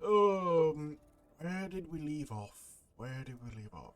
Where did we leave off? Where did we leave off?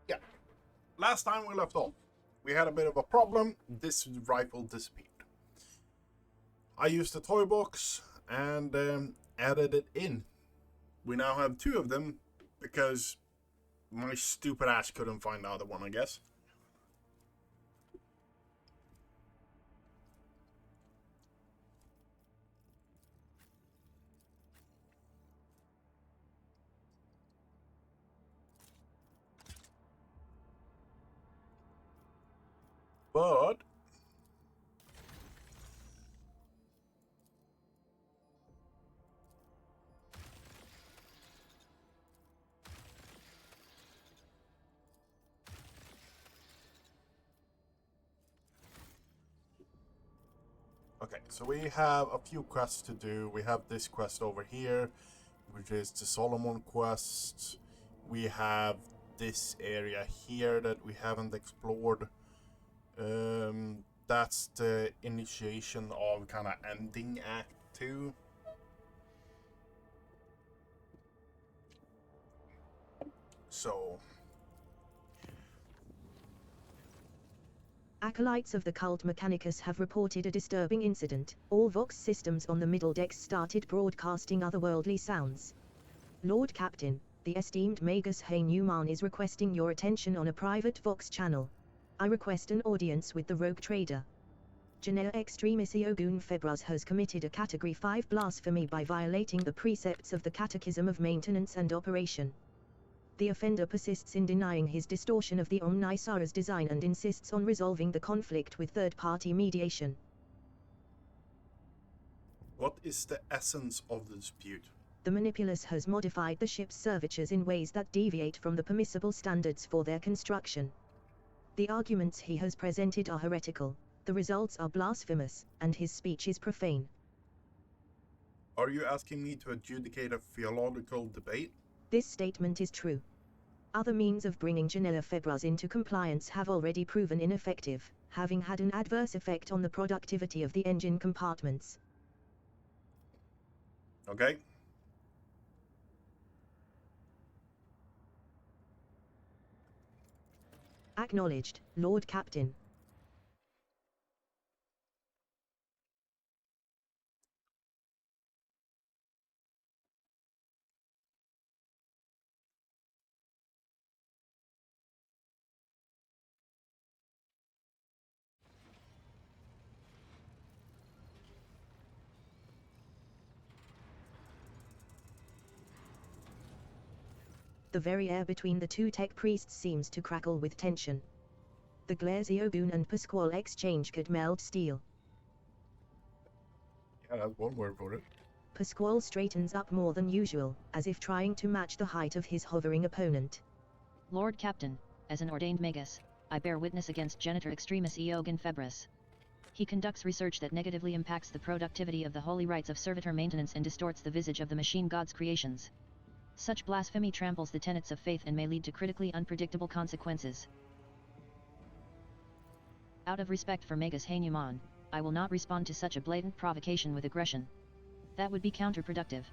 Yeah. Last time we left off, we had a bit of a problem. This rifle disappeared. I used the toy box and added it in. We now have two of them because my stupid ass couldn't find the other one, I guess. But okay, so we have a few quests to do. We have this quest over here, which is the Solomon quest. We have this area here that we haven't explored. That's the initiation of kind of ending Act 2. So, Acolytes of the cult Mechanicus have reported a disturbing incident. All Vox systems on the middle decks started broadcasting otherworldly sounds. Lord Captain, the esteemed Magus Haynuman is requesting your attention on a private Vox channel. I request an audience with the rogue trader. Genera Extremis Iogun Febras has committed a Category 5 blasphemy by violating the precepts of the Catechism of Maintenance and Operation. The offender persists in denying his distortion of the Omnisara's design and insists on resolving the conflict with third-party mediation. what is the essence of the dispute? The Manipulus has modified the ship's servitures in ways that deviate from the permissible standards for their construction. The arguments he has presented are heretical, the results are blasphemous, and his speech is profane. Are you asking me to adjudicate a theological debate? This statement is true. Other means of bringing Janella Febras into compliance have already proven ineffective, having had an adverse effect on the productivity of the engine compartments. Okay. Acknowledged, Lord Captain. The very air between the two tech priests seems to crackle with tension. The glares Iogun and Pasquale exchange could melt steel. Yeah, that's one word for it. Pasquale straightens up more than usual, as if trying to match the height of his hovering opponent. Lord Captain, as an ordained magus, I bear witness against Genitor Extremis Iogun Febras. He conducts research that negatively impacts the productivity of the holy rites of servitor maintenance and distorts the visage of the machine god's creations. Such blasphemy tramples the tenets of faith and may lead to critically unpredictable consequences. Out of respect for Magus Haynuman, I will not respond to such a blatant provocation with aggression. That would be counterproductive.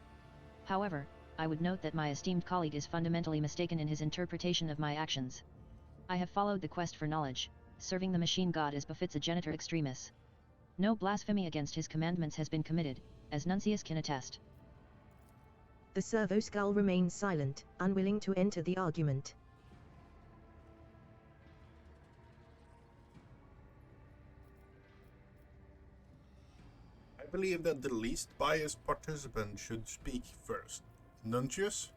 However, I would note that my esteemed colleague is fundamentally mistaken in his interpretation of my actions. I have followed the quest for knowledge, serving the machine god as befits a Genitor Extremis. No blasphemy against his commandments has been committed, as Nuncius can attest. The servo skull remains silent, unwilling to enter the argument. I believe that the least biased participant should speak first. Nuncius?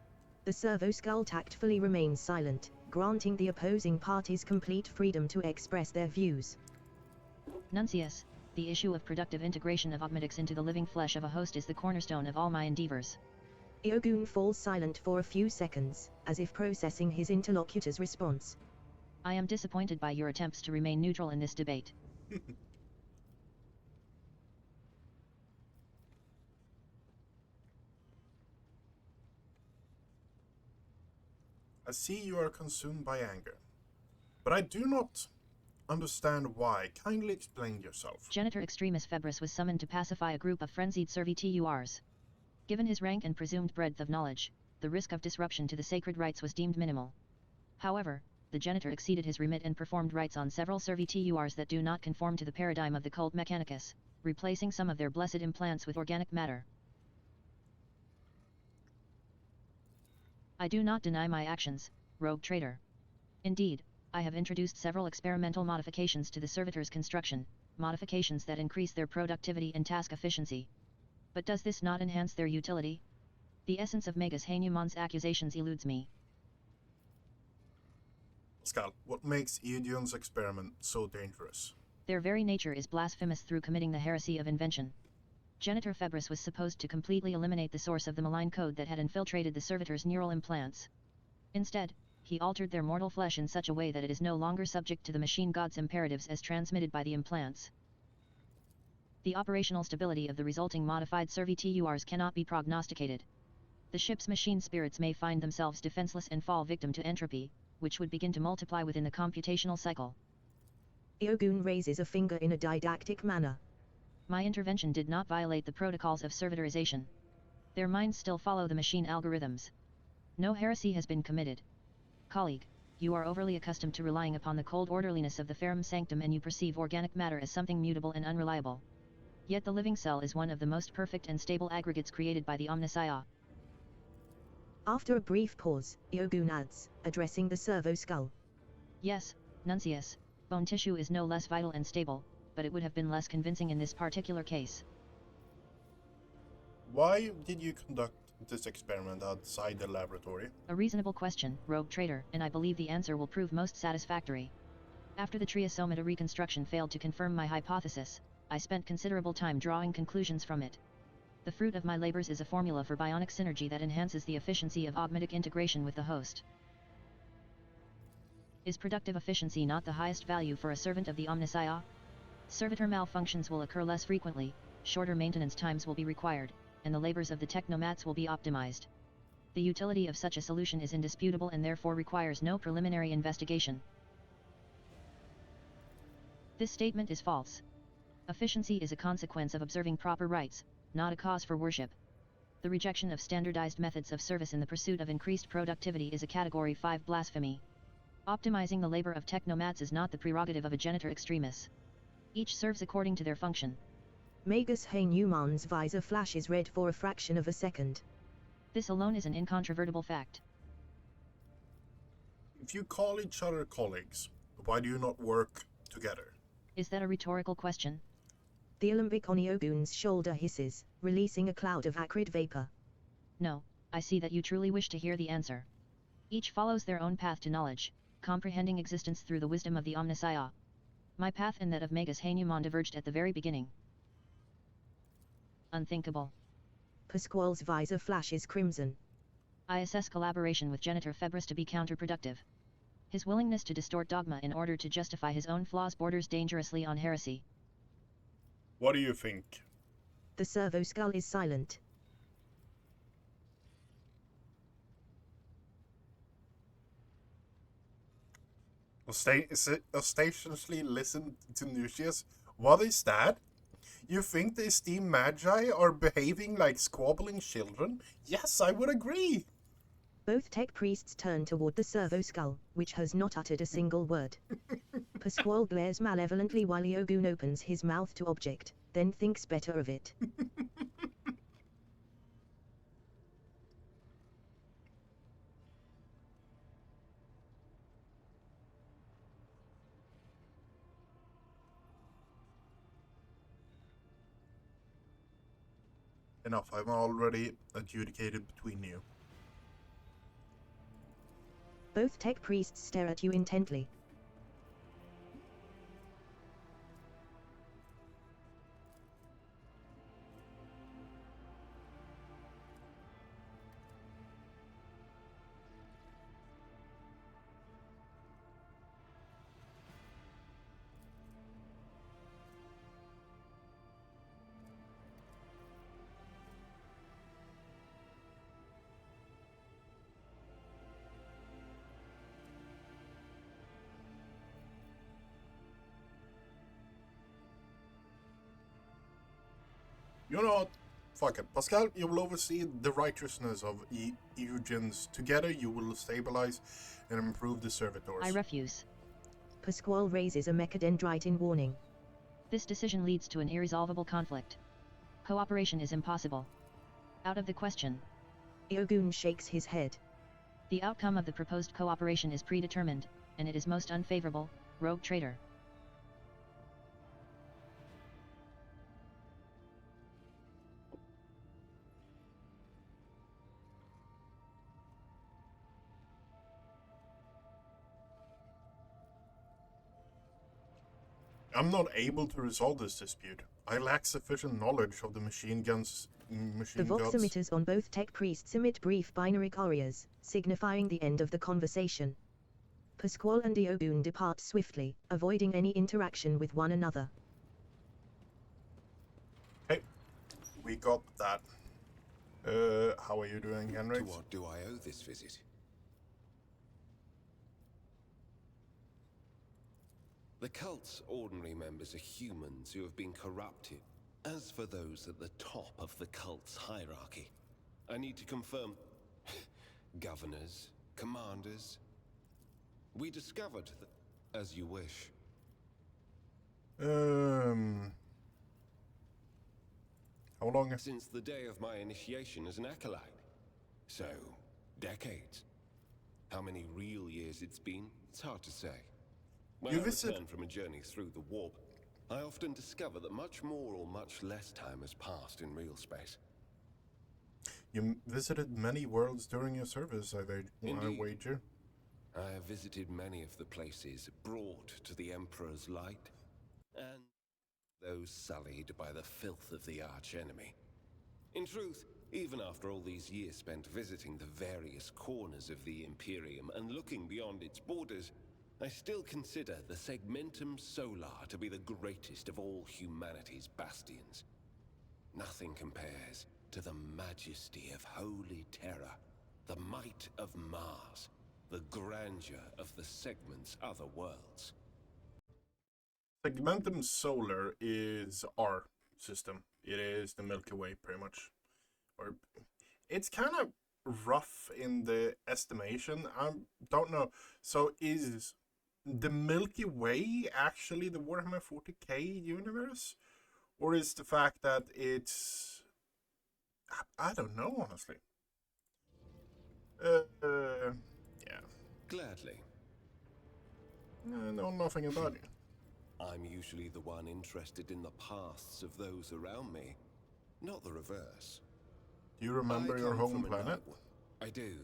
The servo skull tactfully remains silent, granting the opposing parties complete freedom to express their views. Nuncius, the issue of productive integration of augmetics into the living flesh of a host is the cornerstone of all my endeavors. Iogun falls silent for a few seconds, as if processing his interlocutor's response. I am disappointed by your attempts to remain neutral in this debate. I see you are consumed by anger, but I do not understand why. Kindly explain yourself. Genitor Extremis Febris was summoned to pacify a group of frenzied servitors. Given his rank and presumed breadth of knowledge, the risk of disruption to the sacred rites was deemed minimal. However, the genitor exceeded his remit and performed rites on several servitors that do not conform to the paradigm of the cult Mechanicus, replacing some of their blessed implants with organic matter. I do not deny my actions, rogue traitor. Indeed, I have introduced several experimental modifications to the servitor's construction, modifications that increase their productivity and task efficiency. But does this not enhance their utility? The essence of Magus Hanuman's accusations eludes me. Skal, what makes Eudion's experiment so dangerous? Their very nature is blasphemous through committing the heresy of invention. Genitor Febris was supposed to completely eliminate the source of the malign code that had infiltrated the servitor's neural implants. Instead, he altered their mortal flesh in such a way that it is no longer subject to the machine god's imperatives as transmitted by the implants. The operational stability of the resulting modified servitors cannot be prognosticated. The ship's machine spirits may find themselves defenseless and fall victim to entropy, which would begin to multiply within the computational cycle. Iogun raises a finger in a didactic manner. My intervention did not violate the protocols of servitorization. Their minds still follow the machine algorithms. No heresy has been committed. Colleague, you are overly accustomed to relying upon the cold orderliness of the Ferrum Sanctum and you perceive organic matter as something mutable and unreliable. Yet the living cell is one of the most perfect and stable aggregates created by the Omnissiah. After a brief pause, Iogun adds, addressing the servo skull. Yes, Nuncius, bone tissue is no less vital and stable, but it would have been less convincing in this particular case. Why did you conduct this experiment outside the laboratory? A reasonable question, rogue traitor, and I believe the answer will prove most satisfactory. After the triosomata reconstruction failed to confirm my hypothesis, I spent considerable time drawing conclusions from it. The fruit of my labors is a formula for bionic synergy that enhances the efficiency of augmetic integration with the host. Is productive efficiency not the highest value for a servant of the Omnissiah? Servitor malfunctions will occur less frequently, shorter maintenance times will be required, and the labors of the technomats will be optimized. The utility of such a solution is indisputable and therefore requires no preliminary investigation. This statement is false. Efficiency is a consequence of observing proper rites, not a cause for worship. The rejection of standardized methods of service in the pursuit of increased productivity is a Category 5 blasphemy. Optimizing the labor of technomats is not the prerogative of a genitor extremis. Each serves according to their function. Magus Hanuman's visor flashes red for a fraction of a second. This alone is an incontrovertible fact. If you call each other colleagues, why do you not work together? Is that a rhetorical question? The alembic on Iogun's shoulder hisses, releasing a cloud of acrid vapor. No, I see that you truly wish to hear the answer. Each follows their own path to knowledge, comprehending existence through the wisdom of the Omnissiah. My path and that of Magus Hanuman diverged at the very beginning. Unthinkable. Pasquale's visor flashes crimson. I assess collaboration with Genitor Febris to be counterproductive. His willingness to distort dogma in order to justify his own flaws borders dangerously on heresy. What do you think? The servo skull is silent. Ostentatiously listen to Nucius. What is that? You think the esteemed magi are behaving like squabbling children? Yes, I would agree. Both tech priests turn toward the servo skull, which has not uttered a single word. Pasquale glares malevolently while Iogun opens his mouth to object, then thinks better of it. Enough, I've already adjudicated between you. Both tech priests stare at you intently. You know what? Fuck it. Pascal, you will oversee the righteousness of Eugens. Together, you will stabilize and improve the servitors. I refuse. Pasquale raises a mechadendrite in warning. This decision leads to an irresolvable conflict. Cooperation is impossible. Out of the question. Iogun shakes his head. The outcome of the proposed cooperation is predetermined, and it is most unfavorable, rogue traitor. I'm not able to resolve this dispute. I lack sufficient knowledge of the machine gods. The vox emitters on both tech priests emit brief binary arias, signifying the end of the conversation. Pasquale and Iogun depart swiftly, avoiding any interaction with one another. Hey, we got that. How are you doing, Henrik? To what do I owe this visit? The cult's ordinary members are humans who have been corrupted. As for those at the top of the cult's hierarchy, I need to confirm governors, commanders. We discovered that, as you wish. How long? Since the day of my initiation as an acolyte. So, decades. How many real years it's been, it's hard to say. When I return from a journey through the warp, I often discover that much more or much less time has passed in real space. You visited many worlds during your service, I wager. I have visited many of the places brought to the Emperor's light, and those sullied by the filth of the archenemy. In truth, even after all these years spent visiting the various corners of the Imperium and looking beyond its borders, I still consider the Segmentum Solar to be the greatest of all humanity's bastions. Nothing compares to the majesty of Holy Terra, the might of Mars, the grandeur of the Segment's other worlds. Segmentum Solar is our system. It is the Milky Way, pretty much. Or it's kind of rough in the estimation. I don't know. So is the Milky Way actually the Warhammer 40k universe? Or is the fact that it's... I don't know, honestly. Yeah. Gladly. I know nothing about it. I'm usually the one interested in the pasts of those around me, not the reverse. Do you remember your home planet? I do,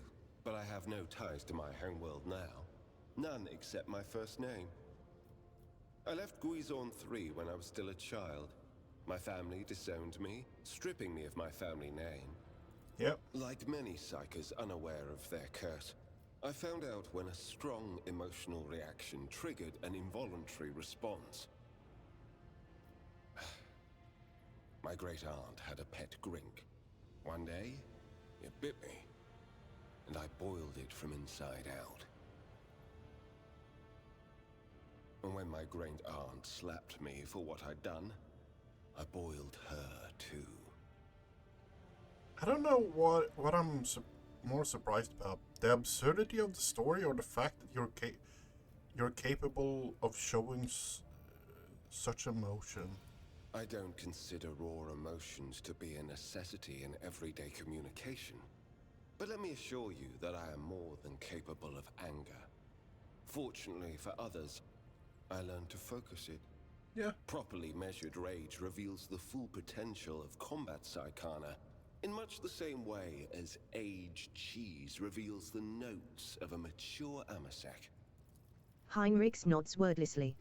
but I have no ties to my homeworld now. None except my first name. I left Guizorn 3 when I was still a child. My family disowned me, stripping me of my family name. Yep. Like many psychers unaware of their curse, I found out when a strong emotional reaction triggered an involuntary response. My great-aunt had a pet grink. One day, it bit me, and I boiled it from inside out. And when my great-aunt slapped me for what I'd done, I boiled her too. I don't know what I'm more surprised about. The absurdity of the story or the fact that you're capable of showing such emotion. I don't consider raw emotions to be a necessity in everyday communication. But let me assure you that I am more than capable of anger. Fortunately for others, I learned to focus it. Yeah. Properly measured rage reveals the full potential of combat psychana, In much the same way as aged cheese reveals the notes of a mature amasec. Heinrich nods wordlessly.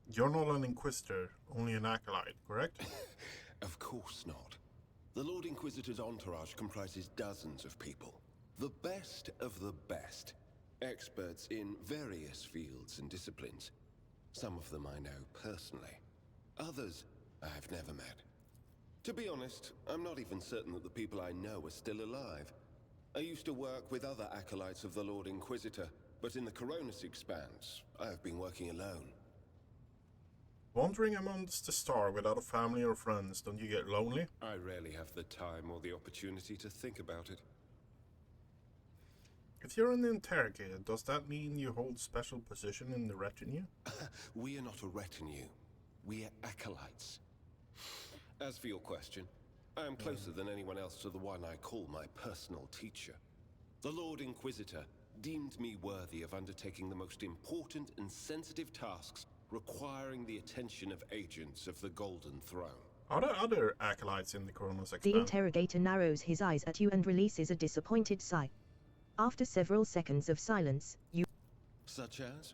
You're not an Inquisitor, only an Acolyte, correct? Of course not. The Lord Inquisitor's entourage comprises dozens of people. The best of the best. Experts in various fields and disciplines. Some of them I know personally. Others I have never met. To be honest, I'm not even certain that the people I know are still alive. I used to work with other acolytes of the Lord Inquisitor, but in the Coronis Expanse, I have been working alone. Wandering amongst the star without a family or friends, don't you get lonely? I rarely have the time or the opportunity to think about it. If you're an interrogator, does that mean you hold special position in the retinue? We are not a retinue. We are acolytes. As for your question, I am closer than anyone else to the one I call my personal teacher. The Lord Inquisitor deemed me worthy of undertaking the most important and sensitive tasks requiring the attention of agents of the Golden Throne. Are there other acolytes in the Coronis The Expanse? interrogator narrows his eyes at you and releases a disappointed sigh. After several seconds of silence, you... Such as?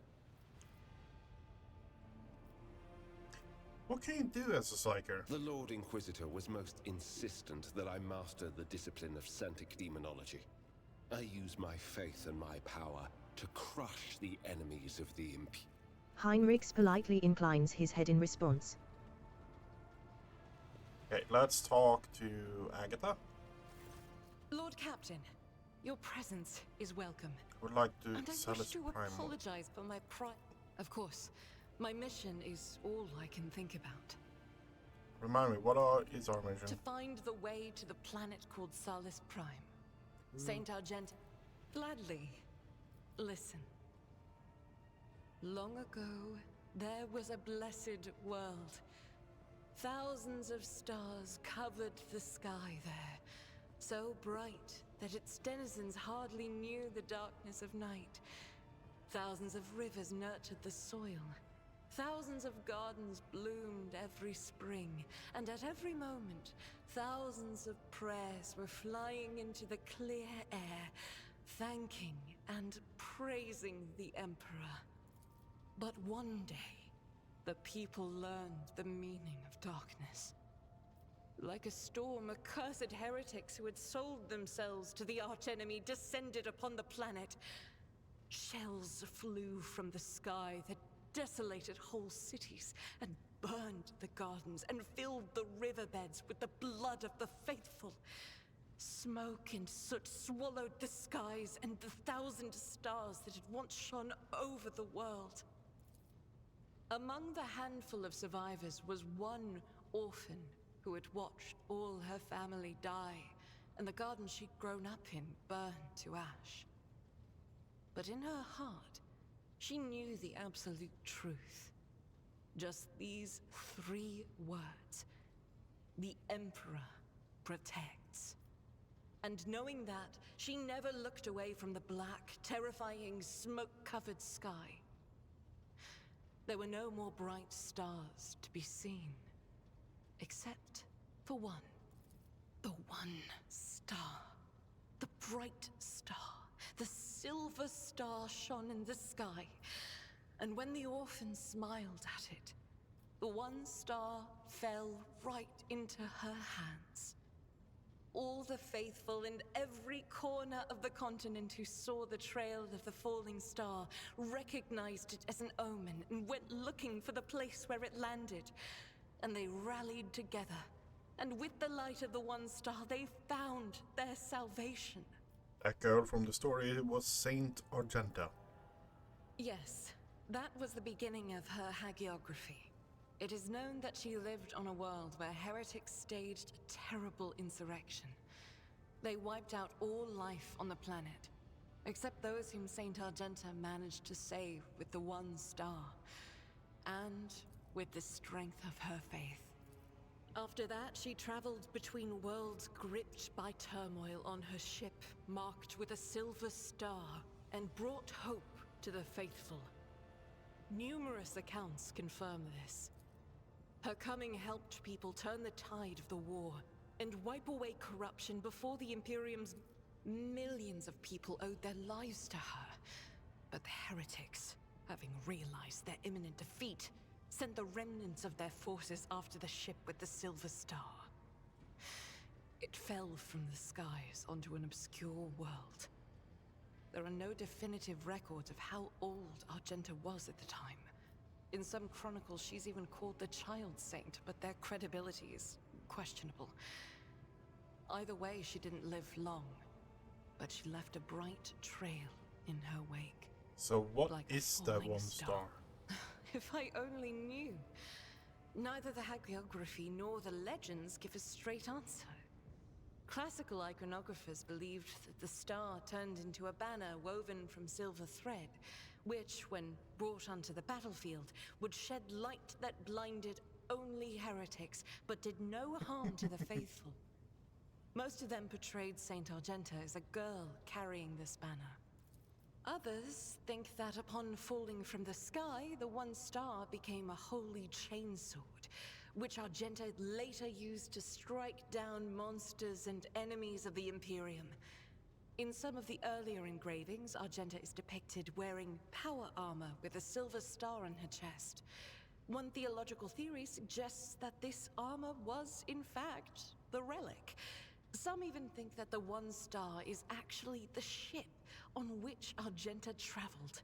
What can you do as a psyker? The Lord Inquisitor was most insistent that I master the discipline of Santic Demonology. I use my faith and my power to crush the enemies of the impure. Heinrich politely inclines his head in response. Okay, let's talk to Agatha. Lord Captain, your presence is welcome. Would like to And I sell wish us to primal. apologize for my pride. Of course, my mission is all I can think about. Remind me, is our mission? To find the way to the planet called Salis Prime. Saint Argenta. Gladly. Listen. Long ago, there was a blessed world. Thousands of stars covered the sky there, so bright that its denizens hardly knew the darkness of night. Thousands of rivers nurtured the soil. Thousands of gardens bloomed every spring, and at every moment, thousands of prayers were flying into the clear air, thanking and praising the Emperor. But one day, the people learned the meaning of darkness. Like a storm, accursed heretics who had sold themselves to the archenemy descended upon the planet. Shells flew from the sky that desolated whole cities and burned the gardens and filled the riverbeds with the blood of the faithful. Smoke and soot swallowed the skies and the 1,000 stars that had once shone over the world. Among the handful of survivors was one orphan who had watched all her family die, and the garden she'd grown up in burn to ash. But in her heart, she knew the absolute truth. Just these 3 words. The Emperor protects. And knowing that, she never looked away from the black, terrifying, smoke-covered sky. There were no more bright stars to be seen. Except for one. The one star. The bright star. The silver star shone in the sky. And when the orphan smiled at it, the one star fell right into her hands. All the faithful in every corner of the continent who saw the trail of the falling star recognized it as an omen and went looking for the place where it landed. And they rallied together. And with the light of the one star, they found their salvation. That girl from the story was Saint Argenta. Yes, that was the beginning of her hagiography. It is known that she lived on a world where heretics staged a terrible insurrection. They wiped out all life on the planet, except those whom Saint Argenta managed to save with the one star, and with the strength of her faith. After that, she traveled between worlds gripped by turmoil on her ship, marked with a silver star, and brought hope to the faithful. Numerous accounts confirm this. Her coming helped people turn the tide of the war and wipe away corruption before the Imperium's millions of people owed their lives to her. But the heretics, having realized their imminent defeat, sent the remnants of their forces after the ship with the Silver Star. It fell from the skies onto an obscure world. There are no definitive records of how old Argenta was at the time. In some chronicles, she's even called the Child Saint, but their credibility is questionable. Either way, she didn't live long, but she left a bright trail in her wake. So what Like a is that falling one star? If I only knew. Neither the hagiography nor the legends give a straight answer. Classical iconographers believed that the star turned into a banner woven from silver thread, which, when brought onto the battlefield, would shed light that blinded only heretics, but did no harm to the faithful. Most of them portrayed Saint Argenta as a girl carrying this banner. Others think that upon falling from the sky, the one star became a holy chainsword, which Argenta later used to strike down monsters and enemies of the Imperium. In some of the earlier engravings, Argenta is depicted wearing power armor with a silver star on her chest. One theological theory suggests that this armor was, in fact, the relic. Some even think that the one star is actually the ship on which Argenta traveled.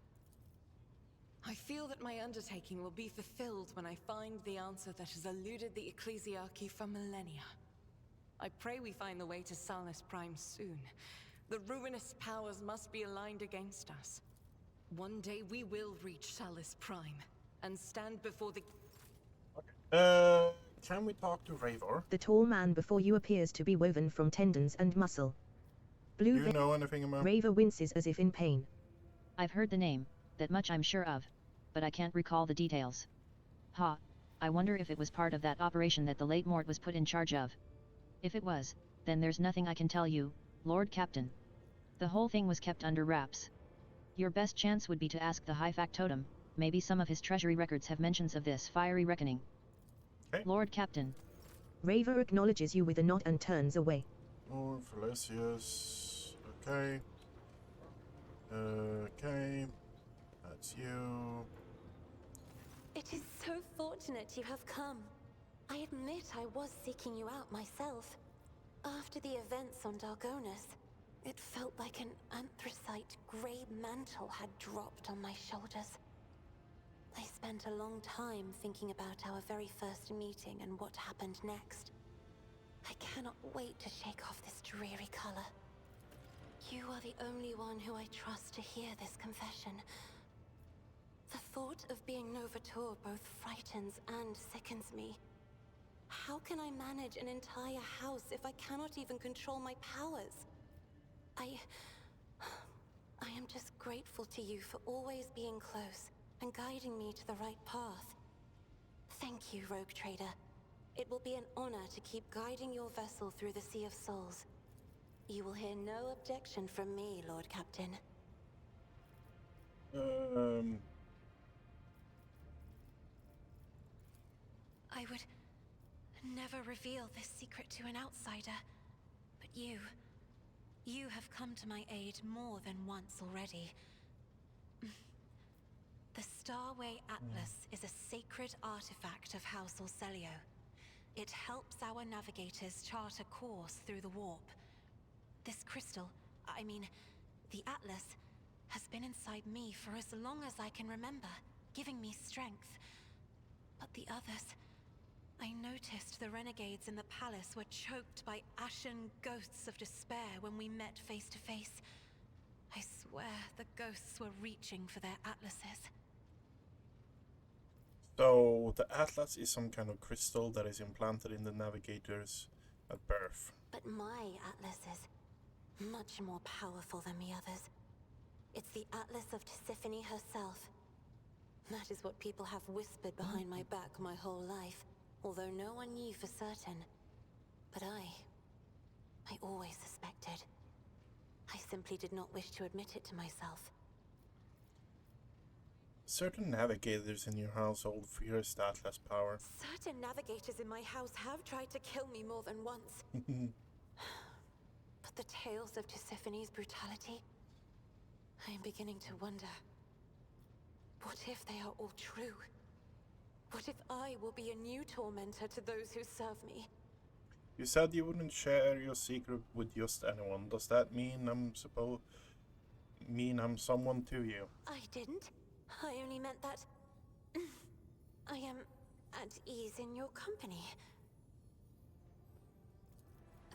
I feel that my undertaking will be fulfilled when I find the answer that has eluded the Ecclesiarchy for millennia. I pray we find the way to Salus Prime soon. The ruinous powers must be aligned against us. One day we will reach Salus Prime and stand before the... Can we talk to Ravor? The tall man before you appears to be woven from tendons and muscle. Do Blue you know anything about... Raver winces as if in pain. I've heard the name, that much I'm sure of, but I can't recall the details. Ha, I wonder if it was part of that operation that the late Mort was put in charge of. If it was, then there's nothing I can tell you, Lord Captain. The whole thing was kept under wraps. Your best chance would be to ask the High Factotum, maybe some of his treasury records have mentions of this fiery reckoning. Okay. Lord Captain. Raver acknowledges you with a nod and turns away. Oh, Felicius. Okay. Okay. That's you. It is so fortunate you have come. I admit I was seeking you out myself. After the events on Dargonus, it felt like an anthracite grey mantle had dropped on my shoulders. I spent a long time thinking about our very first meeting and what happened next. I cannot wait to shake off this dreary color. You are the only one who I trust to hear this confession. The thought of being Novator both frightens and sickens me. How can I manage an entire house if I cannot even control my powers? I am just grateful to you for always being close and guiding me to the right path. Thank you, Rogue Trader. It will be an honor to keep guiding your vessel through the Sea of Souls. You will hear no objection from me, Lord Captain. I would never reveal this secret to an outsider, but you have come to my aid more than once already. The Starway Atlas is a sacred artifact of House Orselio. It helps our navigators chart a course through the warp. This crystal, the Atlas, has been inside me for as long as I can remember, giving me strength. But the others... I noticed the renegades in the palace were choked by ashen ghosts of despair when we met face to face. I swear the ghosts were reaching for their atlases. So the Atlas is some kind of crystal that is implanted in the navigators at birth. But my Atlas is much more powerful than the others. It's the Atlas of Tisiphone herself. That is what people have whispered behind my back my whole life, although no one knew for certain. But I always suspected. I simply did not wish to admit it to myself. certain navigators in your household fear statless power. Certain navigators in my house have tried to kill me more than once. But the tales of Tisiphone's brutality, I am beginning to wonder. What if they are all true? What if I will be a new tormentor to those who serve me? You said you wouldn't share your secret with just anyone. Does that mean I'm someone to you? I didn't. I only meant that I am at ease in your company.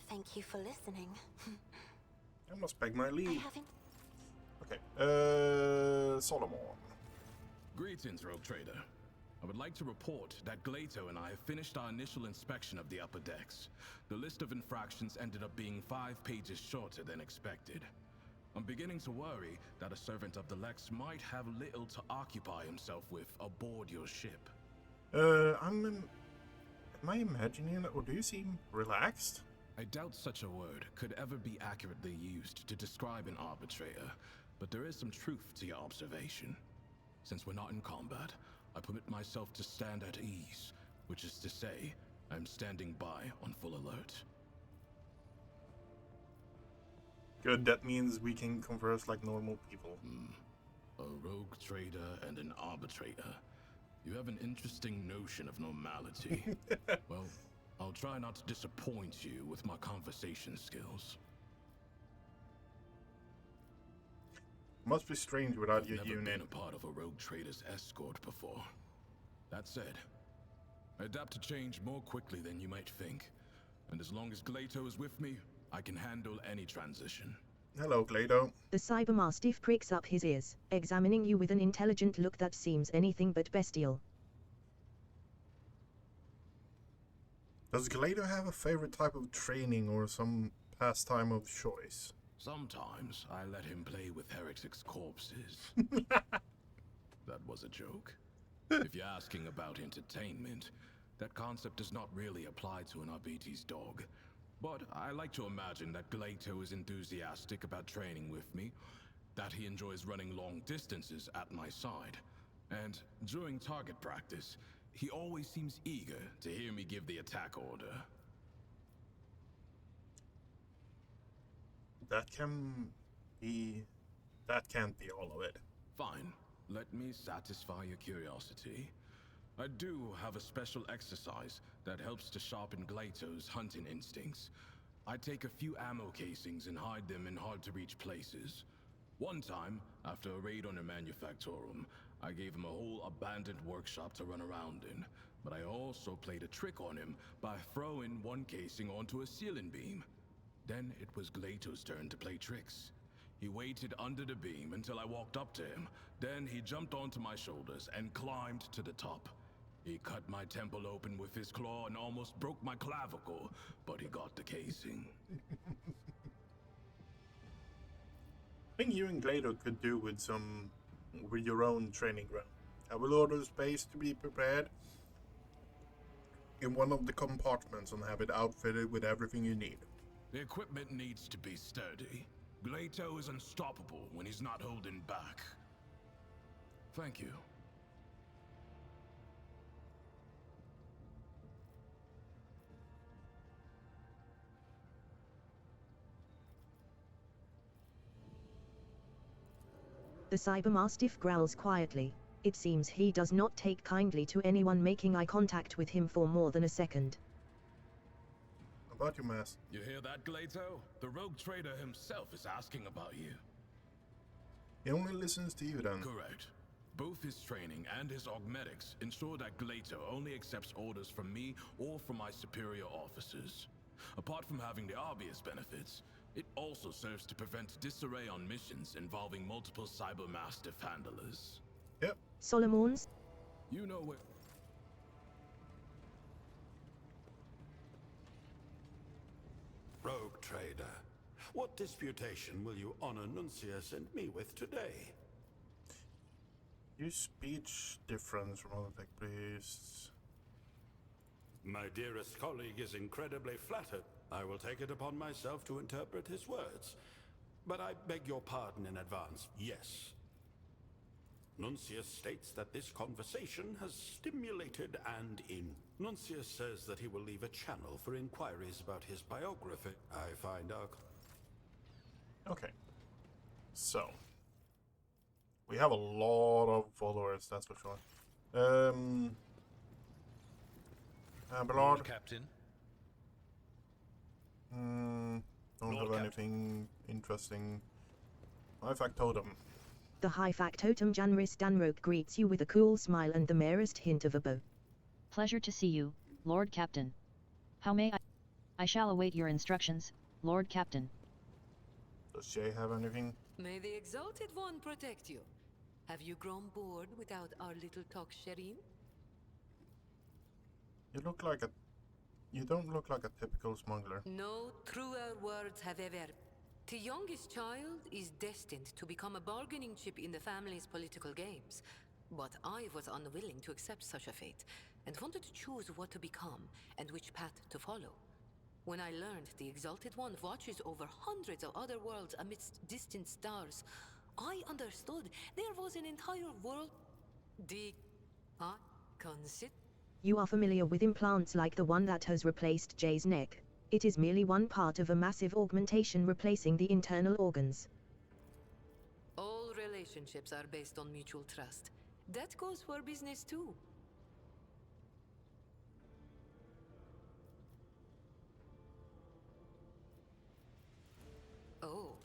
Thank you for listening. I must beg my I leave. haven't. Okay, Solomon. Greetings, Rogue Trader. I would like to report that Glato and I have finished our initial inspection of the upper decks. The list of infractions ended up being 5 pages shorter than expected. I'm beginning to worry that a servant of the Lex might have little to occupy himself with aboard your ship. Am I imagining that, or do you seem relaxed? I doubt such a word could ever be accurately used to describe an arbitrator, but there is some truth to your observation. Since we're not in combat, I permit myself to stand at ease, which is to say, I'm standing by on full alert. Good, that means we can converse like normal people. A rogue trader and an arbitrator. You have an interesting notion of normality. Well, I'll try not to disappoint you with my conversation skills. Must be strange without your I've never unit. been a part of a rogue trader's escort before. That said, I adapt to change more quickly than you might think. And as long as Glato is with me, I can handle any transition. Hello, Glato. The cybermastiff pricks up his ears, examining you with an intelligent look that seems anything but bestial. Does Glato have a favorite type of training or some pastime of choice? Sometimes I let him play with heretics' corpses. That was a joke. If you're asking about entertainment, that concept does not really apply to an Arbite's dog. But I like to imagine that Glato is enthusiastic about training with me, that he enjoys running long distances at my side, and during target practice, he always seems eager to hear me give the attack order. That can't be all of it. Fine. Let me satisfy your curiosity. I do have a special exercise that helps to sharpen Glato's hunting instincts. I take a few ammo casings and hide them in hard-to-reach places. One time, after a raid on a manufactorum, I gave him a whole abandoned workshop to run around in. But I also played a trick on him by throwing one casing onto a ceiling beam. Then it was Glato's turn to play tricks. He waited under the beam until I walked up to him. Then he jumped onto my shoulders and climbed to the top. He cut my temple open with his claw and almost broke my clavicle, but he got the casing. I think you and Glato could do with your own training ground. I will order space to be prepared in one of the compartments and have it outfitted with everything you need. The equipment needs to be sturdy. Glato is unstoppable when he's not holding back. Thank you. The cybermastiff growls quietly. It seems he does not take kindly to anyone making eye contact with him for more than a second. About you, Master. You hear that, Glato? The rogue trader himself is asking about you. He only listens to you then. Correct. Both his training and his augmetics ensure that Glato only accepts orders from me or from my superior officers. Apart from having the obvious benefits, it also serves to prevent disarray on missions involving multiple cybermastiff handlers. Yep. Solomon's? You know where... Rogue Trader, what disputation will you honor Nuncius and me with today? Use speech difference from other tech priests. My dearest colleague is incredibly flattered. I will take it upon myself to interpret his words. But I beg your pardon in advance, yes. Nuncius states that this conversation has stimulated and in. Nuncius says that he will leave a channel for inquiries about his biography. I find our... Okay. So. We have a lot of followers, that's for sure. Ballard. Lord Captain. Don't Lord have anything interesting. High factotum. The high factotum Janris Danroke greets you with a cool smile and the merest hint of a bow. Pleasure to see you, Lord Captain. How may I? I shall await your instructions, Lord Captain. Does Jay have anything? May the Exalted One protect you. Have you grown bored without our little talk, Sherim? You don't look like a typical smuggler. No truer words have ever. The youngest child is destined to become a bargaining chip in the family's political games. But I was unwilling to accept such a fate, and wanted to choose what to become and which path to follow. When I learned the Exalted One watches over hundreds of other worlds amidst distant stars, I understood there was an entire world. You are familiar with implants like the one that has replaced Jay's neck. It is merely one part of a massive augmentation replacing the internal organs. All relationships are based on mutual trust. That goes for business too. Oh.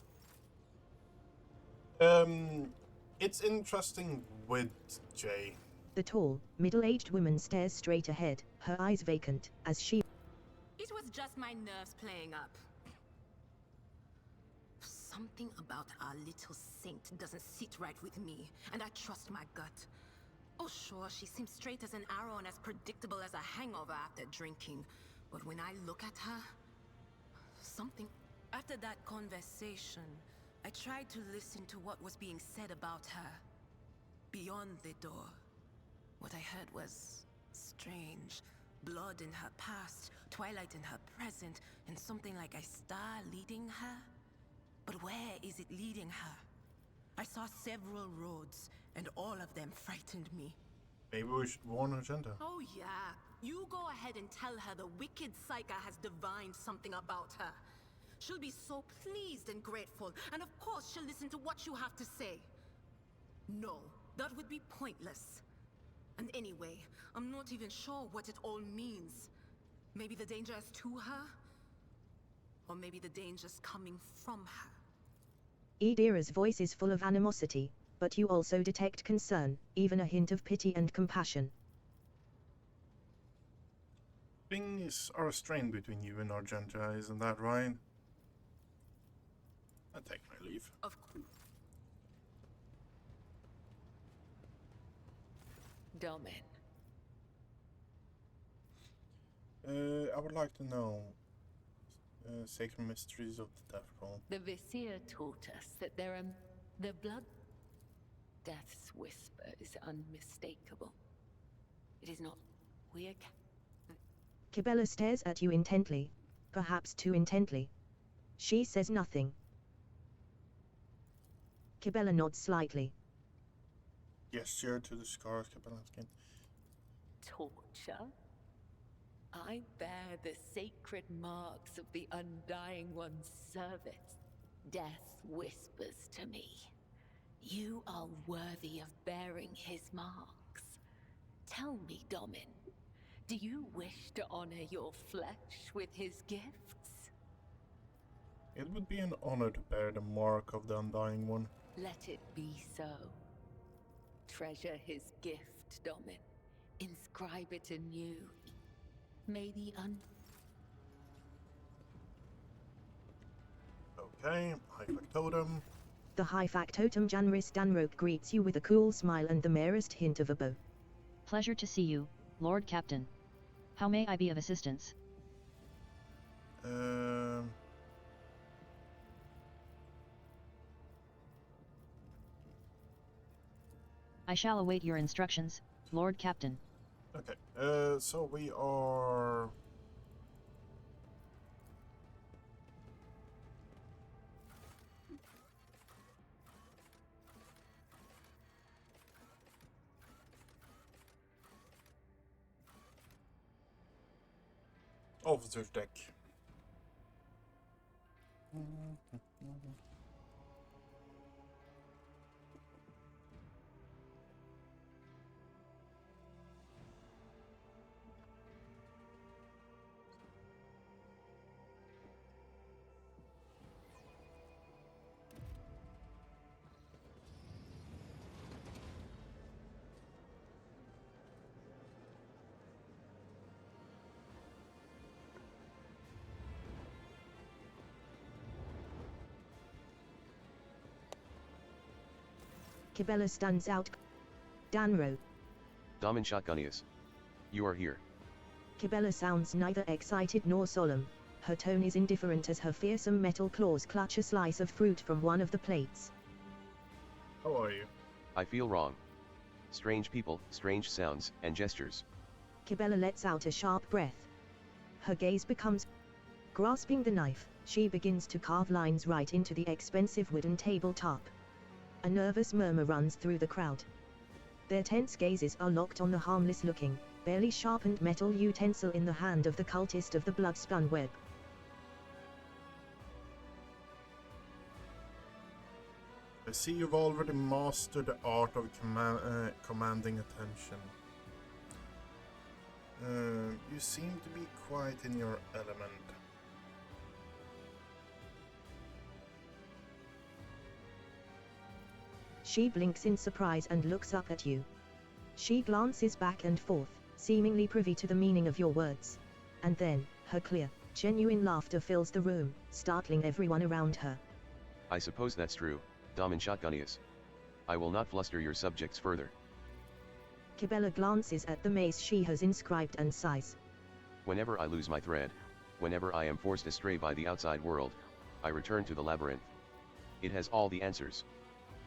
It's interesting with Jay. The tall, middle-aged woman stares straight ahead, her eyes vacant, as she... It was just my nerves playing up. Something about our little saint doesn't sit right with me, and I trust my gut. Oh sure, she seems straight as an arrow and as predictable as a hangover after drinking. But when I look at her... something... After that conversation, I tried to listen to what was being said about her. Beyond the door. What I heard was... strange. Blood in her past, twilight in her present, and something like a star leading her? But where is it leading her? I saw several roads, and all of them frightened me. Maybe we should warn Argenta. Oh yeah, you go ahead and tell her the wicked Psyker has divined something about her. She'll be so pleased and grateful, and of course she'll listen to what you have to say. No, that would be pointless. And anyway, I'm not even sure what it all means. Maybe the danger is to her? Or maybe the danger's coming from her. Idira's voice is full of animosity, but you also detect concern, even a hint of pity and compassion. Things are strained between you and Argenta, isn't that right? I take my leave. Of course. Domin. I would like to know sacred mysteries of the Death Roll. The Vizier taught us that there are... the blood... Death's whisper is unmistakable. It is not... we are... Kibella stares at you intently. Perhaps too intently. She says nothing. Kibella nods slightly. Gesture to the scars Kibella's skin. torture? I bear the sacred marks of the Undying One's service. Death whispers to me, you are worthy of bearing his marks. Tell me, Domin, do you wish to honor your flesh with his gifts? It would be an honor to bear the mark of the Undying One. Let it be so. Treasure his gift, Domin. Inscribe it anew. May the Okay, high factotum. The high factotum Janris Danroke greets you with a cool smile and the merest hint of a bow. Pleasure to see you, Lord Captain. How may I be of assistance? I shall await your instructions, Lord Captain. Okay, so we are... Officer's deck. Kibella stands out. Danro. Daman Shotgunius. You are here. Kibella sounds neither excited nor solemn. Her tone is indifferent as her fearsome metal claws clutch a slice of fruit from one of the plates. How are you? I feel wrong. Strange people, strange sounds, and gestures. Kibella lets out a sharp breath. Her gaze becomes... Grasping the knife, she begins to carve lines right into the expensive wooden tabletop. A nervous murmur runs through the crowd. Their tense gazes are locked on the harmless-looking, barely sharpened metal utensil in the hand of the cultist of the blood-spun web. I see you've already mastered the art of commanding attention. You seem to be quite in your element. She blinks in surprise and looks up at you. She glances back and forth, seemingly privy to the meaning of your words. And then, her clear, genuine laughter fills the room, startling everyone around her. I suppose that's true, Daman Shotgunius. I will not fluster your subjects further. Kibella glances at the maze she has inscribed and sighs. Whenever I lose my thread, whenever I am forced astray by the outside world, I return to the labyrinth. It has all the answers.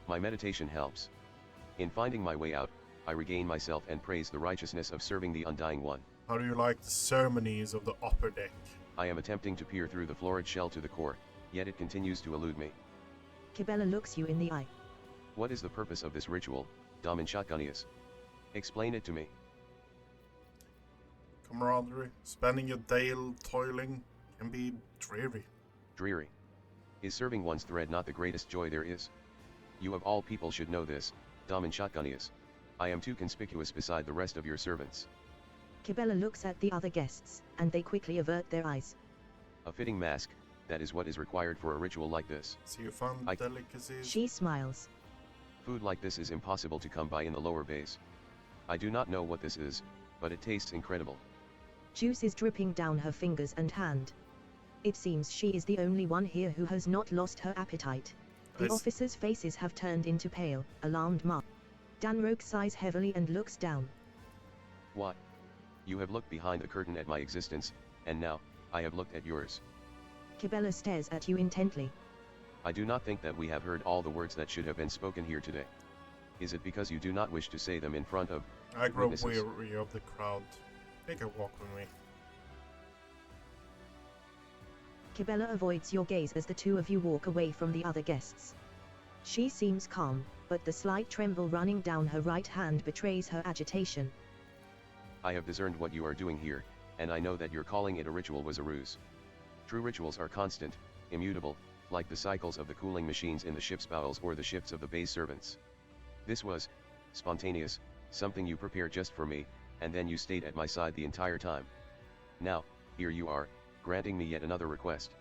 My meditation helps. In finding my way out, I regain myself and praise the righteousness of serving the Undying One. How do you like the ceremonies of the upper deck? I am attempting to peer through the florid shell to the core, yet it continues to elude me. Kibella looks you in the eye. What is the purpose of this ritual, Daman Shotgunius? Explain it to me. Camaraderie, spending your day toiling, can be dreary. Dreary. Is serving one's thread not the greatest joy there is? You of all people should know this, Daman Shotgunius. I am too conspicuous beside the rest of your servants. Kibella looks at the other guests, and they quickly avert their eyes. A fitting mask, that is what is required for a ritual like this. So you found delicacies? She smiles. Food like this is impossible to come by in the lower bays. I do not know what this is, but it tastes incredible. Juice is dripping down her fingers and hand. It seems she is the only one here who has not lost her appetite. The officers' faces have turned into pale, alarmed marks. Danroke sighs heavily and looks down. What? You have looked behind the curtain at my existence, and now, I have looked at yours. Kibella stares at you intently. I do not think that we have heard all the words that should have been spoken here today. Is it because you do not wish to say them in front of I grow witnesses? weary of the crowd. Take a walk with me. Kibella avoids your gaze as the two of you walk away from the other guests. She seems calm, but the slight tremble running down her right hand betrays her agitation. I have discerned what you are doing here, and I know that your calling it a ritual was a ruse. True rituals are constant, immutable, like the cycles of the cooling machines in the ship's bowels or the shifts of the bay's servants. This was spontaneous, something you prepared just for me, and then you stayed at my side the entire time. Now, here you are, granting me yet another request.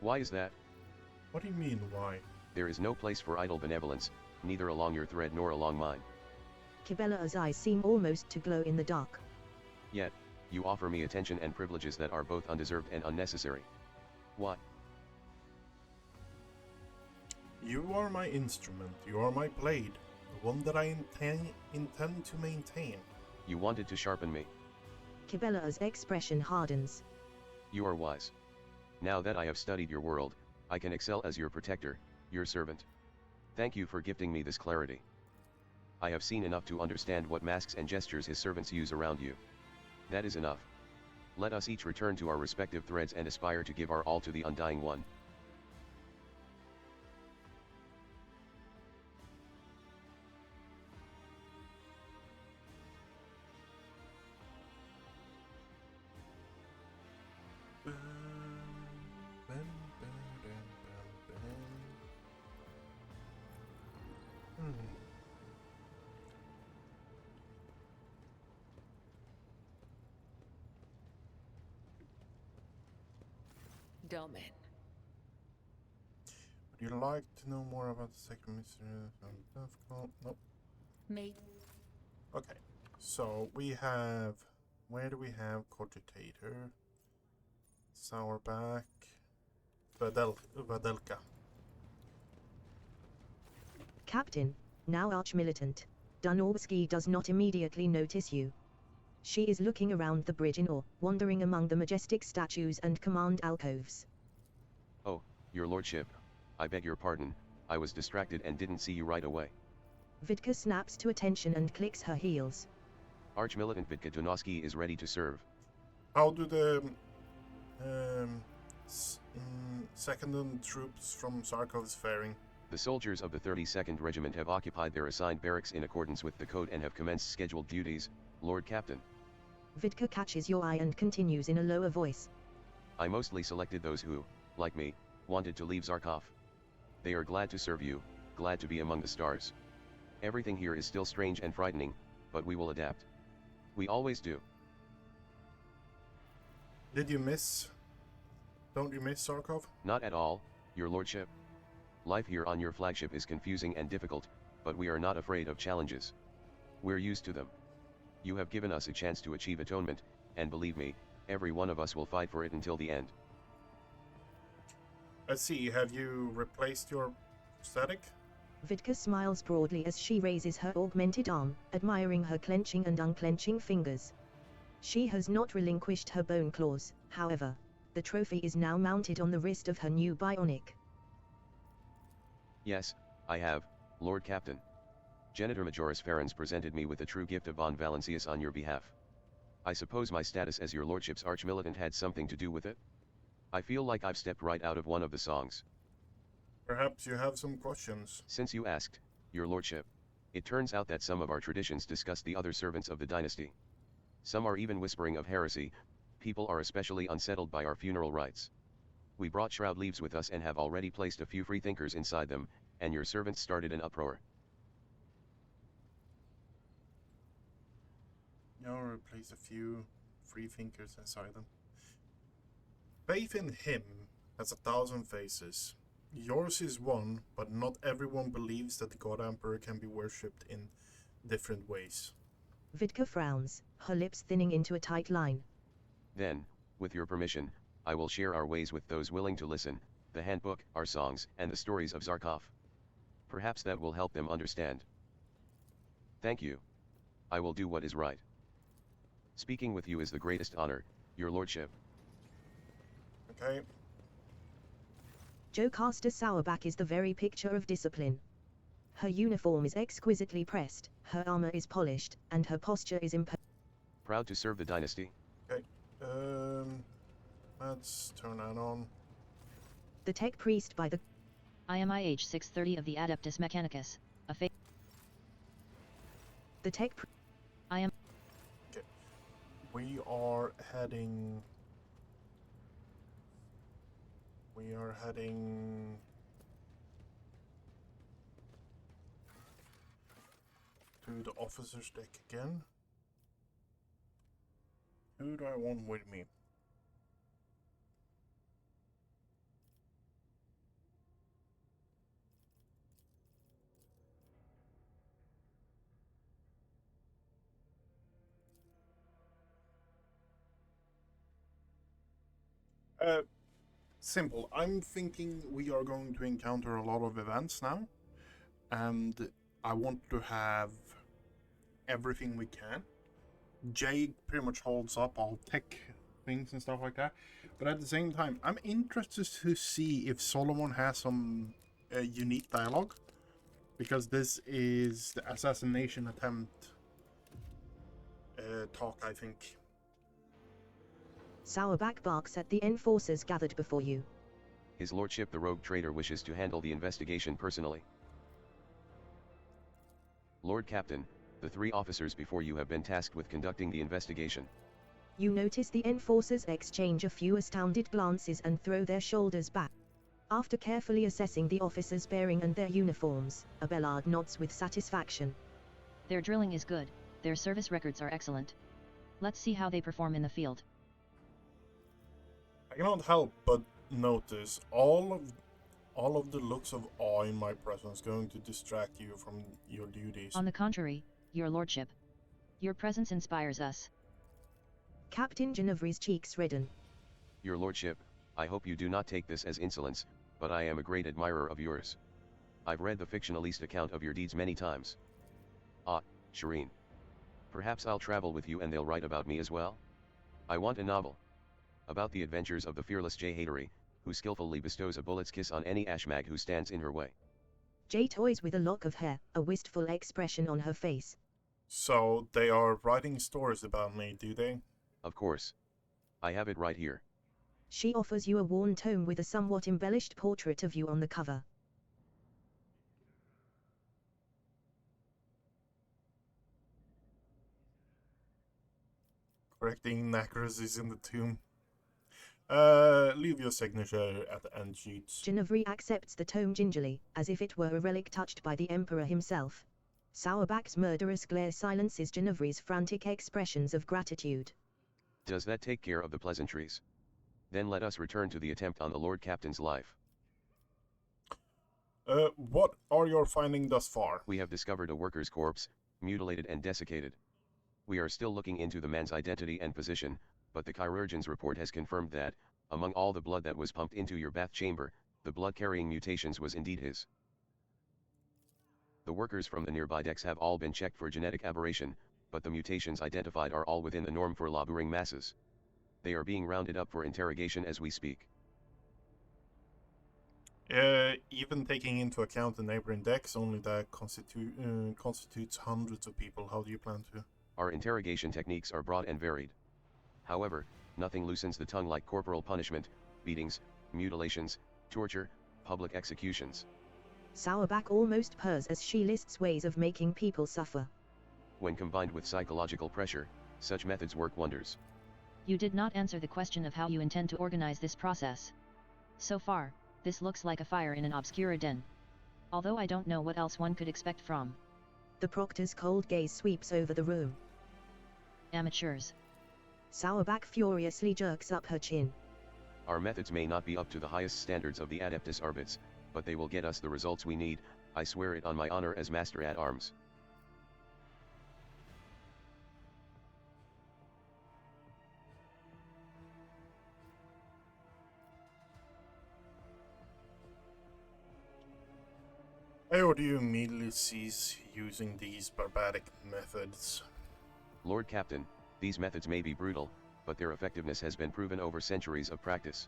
Why is that? What do you mean, why? There is no place for idle benevolence, neither along your thread nor along mine. Kibella's eyes seem almost to glow in the dark. Yet, you offer me attention and privileges that are both undeserved and unnecessary. What? You are my instrument, you are my blade, the one that I intend to maintain. You wanted to sharpen me. Kibella's expression hardens. You are wise. Now that I have studied your world, I can excel as your protector, your servant. Thank you for gifting me this clarity. I have seen enough to understand what masks and gestures his servants use around you. That is enough. Let us each return to our respective threads and aspire to give our all to the Undying One. Domin. Would you like to know more about the second mystery? Nope. Mate. Okay, so we have. Where do we have Cogitator? Sourback. Vadelka. Captain, now arch-militant. Dunovsky does not immediately notice you. She is looking around the bridge in awe, wandering among the majestic statues and command alcoves. Oh, your lordship. I beg your pardon, I was distracted and didn't see you right away. Vidka snaps to attention and clicks her heels. Arch-militant Vidka Dunovsky is ready to serve. How do the second troops from Zarkov's faring? The soldiers of the 32nd Regiment have occupied their assigned barracks in accordance with the code and have commenced scheduled duties, Lord Captain. Vidka catches your eye and continues in a lower voice. I mostly selected those who, like me, wanted to leave Zarkov. They are glad to serve you, glad to be among the stars. Everything here is still strange and frightening, but we will adapt. We always do. Don't you miss Zarkov? Not at all, your lordship. Life here on your flagship is confusing and difficult, but we are not afraid of challenges. We're used to them. You have given us a chance to achieve atonement, and believe me, every one of us will fight for it until the end. I see. Have you replaced your static? Vidka smiles broadly as she raises her augmented arm, admiring her clenching and unclenching fingers. She has not relinquished her bone claws, however. The trophy is now mounted on the wrist of her new bionic. Yes, I have, Lord Captain. Genitor Majoris Ferens presented me with a true gift of Von Valancius on your behalf. I suppose my status as your lordship's arch-militant had something to do with it? I feel like I've stepped right out of one of the songs. Perhaps you have some questions. Since you asked, your lordship, it turns out that some of our traditions discuss the other servants of the dynasty. Some are even whispering of heresy. People are especially unsettled by our funeral rites. We brought shroud leaves with us and have already placed a few freethinkers inside them, and your servants started an uproar. Now replace a few freethinkers inside them. Faith in him has 1,000 faces. Yours is one, but not everyone believes that the God Emperor can be worshipped in different ways. Vidka frowns, her lips thinning into a tight line. Then, with your permission, I will share our ways with those willing to listen, the handbook, our songs, and the stories of Zarkov. Perhaps that will help them understand. Thank you. I will do what is right. Speaking with you is the greatest honor, your lordship. Okay. Jocasta Sourback is the very picture of discipline. Her uniform is exquisitely pressed, her armor is polished, and her posture is Proud to serve the dynasty. Okay. Let's turn that on. The tech priest by the IMIH 630 of the Adeptus Mechanicus, a fake. The tech I am. Okay. We are heading to the officer's deck again. Who do I want with me? Simple. I'm thinking we are going to encounter a lot of events now, and I want to have everything we can. Jay pretty much holds up all tech things and stuff like that, but at the same time, I'm interested to see if Solomon has some unique dialogue, because this is the assassination attempt talk, I think. Sourback barks at the enforcers gathered before you. His lordship the rogue trader wishes to handle the investigation personally. Lord Captain, the 3 officers before you have been tasked with conducting the investigation. You notice the enforcers exchange a few astounded glances and throw their shoulders back. After carefully assessing the officers' bearing and their uniforms, Abelard nods with satisfaction. Their drilling is good, their service records are excellent. Let's see how they perform in the field. I cannot help but notice all of the looks of awe in my presence going to distract you from your duties. On the contrary, your lordship. Your presence inspires us. Captain Ginevra's cheeks redden. Your lordship, I hope you do not take this as insolence, but I am a great admirer of yours. I've read the fictionalist account of your deeds many times. Ah, Shireen. Perhaps I'll travel with you and they'll write about me as well? I want a novel. About the adventures of the fearless Jay Hatery, who skillfully bestows a bullet's kiss on any ashmag who stands in her way. Jay toys with a lock of hair, a wistful expression on her face. So, they are writing stories about me, do they? Of course. I have it right here. She offers you a worn tome with a somewhat embellished portrait of you on the cover. Correcting inaccuracies in the tomb. Leave your signature at the end sheets. Ginevra accepts the tome gingerly, as if it were a relic touched by the Emperor himself. Sourback's murderous glare silences Ginevra's frantic expressions of gratitude. Does that take care of the pleasantries? Then let us return to the attempt on the Lord Captain's life. What are your findings thus far? We have discovered a worker's corpse, mutilated and desiccated. We are still looking into the man's identity and position, but the chirurgeon's report has confirmed that, among all the blood that was pumped into your bath chamber, the blood-carrying mutations was indeed his. The workers from the nearby decks have all been checked for genetic aberration, but the mutations identified are all within the norm for laboring masses. They are being rounded up for interrogation as we speak. Even taking into account the neighboring decks, only that constitutes hundreds of people. How do you plan to? Our interrogation techniques are broad and varied. However, nothing loosens the tongue like corporal punishment, beatings, mutilations, torture, public executions. Sourback almost purrs as she lists ways of making people suffer. When combined with psychological pressure, such methods work wonders. You did not answer the question of how you intend to organize this process. So far, this looks like a fire in an obscura den. Although I don't know what else one could expect from. The proctor's cold gaze sweeps over the room. Amateurs. Sourback furiously jerks up her chin. Our methods may not be up to the highest standards of the Adeptus Arbits, but they will get us the results we need. I swear it on my honor as Master at Arms. I order you immediately cease using these barbaric methods. Lord Captain, these methods may be brutal, but their effectiveness has been proven over centuries of practice.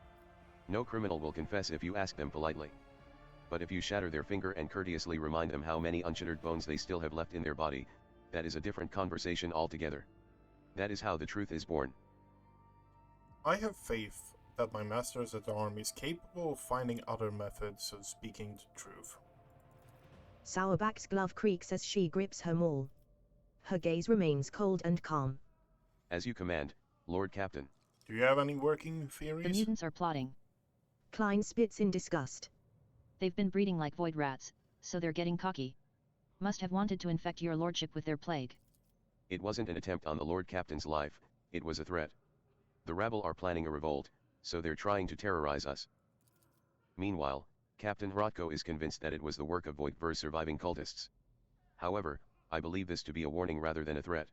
No criminal will confess if you ask them politely. But if you shatter their finger and courteously remind them how many unshattered bones they still have left in their body, that is a different conversation altogether. That is how the truth is born. I have faith that my masters at arms is capable of finding other methods of speaking the truth. Sourback's glove creaks as she grips her maul. Her gaze remains cold and calm. As you command, Lord Captain. Do you have any working theories? The mutants are plotting. Klein spits in disgust. They've been breeding like void rats, so they're getting cocky. Must have wanted to infect your lordship with their plague. It wasn't an attempt on the Lord Captain's life, it was a threat. The rabble are planning a revolt, so they're trying to terrorize us. Meanwhile, Captain Hrotko is convinced that it was the work of Voidver's surviving cultists. However, I believe this to be a warning rather than a threat.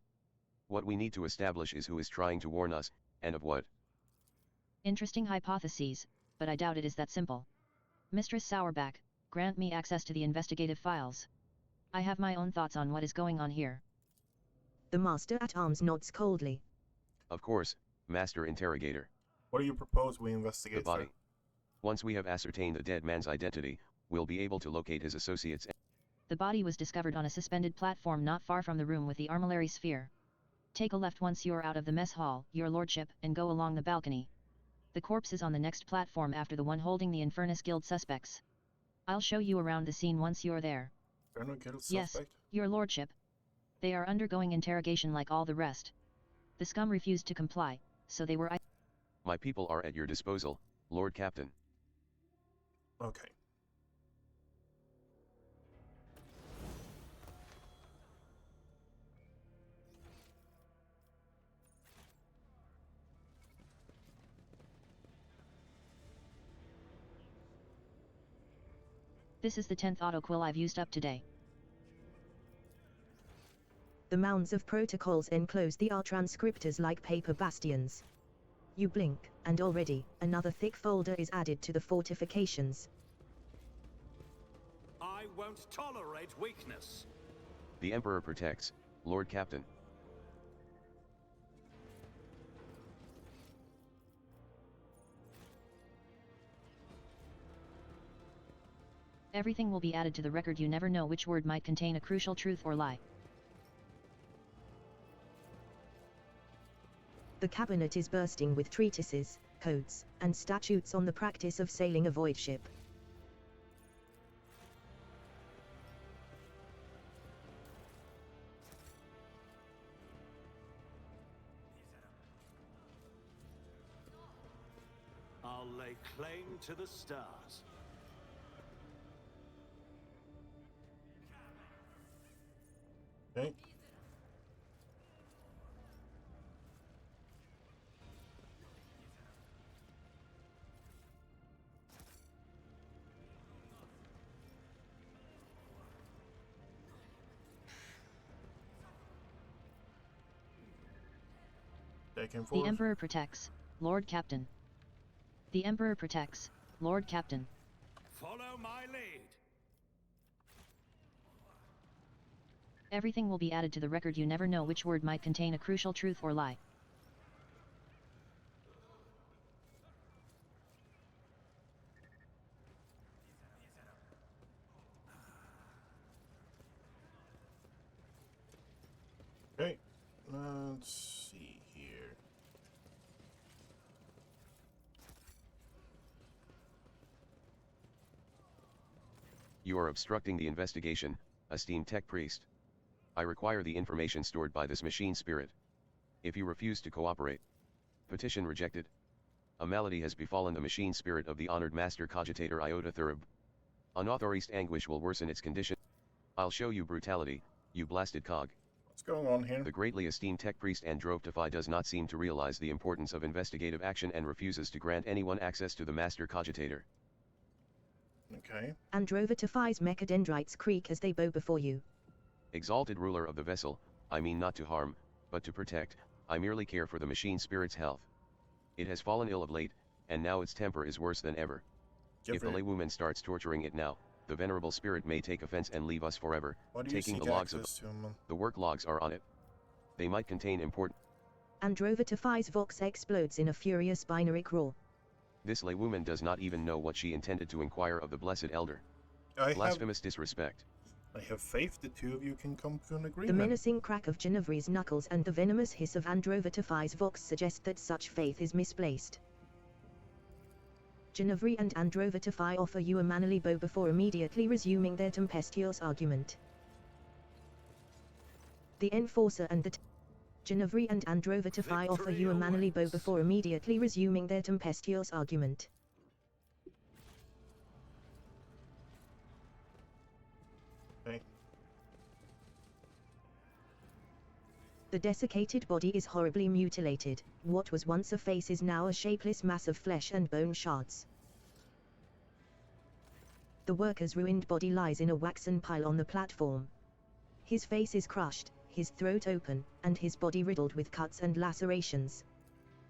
What we need to establish is who is trying to warn us, and of what. Interesting hypotheses, but I doubt it is that simple. Mistress Sourback, grant me access to the investigative files. I have my own thoughts on what is going on here. The Master at Arms nods coldly. Of course, Master Interrogator. What do you propose we investigate? The body. Once we have ascertained the dead man's identity, we'll be able to locate his associates. The body was discovered on a suspended platform not far from the room with the armillary sphere. Take a left once you're out of the mess hall, your lordship, and go along the balcony. The corpse is on the next platform after the one holding the Infernus Guild suspects. I'll show you around the scene once you're there. Infernus Guild yes, suspect? your lordship. They are undergoing interrogation like all the rest. The scum refused to comply, so they were My people are at your disposal, Lord Captain. Okay. This is the 10th autoquill I've used up today. The mounds of protocols enclose the transcriptors like paper bastions. You blink, and already, another thick folder is added to the fortifications. I won't tolerate weakness. The Emperor protects, Lord Captain. Everything will be added to the record. You never know which word might contain a crucial truth or lie. The cabinet is bursting with treatises, codes, and statutes on the practice of sailing a void ship. I'll lay claim to the stars. Okay. Taking The forward. Emperor protects, Lord Captain. The Emperor protects, Lord Captain. Follow my lead. Everything will be added to the record. You never know which word might contain a crucial truth or lie. Okay. Let's see here. You are obstructing the investigation, esteemed tech priest. I require the information stored by this machine spirit. If you refuse to cooperate. Petition rejected. A malady has befallen the machine spirit of the honored master cogitator Iota Thurb. Unauthorized anguish will worsen its condition. I'll show you brutality, you blasted cog. What's going on here? The greatly esteemed tech priest Androvtify does not seem to realize the importance of investigative action and refuses to grant anyone access to the master cogitator. Okay. Androvitifies mechadendrites creak as they bow before you. Exalted ruler of the vessel, I mean not to harm, but to protect. I merely care for the machine spirit's health. It has fallen ill of late, and now its temper is worse than ever. If the laywoman starts torturing it now, the venerable spirit may take offense and leave us forever, taking the logs of the work logs are on it. They might contain important. Androvitifies Vox explodes in a furious binary roar. This laywoman does not even know what she intended to inquire of the blessed elder. Blasphemous disrespect. I have faith the two of you can come to an The agreement. menacing crack of Ginevri's knuckles and the venomous hiss of Androvitifies Vox suggest that such faith is misplaced. Ginevri and Androvitify offer you a mannerly bow before immediately resuming their tempestuous argument. The Enforcer and the Ginevri and Androvitify offer you a mannerly bow before immediately resuming their tempestuous argument. Okay. The desiccated body is horribly mutilated. What was once a face is now a shapeless mass of flesh and bone shards. The worker's ruined body lies in a waxen pile on the platform. His face is crushed, his throat open, and his body riddled with cuts and lacerations.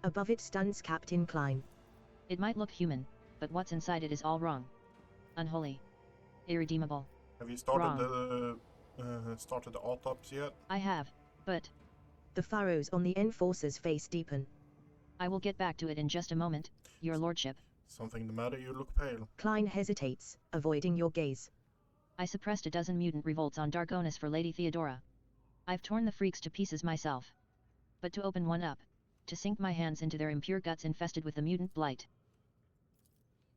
Above it stands Captain Klein. It might look human, but what's inside it is all wrong. Unholy. Irredeemable. Have you started Wrong. the autopsy yet? I have, but The furrows on the Enforcer's face deepen. I will get back to it in just a moment, your lordship. Something the matter? You look pale. Klein hesitates, avoiding your gaze. I suppressed a dozen mutant revolts on Dargonis for Lady Theodora. I've torn the freaks to pieces myself. But to open one up, to sink my hands into their impure guts infested with the mutant blight.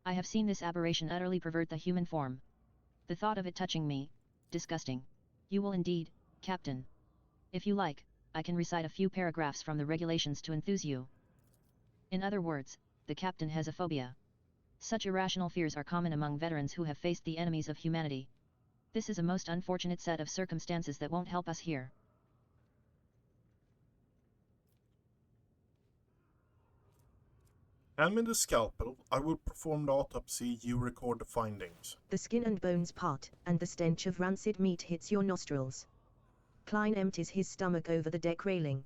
I have seen this aberration utterly pervert the human form. The thought of it touching me, disgusting. You will indeed, Captain. If you like, I can recite a few paragraphs from the regulations to enthuse you. In other words, the captain has a phobia. Such irrational fears are common among veterans who have faced the enemies of humanity. This is a most unfortunate set of circumstances that won't help us here. Hand me the scalpel, I will perform the autopsy, you record the findings. The skin and bones part, and the stench of rancid meat hits your nostrils. Klein empties his stomach over the deck railing.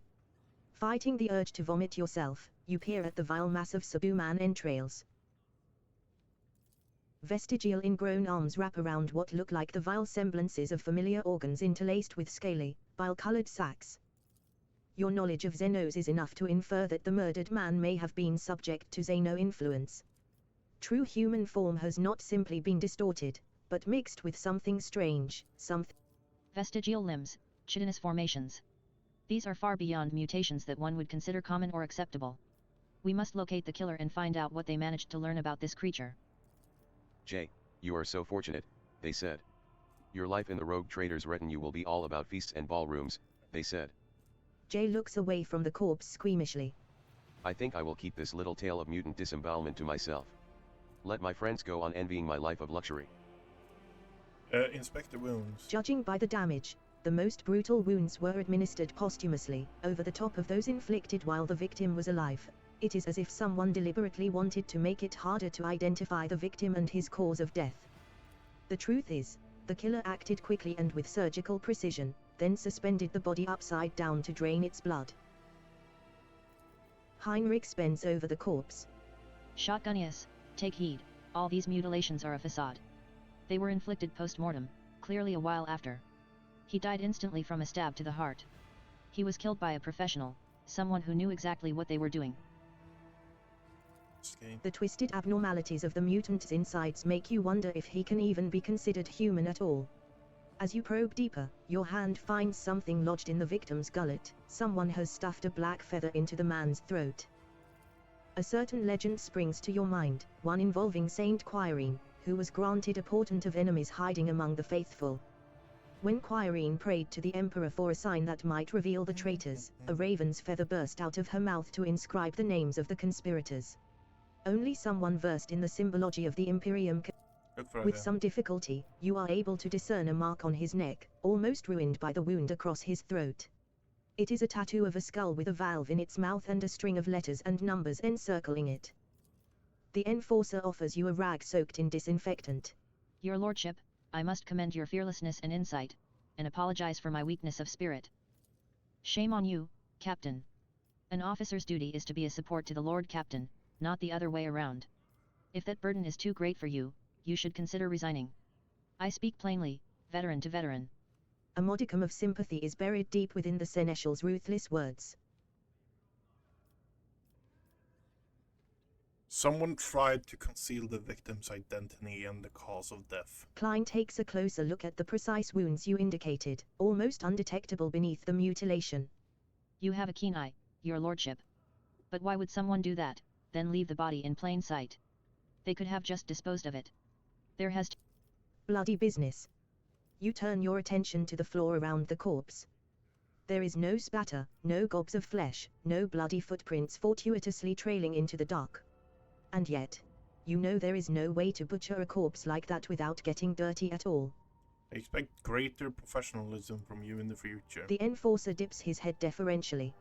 Fighting the urge to vomit yourself, you peer at the vile mass of subhuman entrails. Vestigial ingrown arms wrap around what look like the vile semblances of familiar organs interlaced with scaly, bile-colored sacs. Your knowledge of Xenos is enough to infer that the murdered man may have been subject to Xeno influence. True human form has not simply been distorted, but mixed with something strange, something. Vestigial limbs, chitinous formations. These are far beyond mutations that one would consider common or acceptable. We must locate the killer and find out what they managed to learn about this creature. Jay, you are so fortunate, they said. Your life in the rogue trader's retinue will be all about feasts and ballrooms, they said. Jay looks away from the corpse squeamishly. I think I will keep this little tale of mutant disembowelment to myself. Let my friends go on envying my life of luxury. Inspect the wounds. Judging by the damage, the most brutal wounds were administered posthumously, over the top of those inflicted while the victim was alive. It is as if someone deliberately wanted to make it harder to identify the victim and his cause of death. The truth is, the killer acted quickly and with surgical precision, then suspended the body upside down to drain its blood. Heinrich bends over the corpse. Shotgunius, take heed, all these mutilations are a facade. They were inflicted post-mortem, clearly a while after. He died instantly from a stab to the heart. He was killed by a professional, someone who knew exactly what they were doing. The twisted abnormalities of the mutant's insides make you wonder if he can even be considered human at all. As you probe deeper, your hand finds something lodged in the victim's gullet. Someone has stuffed a black feather into the man's throat. A certain legend springs to your mind, one involving Saint Quirine, who was granted a portent of enemies hiding among the faithful. When Quirine prayed to the Emperor for a sign that might reveal the traitors, a raven's feather burst out of her mouth to inscribe the names of the conspirators. Only someone versed in the symbology of the Imperium With some difficulty, you are able to discern a mark on his neck, almost ruined by the wound across his throat. It is a tattoo of a skull with a valve in its mouth and a string of letters and numbers encircling it. The enforcer offers you a rag soaked in disinfectant. Your lordship, I must commend your fearlessness and insight, and apologize for my weakness of spirit. Shame on you, Captain. An officer's duty is to be a support to the Lord Captain, not the other way around. If that burden is too great for you, you should consider resigning. I speak plainly, veteran to veteran. A modicum of sympathy is buried deep within the seneschal's ruthless words. Someone tried to conceal the victim's identity and the cause of death. Klein takes a closer look at the precise wounds you indicated, almost undetectable beneath the mutilation. You have a keen eye, your lordship. But why would someone do that, then leave the body in plain sight? They could have just disposed of it. There has Bloody business. You turn your attention to the floor around the corpse. There is no spatter, no gobs of flesh, no bloody footprints fortuitously trailing into the dark. And yet, you know there is no way to butcher a corpse like that without getting dirty at all. I expect greater professionalism from you in the future. The enforcer dips his head deferentially.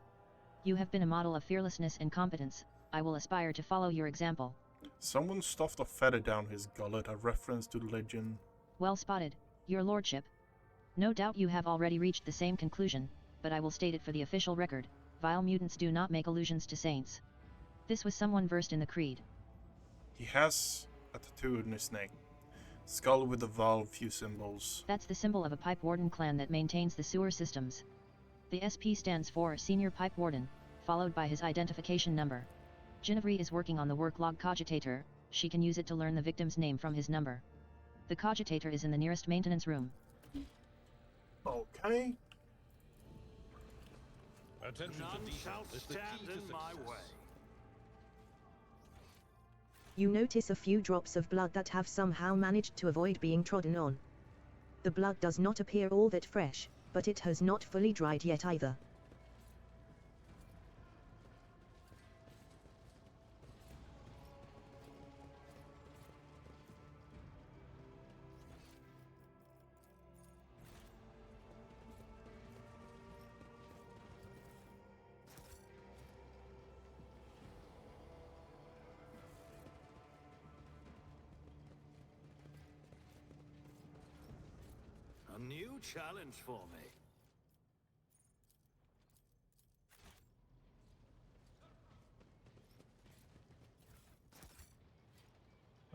You have been a model of fearlessness and competence. I will aspire to follow your example. Someone stuffed a feather down his gullet, a reference to the legend. Well spotted, your lordship. No doubt you have already reached the same conclusion, but I will state it for the official record. Vile mutants do not make allusions to saints. This was someone versed in the creed. He has a tattoo on his neck. Skull with a valve, few symbols. That's the symbol of a pipe warden clan that maintains the sewer systems. The SP stands for Senior Pipe Warden, followed by his identification number. Genevieve is working on the work log cogitator. She can use it to learn the victim's name from his number. The cogitator is in the nearest maintenance room. Okay. Attention to detail is the key to success. You notice a few drops of blood that have somehow managed to avoid being trodden on. The blood does not appear all that fresh, but it has not fully dried yet either. A new challenge for me.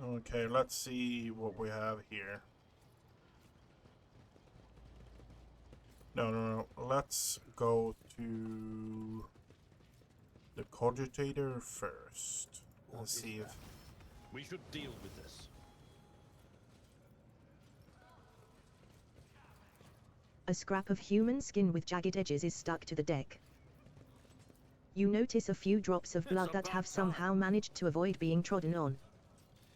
Okay, let's see what we have here. No. Let's go to the cogitator first. Let's see if We should deal with this. A scrap of human skin with jagged edges is stuck to the deck. You notice a few drops of blood that have somehow managed to avoid being trodden on.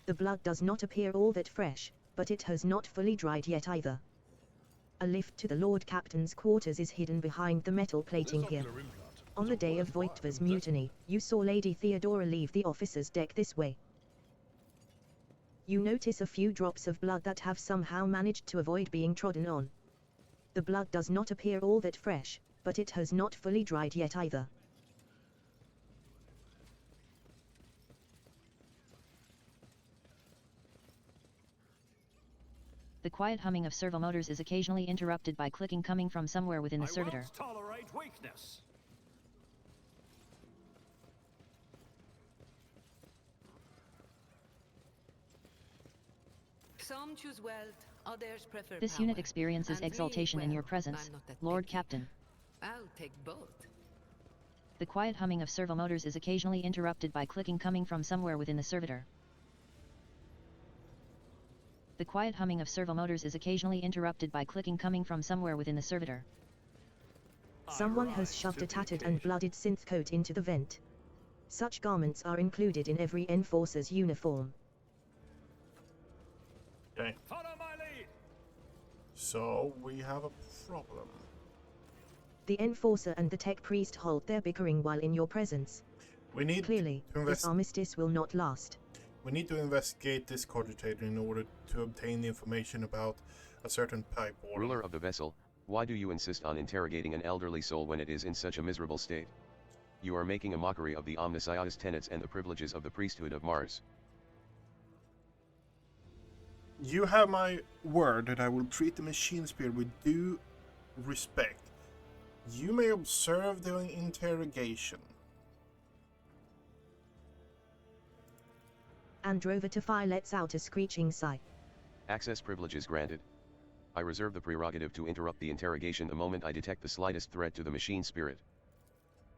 The blood does not appear all that fresh, but it has not fully dried yet either. A lift to the Lord Captain's quarters is hidden behind the metal plating here. On the day of Voigtva's mutiny, you saw Lady Theodora leave the officer's deck this way. You notice a few drops of blood that have somehow managed to avoid being trodden on. The blood does not appear all that fresh, but it has not fully dried yet either. The quiet humming of servomotors is occasionally interrupted by clicking coming from somewhere within the servitor. I won't tolerate weakness. Some choose wealth, others prefer This power. unit experiences And me, exaltation in well, your presence, I'm not that Lord picky. Captain. I'll take both. The quiet humming of servomotors is occasionally interrupted by clicking coming from somewhere within the servitor. The quiet humming of servomotors is occasionally interrupted by clicking coming from somewhere within the servitor. Someone has shoved a tattered and blooded synth coat into the vent. Such garments are included in every enforcer's uniform. okay. Follow my lead. So we have a problem. The enforcer and the tech priest hold their bickering while in your presence. We need Clearly, to this armistice will not last. We need to investigate this cogitator in order to obtain the information about a certain pipe order. Ruler of the vessel, why do you insist on interrogating an elderly soul when it is in such a miserable state? You are making a mockery of the omniscience tenets and the privileges of the priesthood of Mars. You have my word that I will treat the machine spirit with due respect. You may observe the interrogation. Androvatify lets out a screeching sigh. Access privileges granted. I reserve the prerogative to interrupt the interrogation the moment I detect the slightest threat to the machine spirit.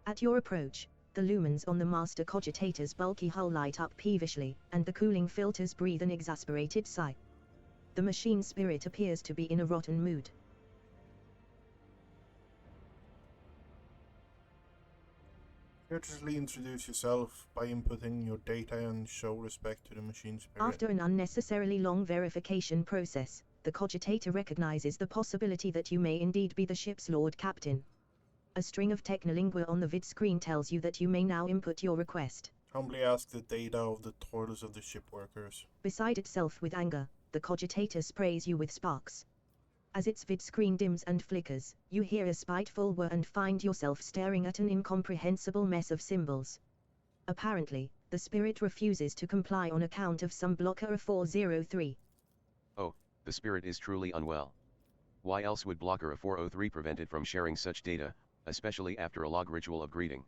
At your approach, the lumens on the master cogitator's bulky hull light up peevishly, and the cooling filters breathe an exasperated sigh. The machine spirit appears to be in a rotten mood. Courteously introduce yourself by inputting your data and show respect to the machine spirit. After an unnecessarily long verification process, the cogitator recognizes the possibility that you may indeed be the ship's Lord Captain. A string of technolingua on the vid screen tells you that you may now input your request. Humbly ask the data of the toilers of the ship workers. Beside itself with anger, the cogitator sprays you with sparks. As its vid screen dims and flickers, you hear a spiteful whir and find yourself staring at an incomprehensible mess of symbols. Apparently, the spirit refuses to comply on account of some blocker of 403. Oh, the spirit is truly unwell. Why else would blocker a 403 prevent it from sharing such data, especially after a log ritual of greeting?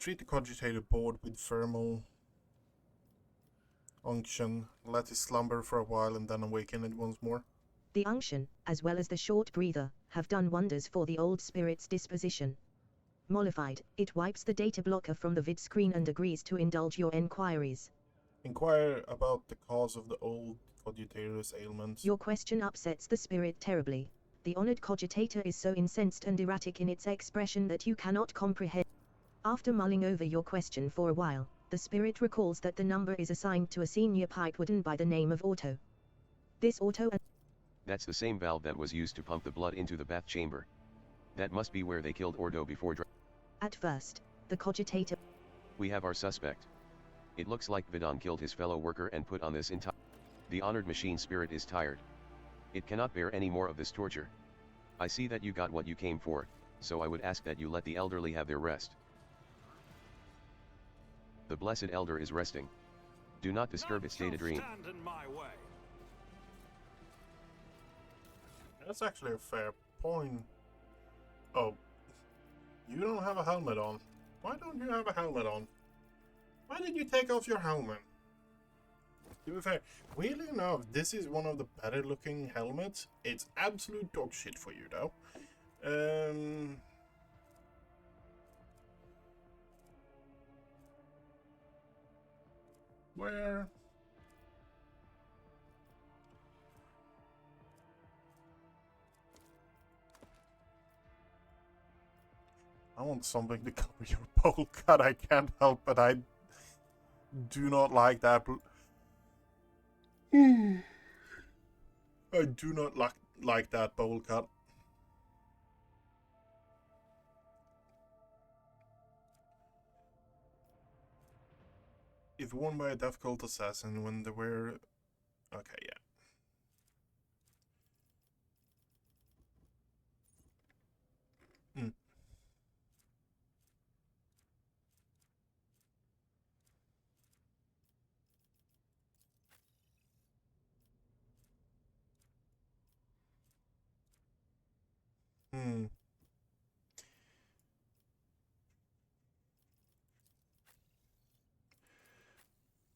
Treat the cogitator board with thermal unction, let it slumber for a while and then awaken it once more. The unction, as well as the short breather, have done wonders for the old spirit's disposition. Mollified, it wipes the data blocker from the vid screen and agrees to indulge your enquiries. Inquire about the cause of the old cogitator's ailments. Your question upsets the spirit terribly. The honored cogitator is so incensed and erratic in its expression that you cannot comprehend. After mulling over your question for a while, the spirit recalls that the number is assigned to a senior pipewarden by the name of Otto. This Otto... That's the same valve that was used to pump the blood into the bath chamber. That must be where they killed Ordo before At first, the cogitator... We have our suspect. It looks like Vidon killed his fellow worker and put on this entire... The honored machine spirit is tired. It cannot bear any more of this torture. I see that you got what you came for, so I would ask that you let the elderly have their rest. The blessed elder is resting. Do not disturb its data dream. Stand in my way. That's actually a fair point. Oh, you don't have a helmet on. Why don't you have a helmet on? Why did you take off your helmet? To be fair, weirdly enough, this is one of the better looking helmets. It's absolute dog shit for you though. Where? I want something to cover your bowl cut. I can't help but I do not like that. I do not like that bowl cut. If worn by a difficult assassin when they wear... Okay, yeah. Hmm.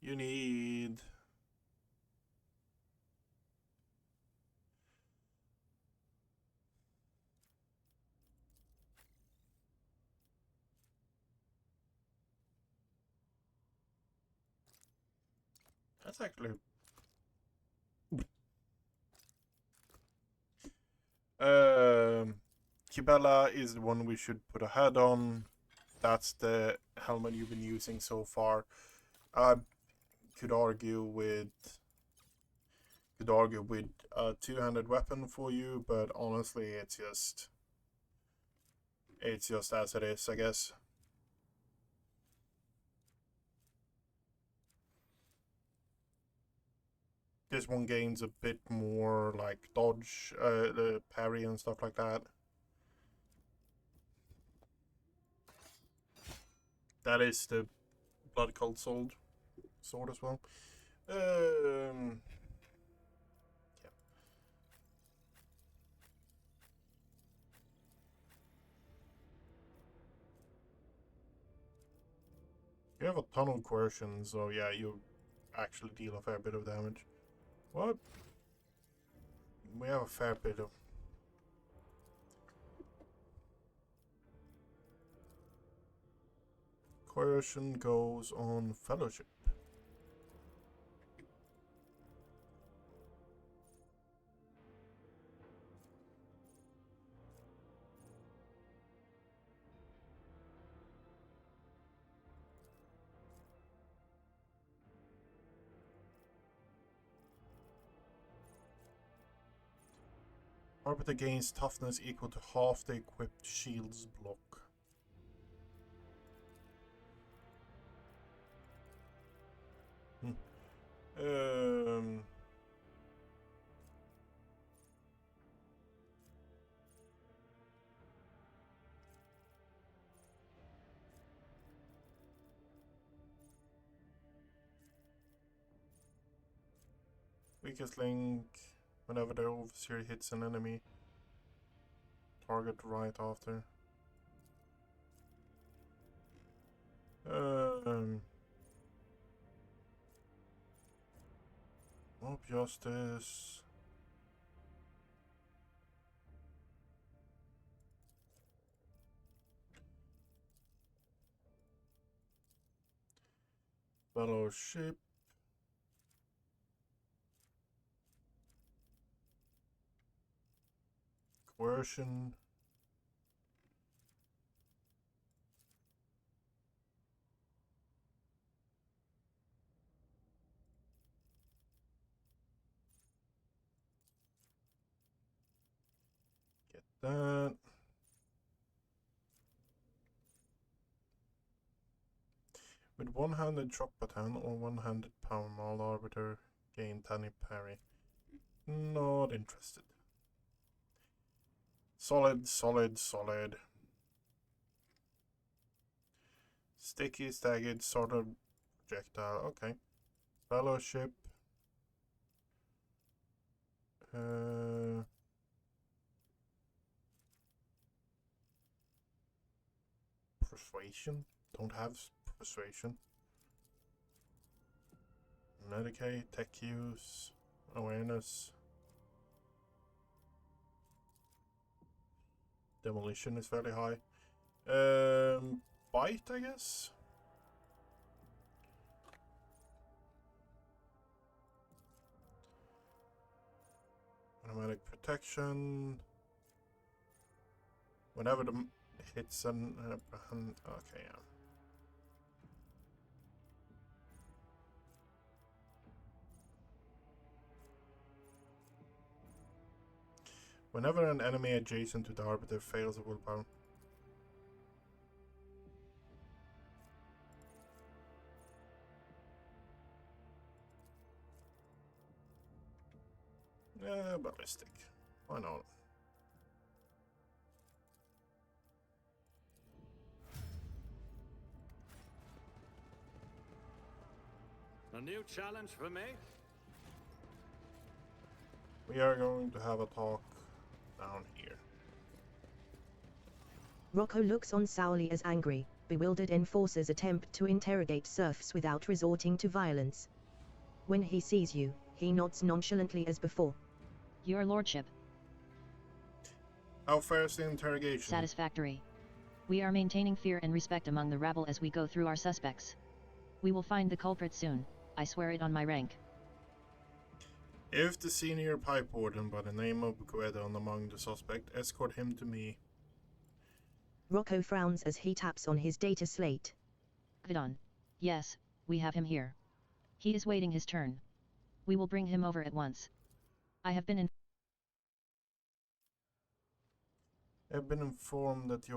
You need... That's actually... Kibela is the one we should put a head on. That's the helmet you've been using so far. I could argue with a two-handed weapon for you, but honestly, it's just as it is, I guess. This one gains a bit more like dodge, the parry and stuff like that. That is the blood cult sword as well. Yeah. You have a ton of coercion, so yeah, you actually deal a fair bit of damage. What? We have a fair bit of... Coercion goes on Fellowship. Arbiter gains toughness equal to half the equipped shield's block. Weakest link, whenever the overseer hits an enemy, target right after. Mob Justice. Fellowship. Coercion. Get that. With one-handed shock baton or one-handed power maul, Arbiter gain tiny parry. Not interested. Solid. Sticky, staggered, sort of projectile. Okay. Fellowship. Persuasion. Don't have persuasion. Medicate, tech use, awareness. Demolition is fairly high. Bite, I guess. Automatic protection. Whenever the hits an okay, yeah. Whenever an enemy adjacent to the arbiter fails a willpower. Ballistic. Why not? A new challenge for me? We are going to have a talk down here. Rocco looks on sourly as angry, bewildered enforcers attempt to interrogate serfs without resorting to violence. When he sees you, he nods nonchalantly as before. Your lordship. How fares the interrogation? Satisfactory. We are maintaining fear and respect among the rabble as we go through our suspects. We will find the culprit soon, I swear it on my rank. If the senior pipe warden by the name of Guedon among the suspect, escort him to me. Rocco frowns as he taps on his data slate. Guedon. Yes, we have him here. He is waiting his turn. We will bring him over at once. I have been informed that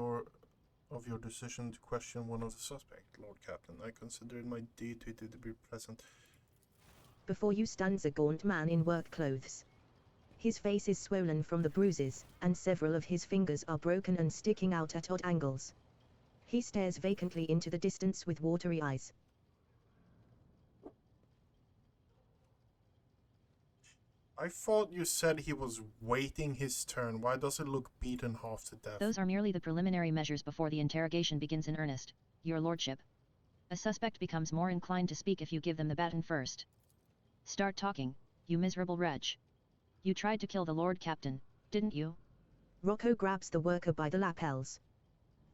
of your decision to question one of the suspects, Lord Captain. I consider it my duty to be present. Before you stands a gaunt man in work clothes. His face is swollen from the bruises, and several of his fingers are broken and sticking out at odd angles. He stares vacantly into the distance with watery eyes. I thought you said he was waiting his turn. Why does it look beaten half to death? Those are merely the preliminary measures before the interrogation begins in earnest, your lordship. A suspect becomes more inclined to speak if you give them the baton first. Start talking, you miserable wretch. You tried to kill the Lord Captain, didn't you? Rocco grabs the worker by the lapels.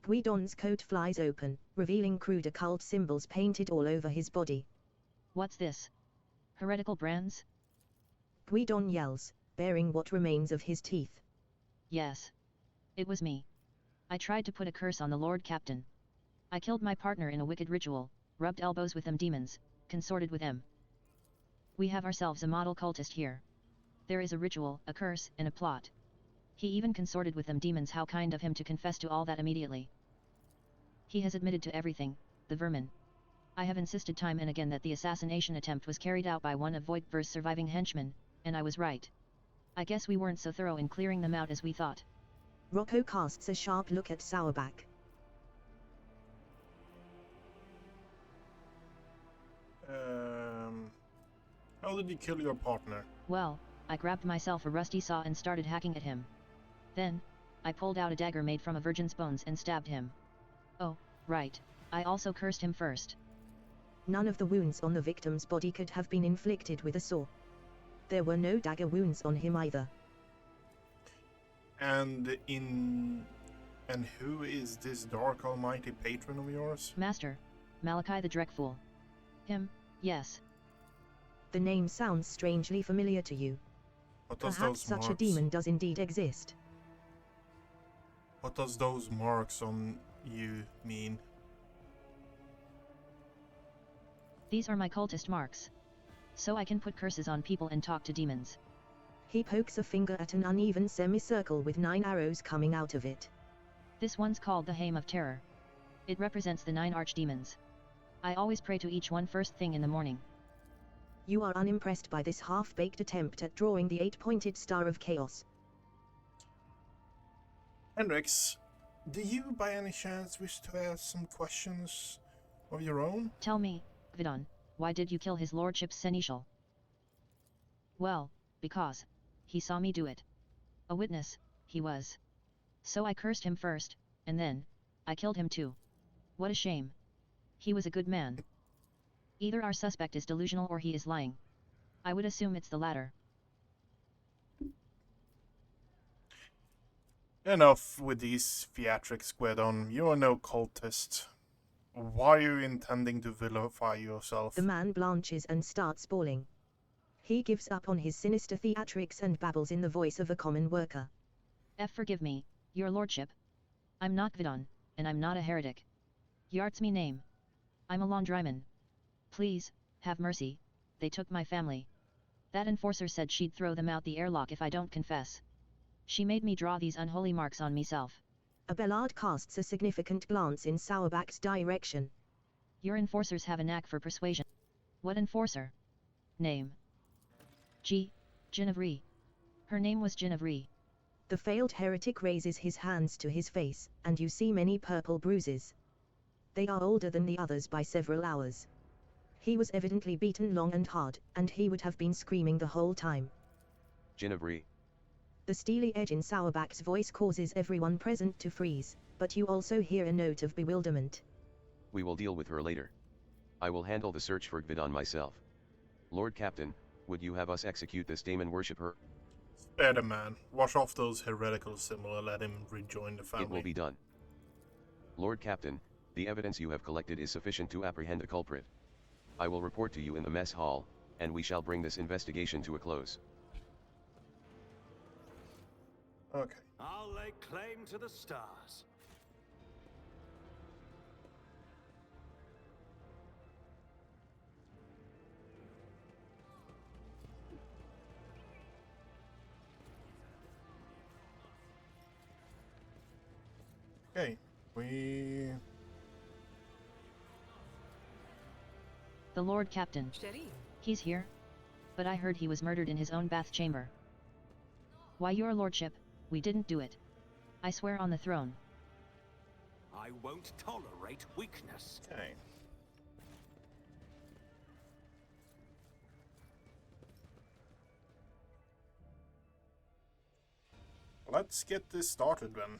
Guidon's coat flies open, revealing crude occult symbols painted all over his body. What's this? Heretical brands? Guidon yells, baring what remains of his teeth. Yes. It was me. I tried to put a curse on the Lord Captain. I killed my partner in a wicked ritual, rubbed elbows with them demons, consorted with them. We have ourselves a model cultist here. There is a ritual, a curse, and a plot. He even consorted with them demons. How kind of him to confess to all that immediately. He has admitted to everything, the vermin. I have insisted time and again that the assassination attempt was carried out by one of Voigtver's surviving henchmen, and I was right. I guess we weren't so thorough in clearing them out as we thought. Rocco casts a sharp look at Sourback. How did you kill your partner? Well, I grabbed myself a rusty saw and started hacking at him. Then, I pulled out a dagger made from a virgin's bones and stabbed him. Oh, right, I also cursed him first. None of the wounds on the victim's body could have been inflicted with a saw. There were no dagger wounds on him either. And who is this dark almighty patron of yours? Master, Malachi the Dreckfool. Him, yes. The name sounds strangely familiar to you. What does Perhaps those such marks, a demon does indeed exist. What does those marks on you mean? These are my cultist marks. So I can put curses on people and talk to demons. He pokes a finger at an uneven semicircle with 9 arrows coming out of it. This one's called the Hame of Terror. It represents the 9 archdemons. I always pray to each one first thing in the morning. You are unimpressed by this half-baked attempt at drawing the 8-pointed star of chaos. Hendrix, do you by any chance wish to ask some questions of your own? Tell me, Vidon, Why did you kill his lordship's seneschal? Well, because he saw me do it. A witness, he was. So I cursed him first, and then I killed him too. What a shame. He was a good man. Either our suspect is delusional or he is lying. I would assume it's the latter. Enough with these theatrics, Gwedon. You are no cultist. Why are you intending to vilify yourself? The man blanches and starts bawling. He gives up on his sinister theatrics and babbles in the voice of a common worker. Forgive me, your lordship. I'm not Vidon, and I'm not a heretic. Yart's me name. I'm a laundryman. Please, have mercy, they took my family. That enforcer said she'd throw them out the airlock if I don't confess. She made me draw these unholy marks on myself. Abelard casts a significant glance in Sourback's direction. Your enforcers have a knack for persuasion. What enforcer? Name. Ginevre. Her name was Ginevre. The failed heretic raises his hands to his face, and you see many purple bruises. They are older than the others by several hours. He was evidently beaten long and hard, and he would have been screaming the whole time. Ginevre. The steely edge in Sourback's voice causes everyone present to freeze, but you also hear a note of bewilderment. We will deal with her later. I will handle the search for Gvidon myself. Lord Captain, would you have us execute this demon worshipper? Spare the man. Wash off those heretical symbols and let him rejoin the family. It will be done. Lord Captain, the evidence you have collected is sufficient to apprehend the culprit. I will report to you in the mess hall, and we shall bring this investigation to a close. Okay. I'll lay claim to the stars. Okay, we... The Lord Captain. He's here? But I heard he was murdered in his own bath chamber. Why, your lordship, we didn't do it. I swear on the throne. I won't tolerate weakness. Okay. Let's get this started then.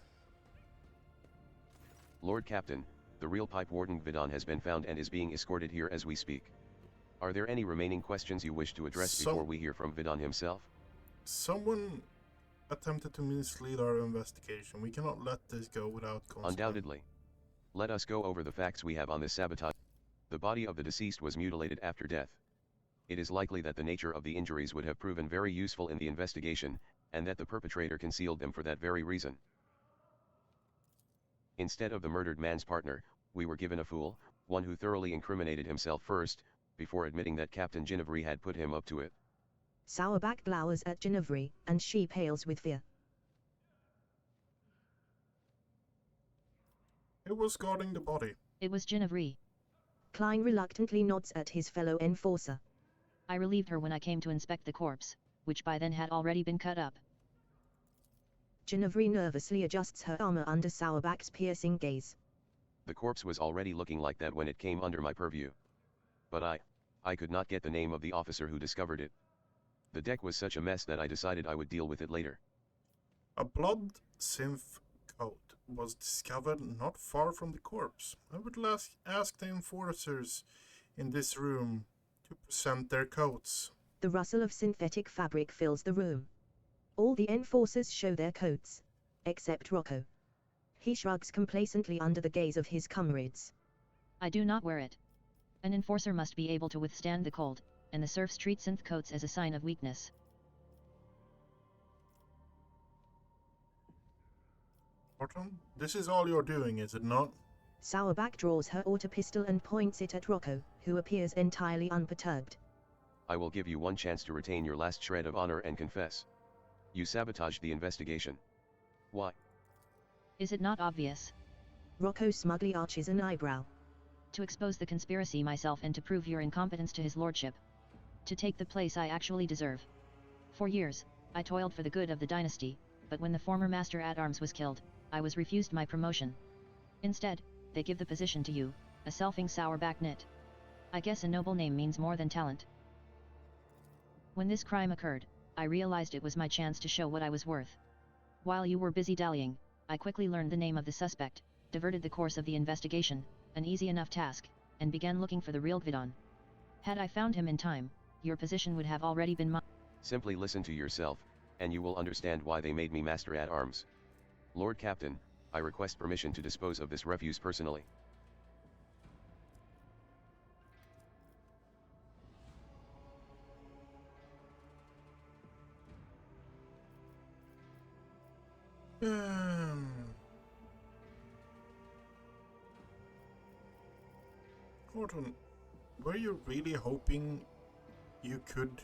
Lord Captain, the real pipe warden Gvidon has been found and is being escorted here as we speak. Are there any remaining questions you wish to address before we hear from Gvidon himself? Someone attempted to mislead our investigation. We cannot let this go without consequence. Undoubtedly. Let us go over the facts we have on this sabotage. The body of the deceased was mutilated after death. It is likely that the nature of the injuries would have proven very useful in the investigation, and that the perpetrator concealed them for that very reason. Instead of the murdered man's partner, we were given a fool, one who thoroughly incriminated himself first, before admitting that Captain Ginevre had put him up to it. Sourback glowers at Ginevre, and she pales with fear. Who was guarding the body? It was Ginevre. Klein reluctantly nods at his fellow enforcer. I relieved her when I came to inspect the corpse, which by then had already been cut up. Ginevre nervously adjusts her armor under Sourback's piercing gaze. The corpse was already looking like that when it came under my purview. But I could not get the name of the officer who discovered it. The deck was such a mess that I decided I would deal with it later. A blood synth coat was discovered not far from the corpse. I would ask the enforcers in this room to present their coats. The rustle of synthetic fabric fills the room. All the enforcers show their coats, except Rocco. He shrugs complacently under the gaze of his comrades. I do not wear it. An enforcer must be able to withstand the cold, and the serfs treat synth coats as a sign of weakness. Horton, this is all you're doing, is it not? Sourback draws her auto pistol and points it at Rocco, who appears entirely unperturbed. I will give you one chance to retain your last shred of honor and confess. You sabotaged the investigation. Why? Is it not obvious? Rocco smugly arches an eyebrow. To expose the conspiracy myself and to prove your incompetence to his lordship. To take the place I actually deserve. For years, I toiled for the good of the dynasty, but when the former master-at-arms was killed, I was refused my promotion. Instead, they give the position to you, a selfing Sourback nit. I guess a noble name means more than talent. When this crime occurred, I realized it was my chance to show what I was worth. While you were busy dallying, I quickly learned the name of the suspect, diverted the course of the investigation, an easy enough task, and began looking for the real Gvidon. Had I found him in time, your position would have already been mine. Simply listen to yourself, and you will understand why they made me Master at Arms. Lord Captain, I request permission to dispose of this refuse personally. Gordon, were you really hoping you could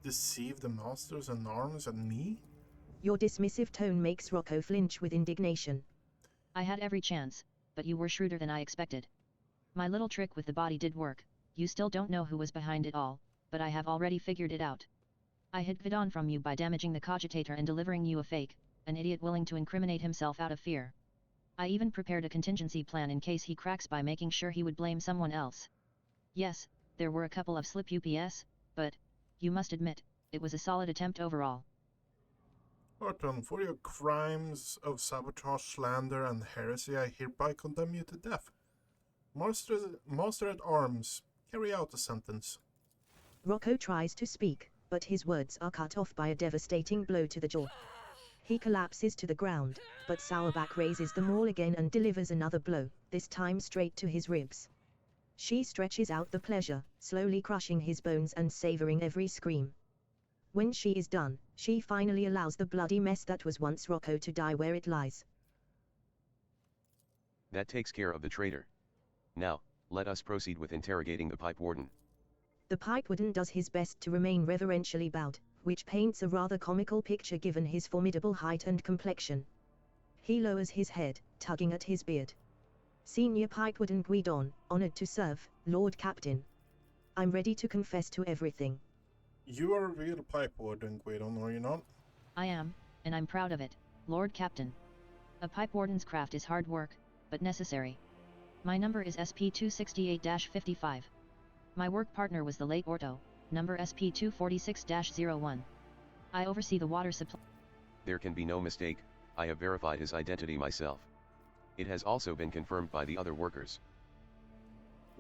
deceive the masters in arms and me? Your dismissive tone makes Rocco flinch with indignation. I had every chance, but you were shrewder than I expected. My little trick with the body did work. You still don't know who was behind it all, but I have already figured it out. I hid Gvidon from you by damaging the cogitator and delivering you a fake, an idiot willing to incriminate himself out of fear. I even prepared a contingency plan in case he cracks by making sure he would blame someone else. Yes, there were a couple of slip ups, but, you must admit, it was a solid attempt overall. Gordon, for your crimes of sabotage, slander, and heresy, I hereby condemn you to death. Master at Arms, carry out the sentence. Rocco tries to speak, but his words are cut off by a devastating blow to the jaw. He collapses to the ground, but Sourback raises them all again and delivers another blow, this time straight to his ribs. She stretches out the pleasure, slowly crushing his bones and savoring every scream. When she is done, she finally allows the bloody mess that was once Rocco to die where it lies. That takes care of the traitor. Now, let us proceed with interrogating the pipe warden. The pipe warden does his best to remain reverentially bowed, which paints a rather comical picture given his formidable height and complexion. He lowers his head, tugging at his beard. Senior Pipe Warden Gvidon, honored to serve, Lord Captain. I'm ready to confess to everything. You are a real pipe warden, Gvidon, are you not? I am, and I'm proud of it, Lord Captain. A pipe warden's craft is hard work, but necessary. My number is SP-268-55. My work partner was the late Orto, number SP-246-01. I oversee the water supply. There can be no mistake, I have verified his identity myself. It has also been confirmed by the other workers.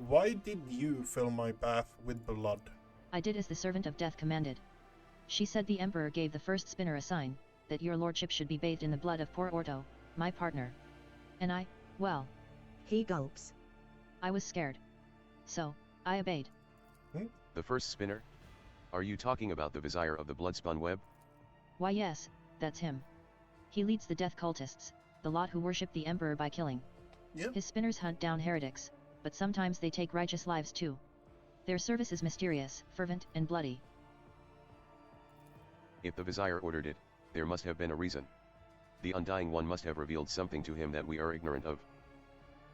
Why did you fill my bath with blood? I did as the servant of death commanded. She said the Emperor gave the first spinner a sign, that your lordship should be bathed in the blood of poor Orto, my partner. And I, well... He gulps. I was scared. So, I obeyed. The first spinner? Are you talking about the vizier of the bloodspun web? Why yes, that's him. He leads the death cultists, the lot who worship the Emperor by killing. Yep. His spinners hunt down heretics, but sometimes they take righteous lives too. Their service is mysterious, fervent, and bloody. If the vizier ordered it, there must have been a reason. The Undying One must have revealed something to him that we are ignorant of.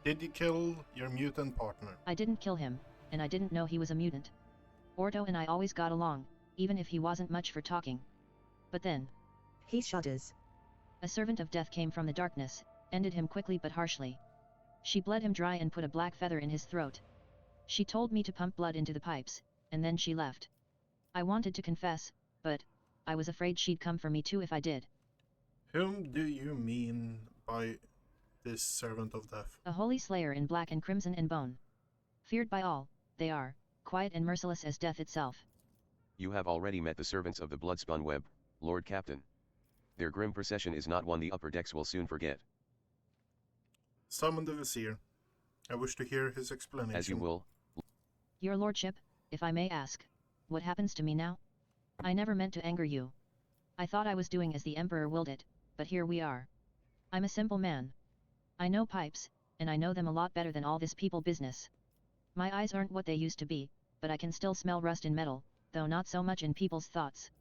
Did you kill your mutant partner? I didn't kill him, and I didn't know he was a mutant. Orto and I always got along, even if he wasn't much for talking. But then... He shudders. A servant of death came from the darkness, ended him quickly but harshly. She bled him dry and put a black feather in his throat. She told me to pump blood into the pipes, and then she left. I wanted to confess, but I was afraid she'd come for me too if I did. Whom do you mean by this servant of death? A holy slayer in black and crimson and bone. Feared by all, they are, quiet and merciless as death itself. You have already met the servants of the bloodspun web, Lord Captain. Their grim procession is not one the upper decks will soon forget. Summon the vizier. I wish to hear his explanation. As you will. Your lordship, if I may ask, what happens to me now? I never meant to anger you. I thought I was doing as the Emperor willed it, but here we are. I'm a simple man. I know pipes, and I know them a lot better than all this people business. My eyes aren't what they used to be, but I can still smell rust in metal, though not so much in people's thoughts.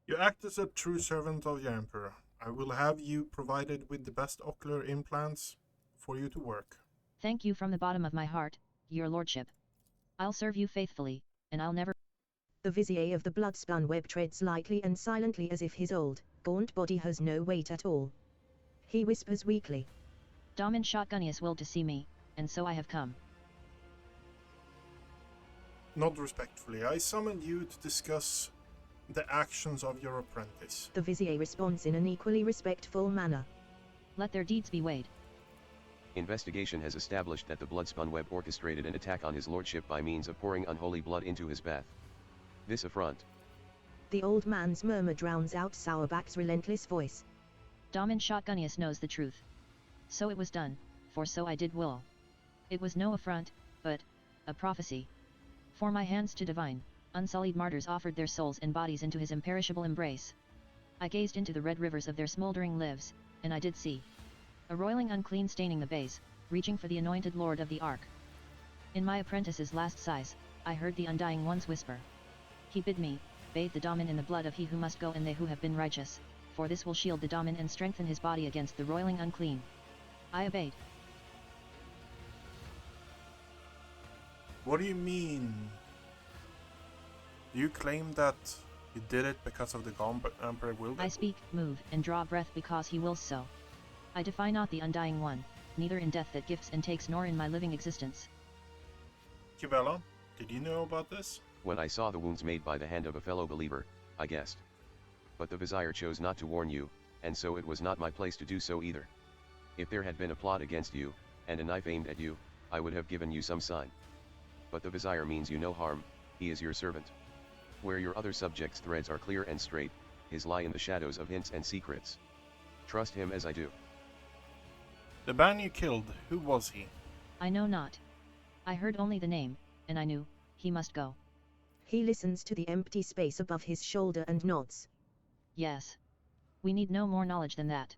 You act as a true servant of the Emperor. I will have you provided with the best ocular implants for you to work. Thank you from the bottom of my heart, your lordship. I'll serve you faithfully, and I'll never... The vizier of the bloodspun web treads lightly and silently as if his old, gaunt body has no weight at all. He whispers weakly. Damin Shotgunius willed to see me, and so I have come. Not respectfully, I summoned you to discuss the actions of your apprentice. The Vizier responds in an equally respectful manner. Let their deeds be weighed. Investigation has established that the Bloodspun Web orchestrated an attack on his lordship by means of pouring unholy blood into his bath. This affront. The old man's murmur drowns out Sourback's relentless voice. Damin Shotgunius knows the truth. So it was done, for so I did will. It was no affront, but a prophecy. For my hands to divine, unsullied martyrs offered their souls and bodies into his imperishable embrace. I gazed into the red rivers of their smoldering lives, and I did see a roiling unclean staining the bays, reaching for the anointed lord of the ark. In my apprentice's last sighs, I heard the undying one's whisper. He bid me bathe the Damin in the blood of he who must go and they who have been righteous, for this will shield the Damin and strengthen his body against the roiling unclean. I obeyed. What do you mean? Do you claim that you did it because of the Emperor willed it? I speak, move, and draw breath because he wills so. I defy not the undying one, neither in death that gifts and takes nor in my living existence. Kibella, did you know about this? When I saw the wounds made by the hand of a fellow believer, I guessed. But the Vizier chose not to warn you, and so it was not my place to do so either. If there had been a plot against you, and a knife aimed at you, I would have given you some sign. But the Vizier means you no harm, he is your servant. Where your other subjects' threads are clear and straight, his lie in the shadows of hints and secrets. Trust him as I do. The man you killed, who was he? I know not. I heard only the name, and I knew he must go. He listens to the empty space above his shoulder and nods. Yes. We need no more knowledge than that.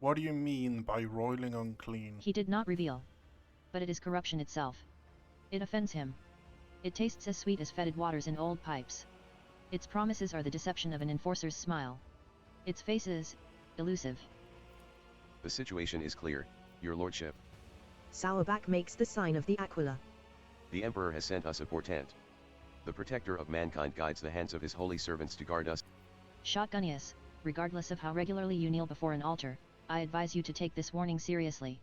What do you mean by roiling unclean? He did not reveal. But it is corruption itself. It offends him. It tastes as sweet as fetid waters in old pipes. Its promises are the deception of an enforcer's smile. Its face is elusive. The situation is clear, your lordship. Sourback makes the sign of the Aquila. The Emperor has sent us a portent. The protector of mankind guides the hands of his holy servants to guard us. Shotgunius, regardless of how regularly you kneel before an altar, I advise you to take this warning seriously.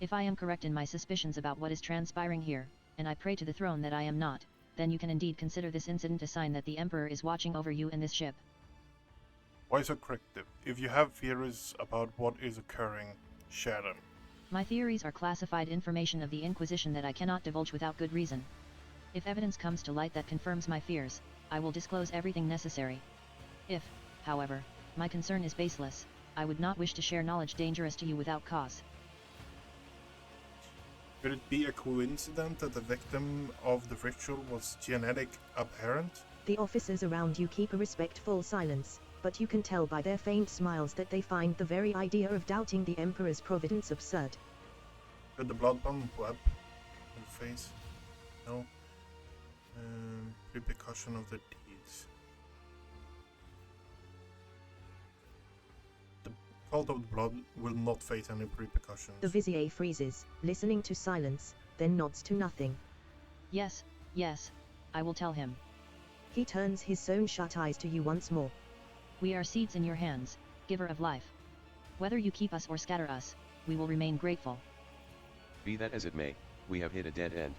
If I am correct in my suspicions about what is transpiring here, and I pray to the throne that I am not, then you can indeed consider this incident a sign that the Emperor is watching over you and this ship. Why so cryptic? If you have theories about what is occurring, share them. My theories are classified information of the Inquisition that I cannot divulge without good reason. If evidence comes to light that confirms my fears, I will disclose everything necessary. If, however, my concern is baseless, I would not wish to share knowledge dangerous to you without cause. Could it be a coincidence that the victim of the ritual was genetic apparent? The officers around you keep a respectful silence, but you can tell by their faint smiles that they find the very idea of doubting the Emperor's providence absurd. Could the Bloodspun Web in the face? No. Repercussion of the deeds. The cult of the blood will not face any repercussions. The Vizier freezes, listening to silence, then nods to nothing. Yes, yes, I will tell him. He turns his sewn-shut eyes to you once more. We are seeds in your hands, giver of life. Whether you keep us or scatter us, we will remain grateful. Be that as it may, we have hit a dead end.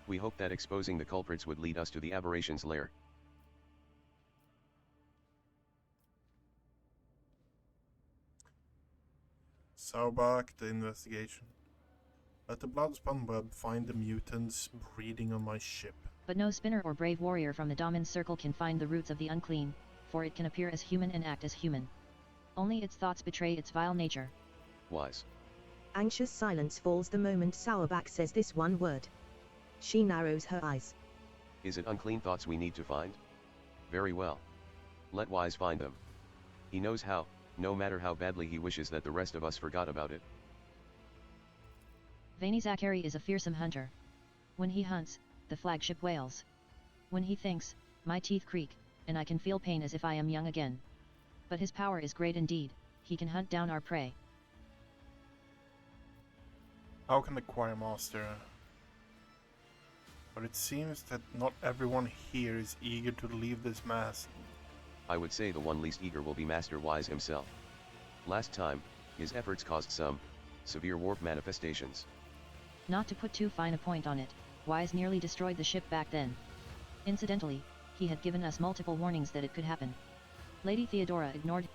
We hope that exposing the culprits would lead us to the aberration's lair. Sourback, the investigation. Let the Bloodspun Web find the mutants breeding on my ship. But no spinner or brave warrior from the Damin circle can find the roots of the unclean, for it can appear as human and act as human. Only its thoughts betray its vile nature. Wise. Anxious silence falls the moment Sourback says this one word. She narrows her eyes. Is it unclean thoughts we need to find? Very well. Let Wise find them. He knows how, no matter how badly he wishes that the rest of us forgot about it. Vaini Zachary is a fearsome hunter. When he hunts, the flagship wails. When he thinks, my teeth creak, and I can feel pain as if I am young again. But his power is great indeed, he can hunt down our prey. How can the choir master? But it seems that not everyone here is eager to leave this mass. I would say the one least eager will be Master Wise himself. Last time, his efforts caused some severe warp manifestations. Not to put too fine a point on it, Wise nearly destroyed the ship back then. Incidentally, he had given us multiple warnings that it could happen. Lady Theodora ignored.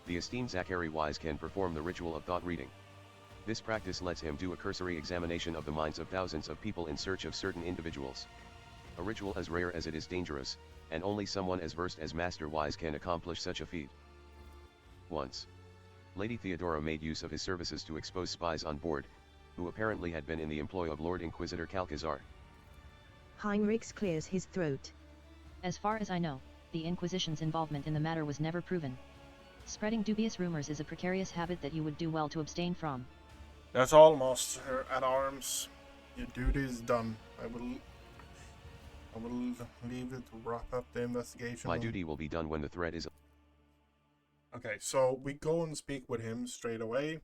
The esteemed Zachary Wise can perform the ritual of thought reading. This practice lets him do a cursory examination of the minds of thousands of people in search of certain individuals. A ritual as rare as it is dangerous, and only someone as versed as Master Wise can accomplish such a feat. Once, Lady Theodora made use of his services to expose spies on board, who apparently had been in the employ of Lord Inquisitor Calcazar. Heinrichs clears his throat. As far as I know, the Inquisition's involvement in the matter was never proven. Spreading dubious rumors is a precarious habit that you would do well to abstain from. That's all, Master at Arms. Your duty is done. I will leave it to wrap up the investigation. My duty will be done when the threat is... Okay, so we go and speak with him straight away.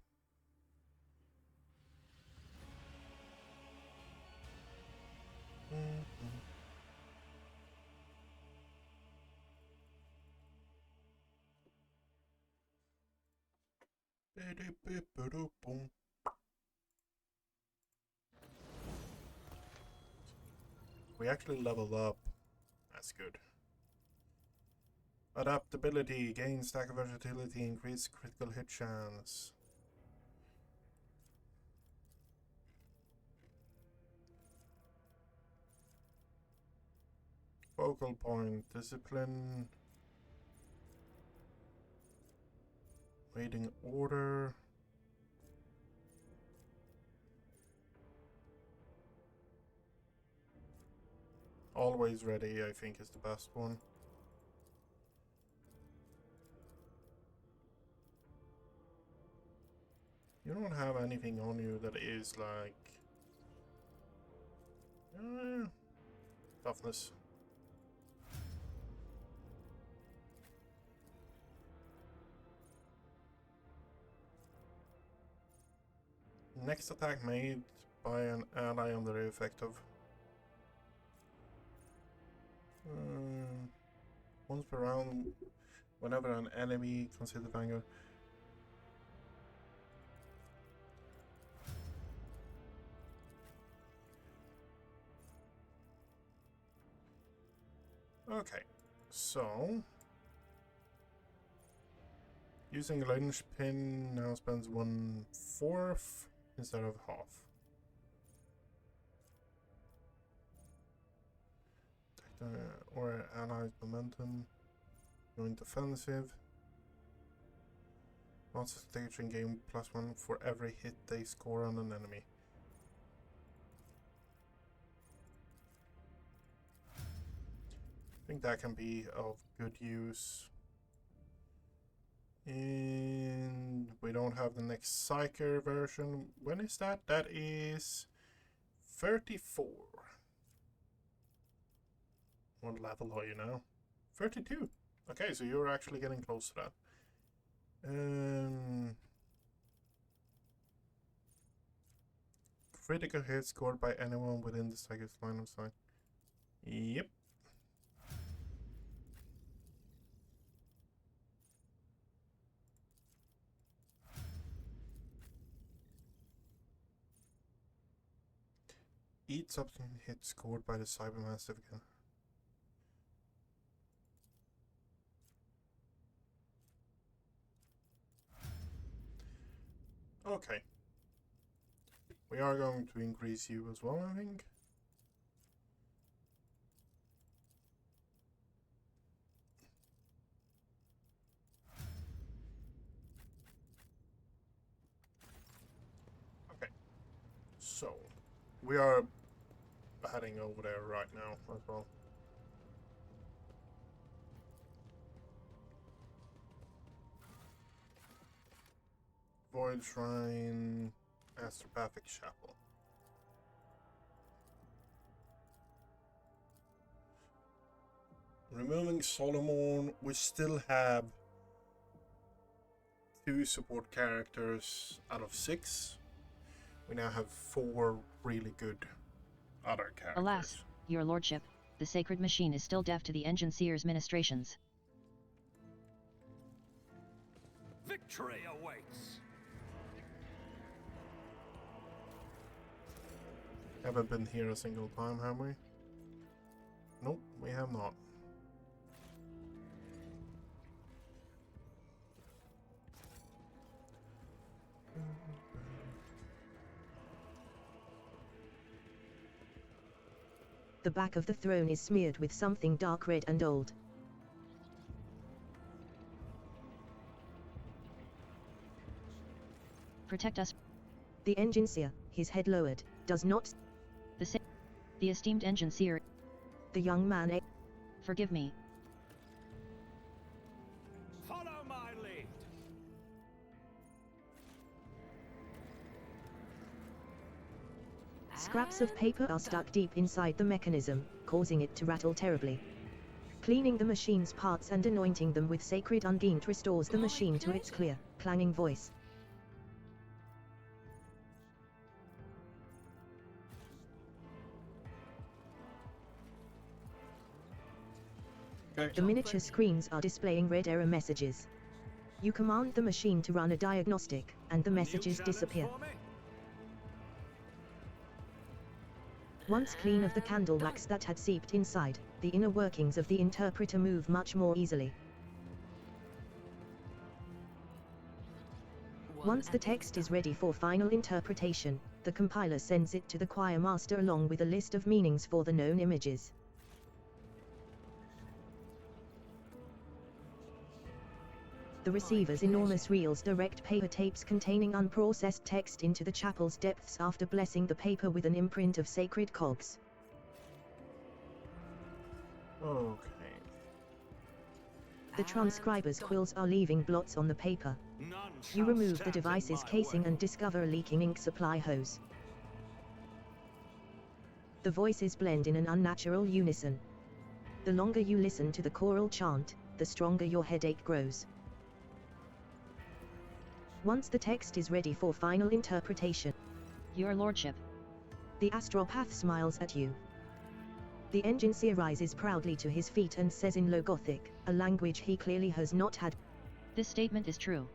We actually leveled up. That's good. Adaptability, gain stack of versatility, increase critical hit chance. Focal point, discipline. Waiting order. Always ready, I think, is the best one. You don't have anything on you that is like toughness. Next attack made by an ally under the effect of once per round, whenever an enemy considered anger. Okay, so using a lunge pin now spends 1/4 instead of half. Or allied momentum, going defensive. Monster staging gain +1 for every hit they score on an enemy. I think that can be of good use. And we don't have the next Psyker version. When is that? That is 34. What level are you now? 32. Okay, so you're actually getting close to that. Critical hit scored by anyone within the Psyker's line of sight. Yep. Each subsequent hit scored by the Cybermassive again. Okay. We are going to increase you as well, I think. Okay. So, we are heading over there right now as well. Void Shrine, Astropathic Chapel. Removing Solomon, we still have 2 support characters out of 6. We now have 4 really good other characters. Alas, your lordship, the sacred machine is still deaf to the Engine Seer's ministrations. victory awaits. Haven't been here a single time, have we? Nope, we have not. The back of the throne is smeared with something dark red and old. Protect us. The engine seer, his head lowered, does not. The esteemed engine seer. The young man. Forgive me. Follow my lead. Scraps of paper are stuck deep inside the mechanism, causing it to rattle terribly. Cleaning the machine's parts and anointing them with sacred unguent restores the machine to its clear, clanging voice. The miniature screens are displaying red error messages. You command the machine to run a diagnostic, and the messages disappear. Once clean of the candle wax that had seeped inside, the inner workings of the interpreter move much more easily. Once the text is ready for final interpretation, the compiler sends it to the choir master along with a list of meanings for the known images. The receiver's enormous reels direct paper tapes containing unprocessed text into the chapel's depths after blessing the paper with an imprint of sacred cogs. Okay. The transcriber's quills are leaving blots on the paper. You remove the device's casing and discover a leaking ink supply hose. The voices blend in an unnatural unison. The longer you listen to the choral chant, the stronger your headache grows. Once the text is ready for final interpretation. Your Lordship. The astropath smiles at you. The engine seer rises proudly to his feet and says in Low Gothic, a language he clearly has not had. This statement is true.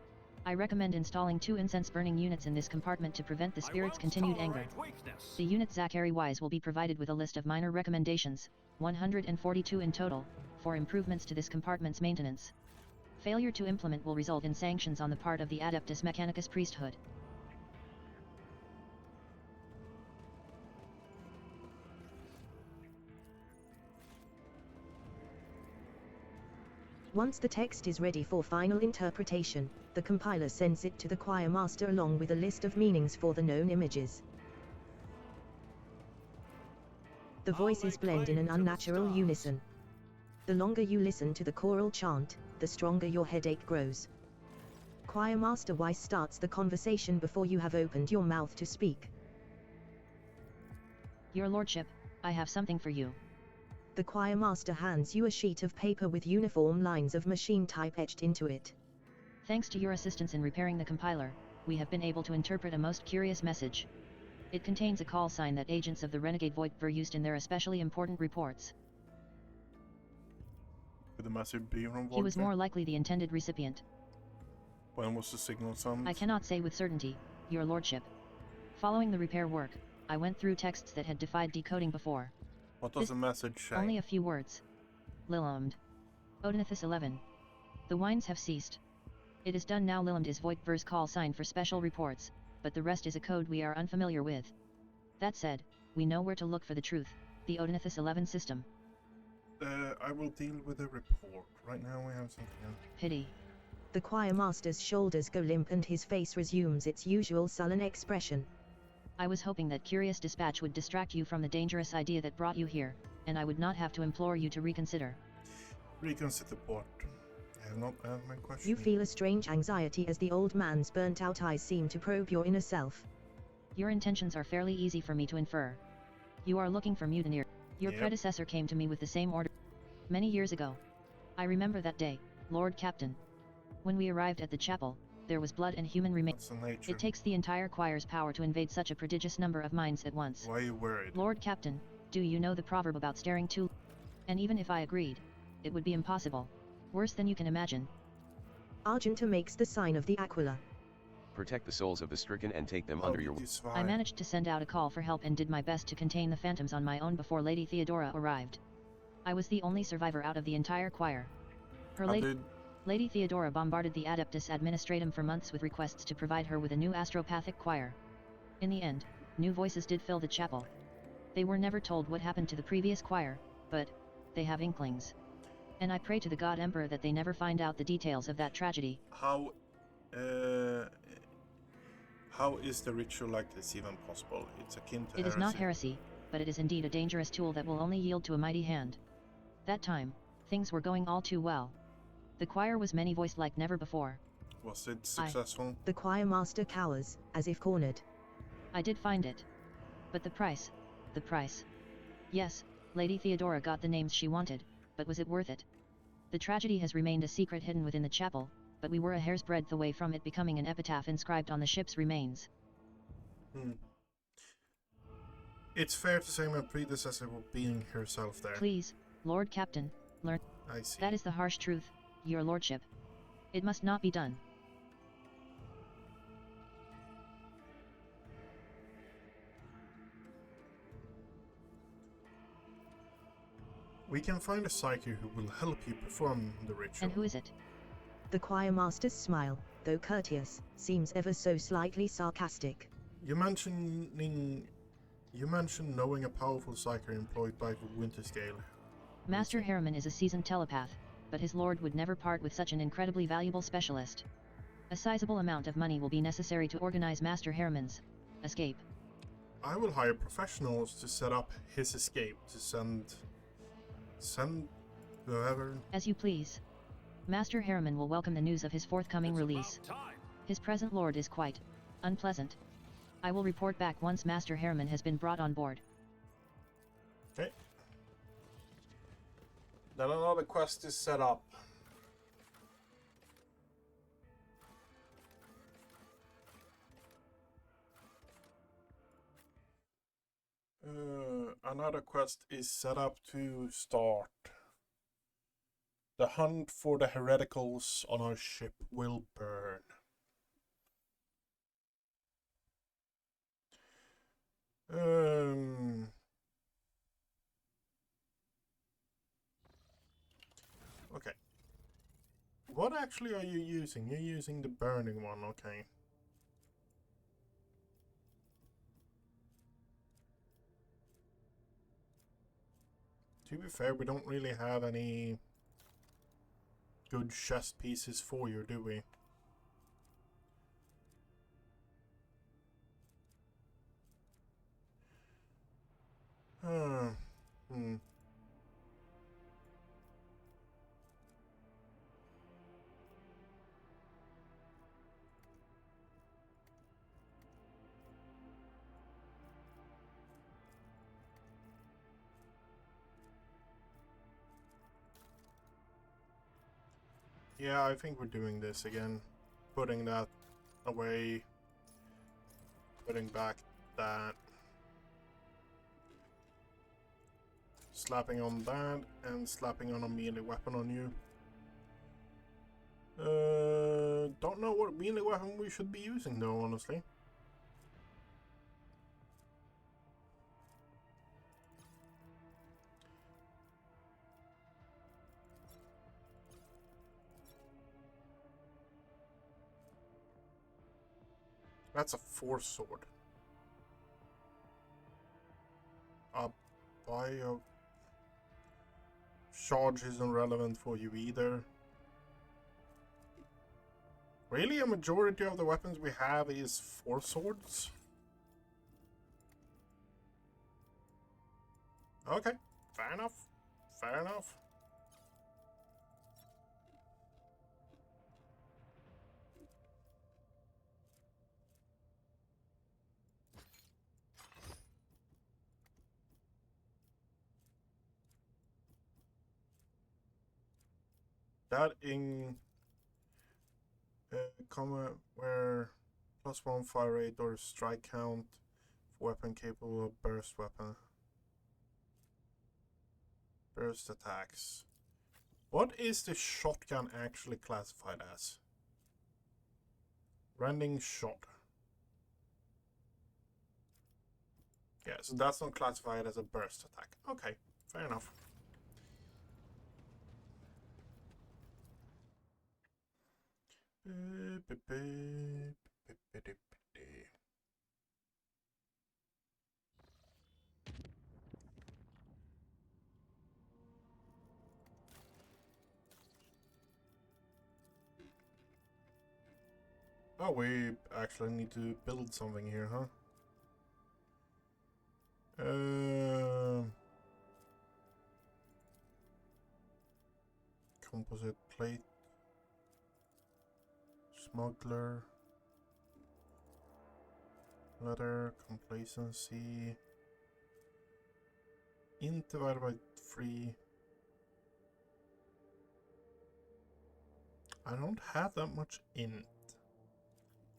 I recommend installing 2 incense-burning units in this compartment to prevent the spirit's continued anger. The unit Zachary Wise will be provided with a list of minor recommendations, 142 in total, for improvements to this compartment's maintenance. Failure to implement will result in sanctions on the part of the Adeptus Mechanicus priesthood. Once the text is ready for final interpretation, the compiler sends it to the choir master along with a list of meanings for the known images. The voices blend in an unnatural unison. The longer you listen to the choral chant, the stronger your headache grows. Choir Master Weiss starts the conversation before you have opened your mouth to speak. Your Lordship, I have something for you. The choir master hands you a sheet of paper with uniform lines of machine type etched into it. Thanks to your assistance in repairing the compiler, we have been able to interpret a most curious message. It contains a call sign that agents of the Renegade Void were used in their especially important reports. Could the message be from He was more likely the intended recipient. When was the signal sent? I cannot say with certainty, Your Lordship. Following the repair work, I went through texts that had defied decoding before. What does the message say? Only a few words. Lilumd. Odinithus 11. The wines have ceased. It is done now. Lilumd is Voigtver's call sign for special reports, but the rest is a code we are unfamiliar with. That said, we know where to look for the truth, the Odinithus 11 system. I will deal with the report. Right now we have something else. Pity. The choir master's shoulders go limp and his face resumes its usual sullen expression. I was hoping that curious dispatch would distract you from the dangerous idea that brought you here, and I would not have to implore you to reconsider. Reconsider what? I have not asked my question. You feel a strange anxiety as the old man's burnt-out eyes seem to probe your inner self. Your intentions are fairly easy for me to infer. You are looking for mutineers. Your predecessor came to me with the same order many years ago. I remember that day, Lord Captain. When we arrived at the chapel, there was blood and human remains. It takes the entire choir's power to invade such a prodigious number of minds at once. Why are you worried? Lord Captain, do you know the proverb about staring too? And even if I agreed, it would be impossible. Worse than you can imagine. Argenta makes the sign of the Aquila. Protect the souls of the stricken and take them How under did your you I survive? managed to send out a call for help and did my best to contain the phantoms on my own before Lady Theodora arrived. I was the only survivor out of the entire choir. How did... Lady Theodora bombarded the Adeptus Administratum for months with requests to provide her with a new astropathic choir. In the end, new voices did fill the chapel. They were never told what happened to the previous choir, but they have inklings. And I pray to the God Emperor that they never find out the details of that tragedy. How is the ritual like this even possible? It's akin to It heresy. is not heresy, but it is indeed a dangerous tool that will only yield to a mighty hand. That time, things were going all too well. The choir was many-voiced like never before. Was it successful? The choir master cowers, as if cornered. I did find it. But the price. Yes, Lady Theodora got the names she wanted, but was it worth it? The tragedy has remained a secret hidden within the chapel, but we were a hair's breadth away from it becoming an epitaph inscribed on the ship's remains. It's fair to say my predecessor was being herself there. Please, Lord Captain, learn. I see. That is the harsh truth, your lordship. It must not be done. We can find a psychic who will help you perform the ritual. And who is it? The choir master's smile, though courteous, seems ever so slightly sarcastic. You mentioned knowing a powerful psychic employed by the Winterscale. Master Harriman is a seasoned telepath, but his lord would never part with such an incredibly valuable specialist. A sizable amount of money will be necessary to organize Master Harriman's escape. I will hire professionals to set up his escape, to send whoever. As you please. Master Harriman will welcome the news of his forthcoming release. His present lord is quite unpleasant. I will report back once Master Harriman has been brought on board. Okay. Then another quest is set up. Another quest is set up to start. The hunt for the hereticals on our ship will burn. Okay. What actually are you using? You're using the burning one, okay. To be fair, we don't really have any good chest pieces for you, do we? Yeah, I think we're doing this again. Putting that away. Putting back that. Slapping on that and slapping on a melee weapon on you. Don't know what melee weapon we should be using though, honestly. That's a force sword. A bio charge isn't relevant for you either. Really, a majority of the weapons we have is force swords? Okay, fair enough. Fair enough. That in comma where +1 fire rate or strike count for weapon capable of burst weapon. Burst attacks. What is the shotgun actually classified as? Rending shot. Yeah, so that's not classified as a burst attack. Okay, fair enough. Oh, we actually need to build something here, huh? Composite plate. Smuggler. Letter. Complacency. Int divided by 3. I don't have that much int.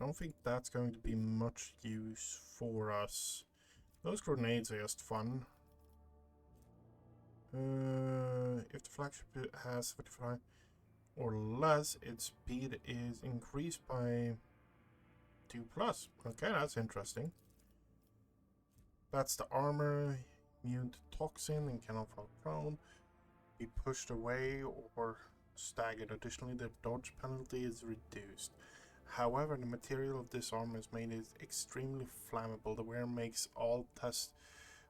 I don't think that's going to be much use for us. Those grenades are just fun. If the flagship has 55 or less, its speed is increased by 2+. Okay, that's interesting. That's the armor, immune to toxin and cannot fall prone. Be pushed away or staggered. Additionally, the dodge penalty is reduced. However, the material of this armor is made extremely flammable. The wearer makes all tests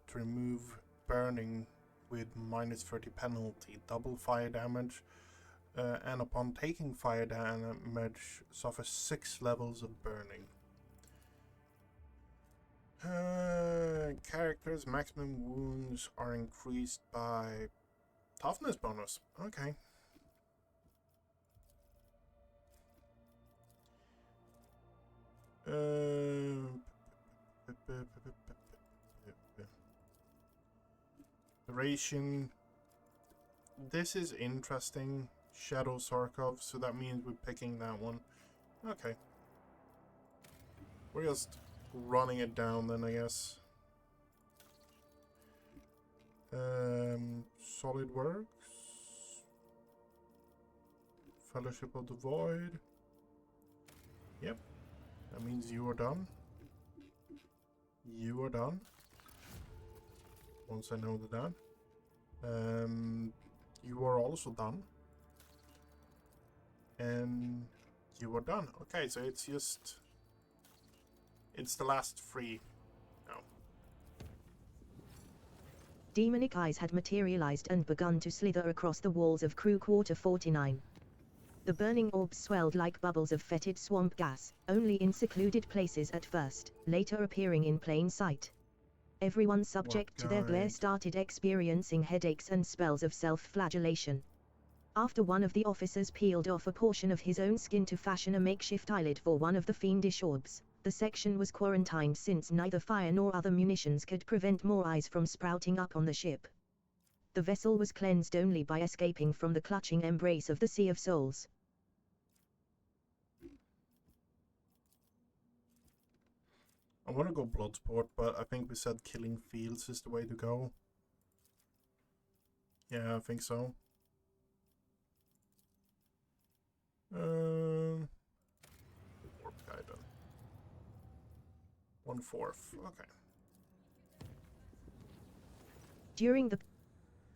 to remove burning with -30 penalty, double fire damage, and upon taking fire damage, suffers 6 levels of burning. Characters' maximum wounds are increased by toughness bonus. Okay. Duration. This is interesting. Shadow Sarkov, so that means we're picking that one. Okay. We're just running it down then, I guess. SolidWorks. Fellowship of the Void. Yep. That means you are done. You are done. Once I know that. You are also done. And you are done. Okay, so it's just... It's the last 3 now. Demonic eyes had materialized and begun to slither across the walls of crew quarter 49. The burning orbs swelled like bubbles of fetid swamp gas, only in secluded places at first, later appearing in plain sight. Everyone subject to their glare started experiencing headaches and spells of self-flagellation. After one of the officers peeled off a portion of his own skin to fashion a makeshift eyelid for one of the fiendish orbs, the section was quarantined since neither fire nor other munitions could prevent more eyes from sprouting up on the ship. The vessel was cleansed only by escaping from the clutching embrace of the Sea of Souls. I want to go Bloodsport, but I think we said killing fields is the way to go. Yeah, I think so. Warp guide then. 1/4. Okay. During the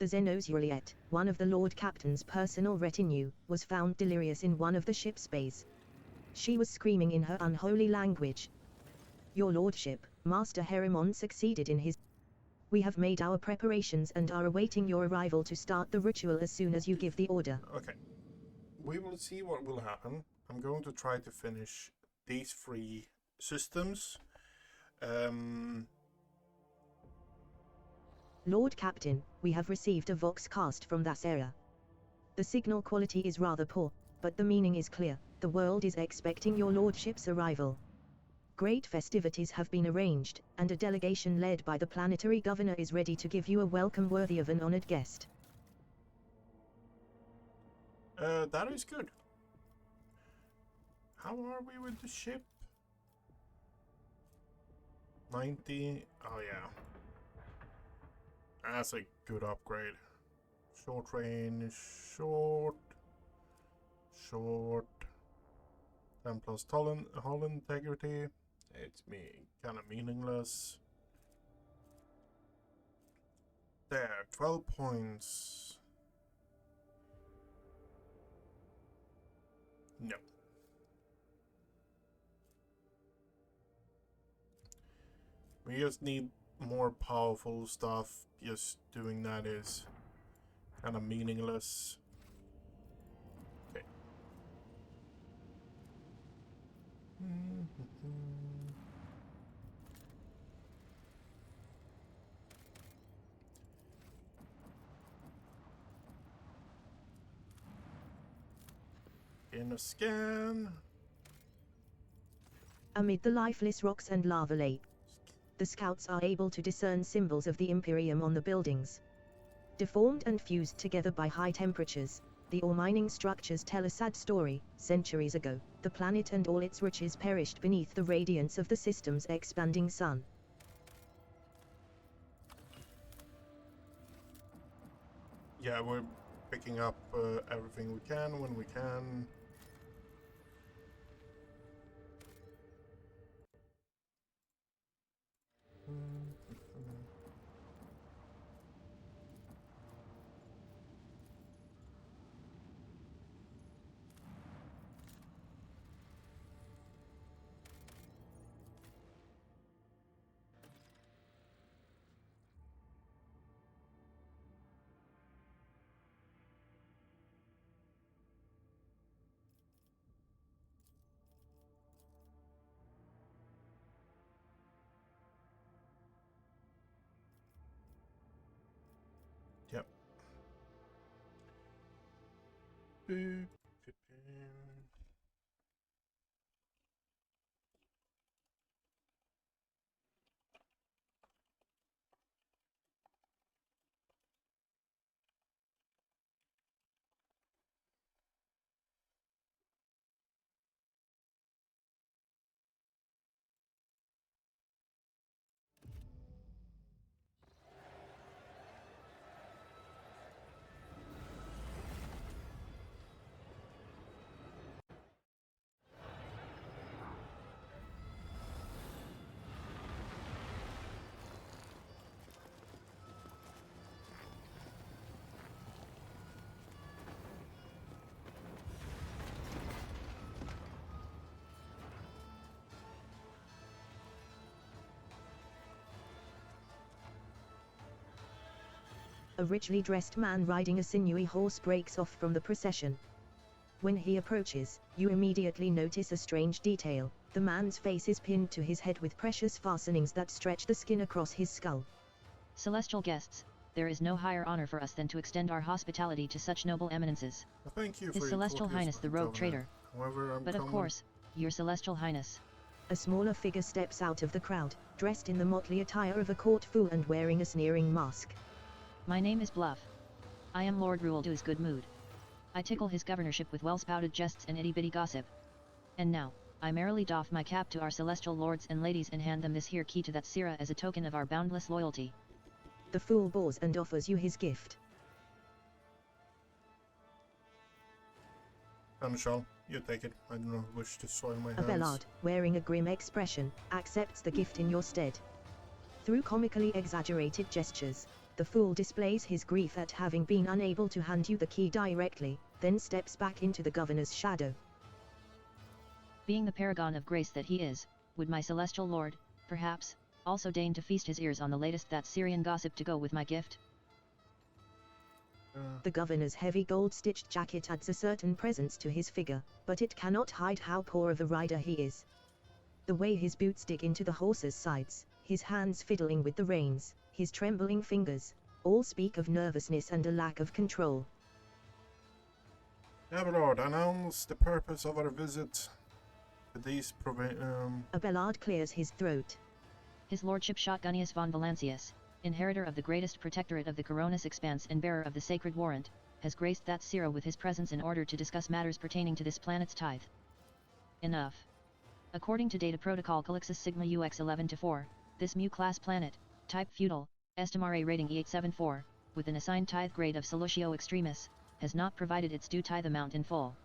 Xenos Juliet, one of the Lord Captain's personal retinue, was found delirious in one of the ship's bays. She was screaming in her unholy language. Your Lordship, Master Herimon succeeded in his... We have made our preparations and are awaiting your arrival to start the ritual as soon as you give the order. Okay. We will see what will happen. I'm going to try to finish these 3 systems. Lord Captain, we have received a vox cast from that area. The signal quality is rather poor, but the meaning is clear. The world is expecting your lordship's arrival. Great festivities have been arranged, and a delegation led by the planetary governor is ready to give you a welcome worthy of an honored guest. That is good. How are we with the ship? 90. Oh yeah. That's a good upgrade. Short range, short. 10 plus hull integrity. It's kind of meaningless. There, 12 points. No. We just need more powerful stuff. Just doing that is kind of meaningless. Okay. In a scan. Amid the lifeless rocks and lava lake, the scouts are able to discern symbols of the Imperium on the buildings. Deformed and fused together by high temperatures, the ore mining structures tell a sad story. Centuries ago, the planet and all its riches perished beneath the radiance of the system's expanding sun. Yeah, we're picking up everything we can when we can. Yep. A richly dressed man riding a sinewy horse breaks off from the procession. When he approaches, you immediately notice a strange detail. The man's face is pinned to his head with precious fastenings that stretch the skin across his skull. Celestial guests, there is no higher honor for us than to extend our hospitality to such noble eminences. Thank you for His your Celestial courteous Highness the Rogue Governor. Trader. However, I'm But of coming. course, your Celestial Highness. A smaller figure steps out of the crowd, dressed in the motley attire of a court fool and wearing a sneering mask. My name is Bluff. I am Lord Rueldu's good mood. I tickle his governorship with well-spouted jests and itty-bitty gossip. And now, I merrily doff my cap to our celestial lords and ladies and hand them this here key to that Syrah as a token of our boundless loyalty. The fool bows and offers you his gift. Anshal, you take it. I do not wish to soil my A hands. Bellard, wearing a grim expression, accepts the gift in your stead. Through comically exaggerated gestures, the fool displays his grief at having been unable to hand you the key directly, then steps back into the governor's shadow. Being the paragon of grace that he is, would my celestial lord, perhaps, also deign to feast his ears on the latest that Syrian gossip to go with my gift? The governor's heavy gold-stitched jacket adds a certain presence to his figure, but it cannot hide how poor of a rider he is. The way his boots dig into the horse's sides, his hands fiddling with the reins, his trembling fingers, all speak of nervousness and a lack of control. Abelard, announce the purpose of our visit to these Abelard clears his throat. His lordship Shotgunius von Valancius, inheritor of the greatest protectorate of the Coronis Expanse and bearer of the sacred warrant, has graced that Syrah with his presence in order to discuss matters pertaining to this planet's tithe. Enough. According to Data Protocol Calixus Sigma UX 11-4, this Mu-class planet, type feudal, estimare rating E874, with an assigned tithe grade of Solutio Extremis, has not provided its due tithe amount in full.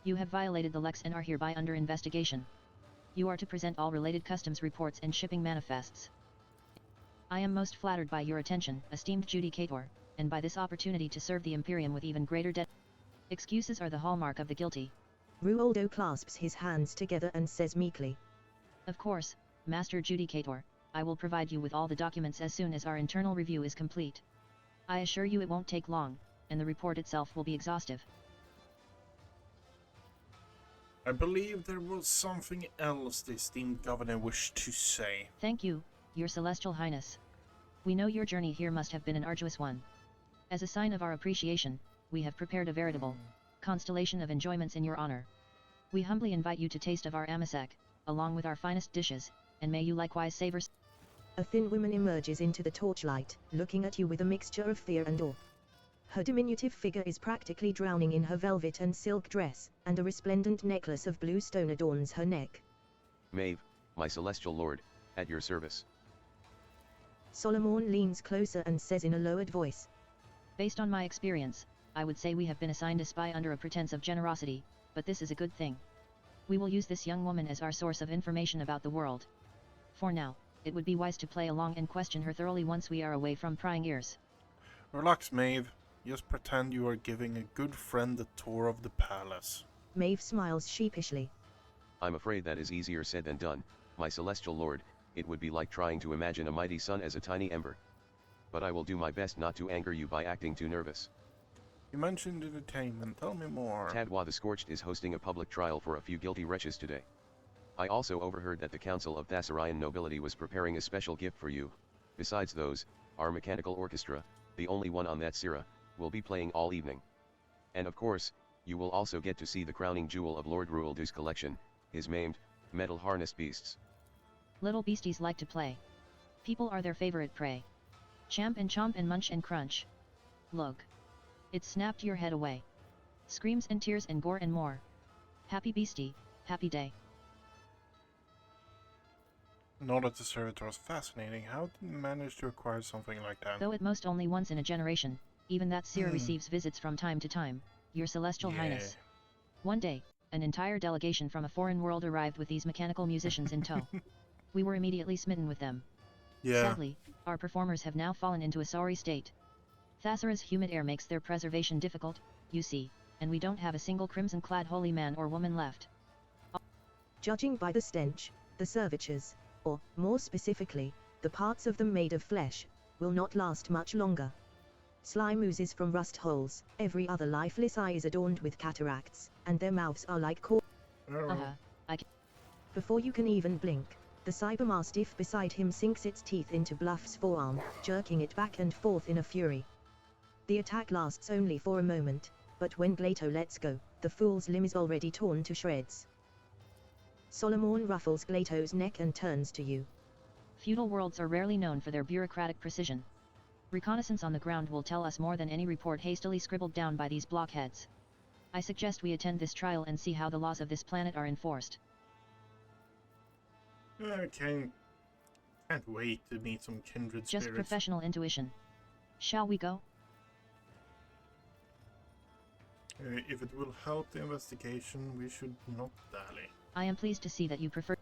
You have violated the Lex and are hereby under investigation. You are to present all related customs reports and shipping manifests. I am most flattered by your attention, esteemed judicator, and by this opportunity to serve the Imperium with even greater excuses are the hallmark of the guilty. Ruoldo clasps his hands together and says meekly. Of course, Master Judicator, I will provide you with all the documents as soon as our internal review is complete. I assure you it won't take long, and the report itself will be exhaustive. I believe there was something else the esteemed governor wished to say. Thank you, Your Celestial Highness. We know your journey here must have been an arduous one. As a sign of our appreciation, we have prepared a veritable constellation of enjoyments in your honor. We humbly invite you to taste of our amasek, along with our finest dishes, and may you likewise savor. A thin woman emerges into the torchlight, looking at you with a mixture of fear and awe. Her diminutive figure is practically drowning in her velvet and silk dress, and a resplendent necklace of blue stone adorns her neck. Maeve, my celestial lord, at your service. Solomon leans closer and says in a lowered voice. Based on my experience, I would say we have been assigned a spy under a pretense of generosity, but this is a good thing. We will use this young woman as our source of information about the world. For now, it would be wise to play along and question her thoroughly once we are away from prying ears. Relax, Maeve. Just pretend you are giving a good friend a tour of the palace. Maeve smiles sheepishly. I'm afraid that is easier said than done, my celestial lord. It would be like trying to imagine a mighty sun as a tiny ember. But I will do my best not to anger you by acting too nervous. You mentioned entertainment. Tell me more. Tadwa the Scorched is hosting a public trial for a few guilty wretches today. I also overheard that the Council of Thasarian Nobility was preparing a special gift for you. Besides those, our mechanical orchestra, the only one on that Syrah, will be playing all evening. And of course, you will also get to see the crowning jewel of Lord Rueldu's collection, his maimed, metal harnessed beasts. Little beasties like to play. People are their favorite prey. Champ and chomp and munch and crunch. Look. It snapped your head away. Screams and tears and gore and more. Happy beastie, happy day. Not that the servitor was fascinating. How did you manage to acquire something like that? Though at most only once in a generation, even that seer receives visits from time to time, Your Celestial Highness. One day, an entire delegation from a foreign world arrived with these mechanical musicians in tow. We were immediately smitten with them. Sadly, our performers have now fallen into a sorry state. Thasara's humid air makes their preservation difficult, you see, and we don't have a single crimson-clad holy man or woman left. Judging by the stench, the servitures, or, more specifically, the parts of them made of flesh, will not last much longer. Slime oozes from rust holes, every other lifeless eye is adorned with cataracts, and their mouths are like Before you can even blink, the cybermastiff beside him sinks its teeth into Bluff's forearm, jerking it back and forth in a fury. The attack lasts only for a moment, but when Glato lets go, the fool's limb is already torn to shreds. Solomon ruffles Glato's neck and turns to you. Feudal worlds are rarely known for their bureaucratic precision. Reconnaissance on the ground will tell us more than any report hastily scribbled down by these blockheads. I suggest we attend this trial and see how the laws of this planet are enforced. I can't wait to meet some kindred spirits. Just professional intuition. Shall we go? If it will help the investigation, we should not dally. I am pleased to see that you prefer.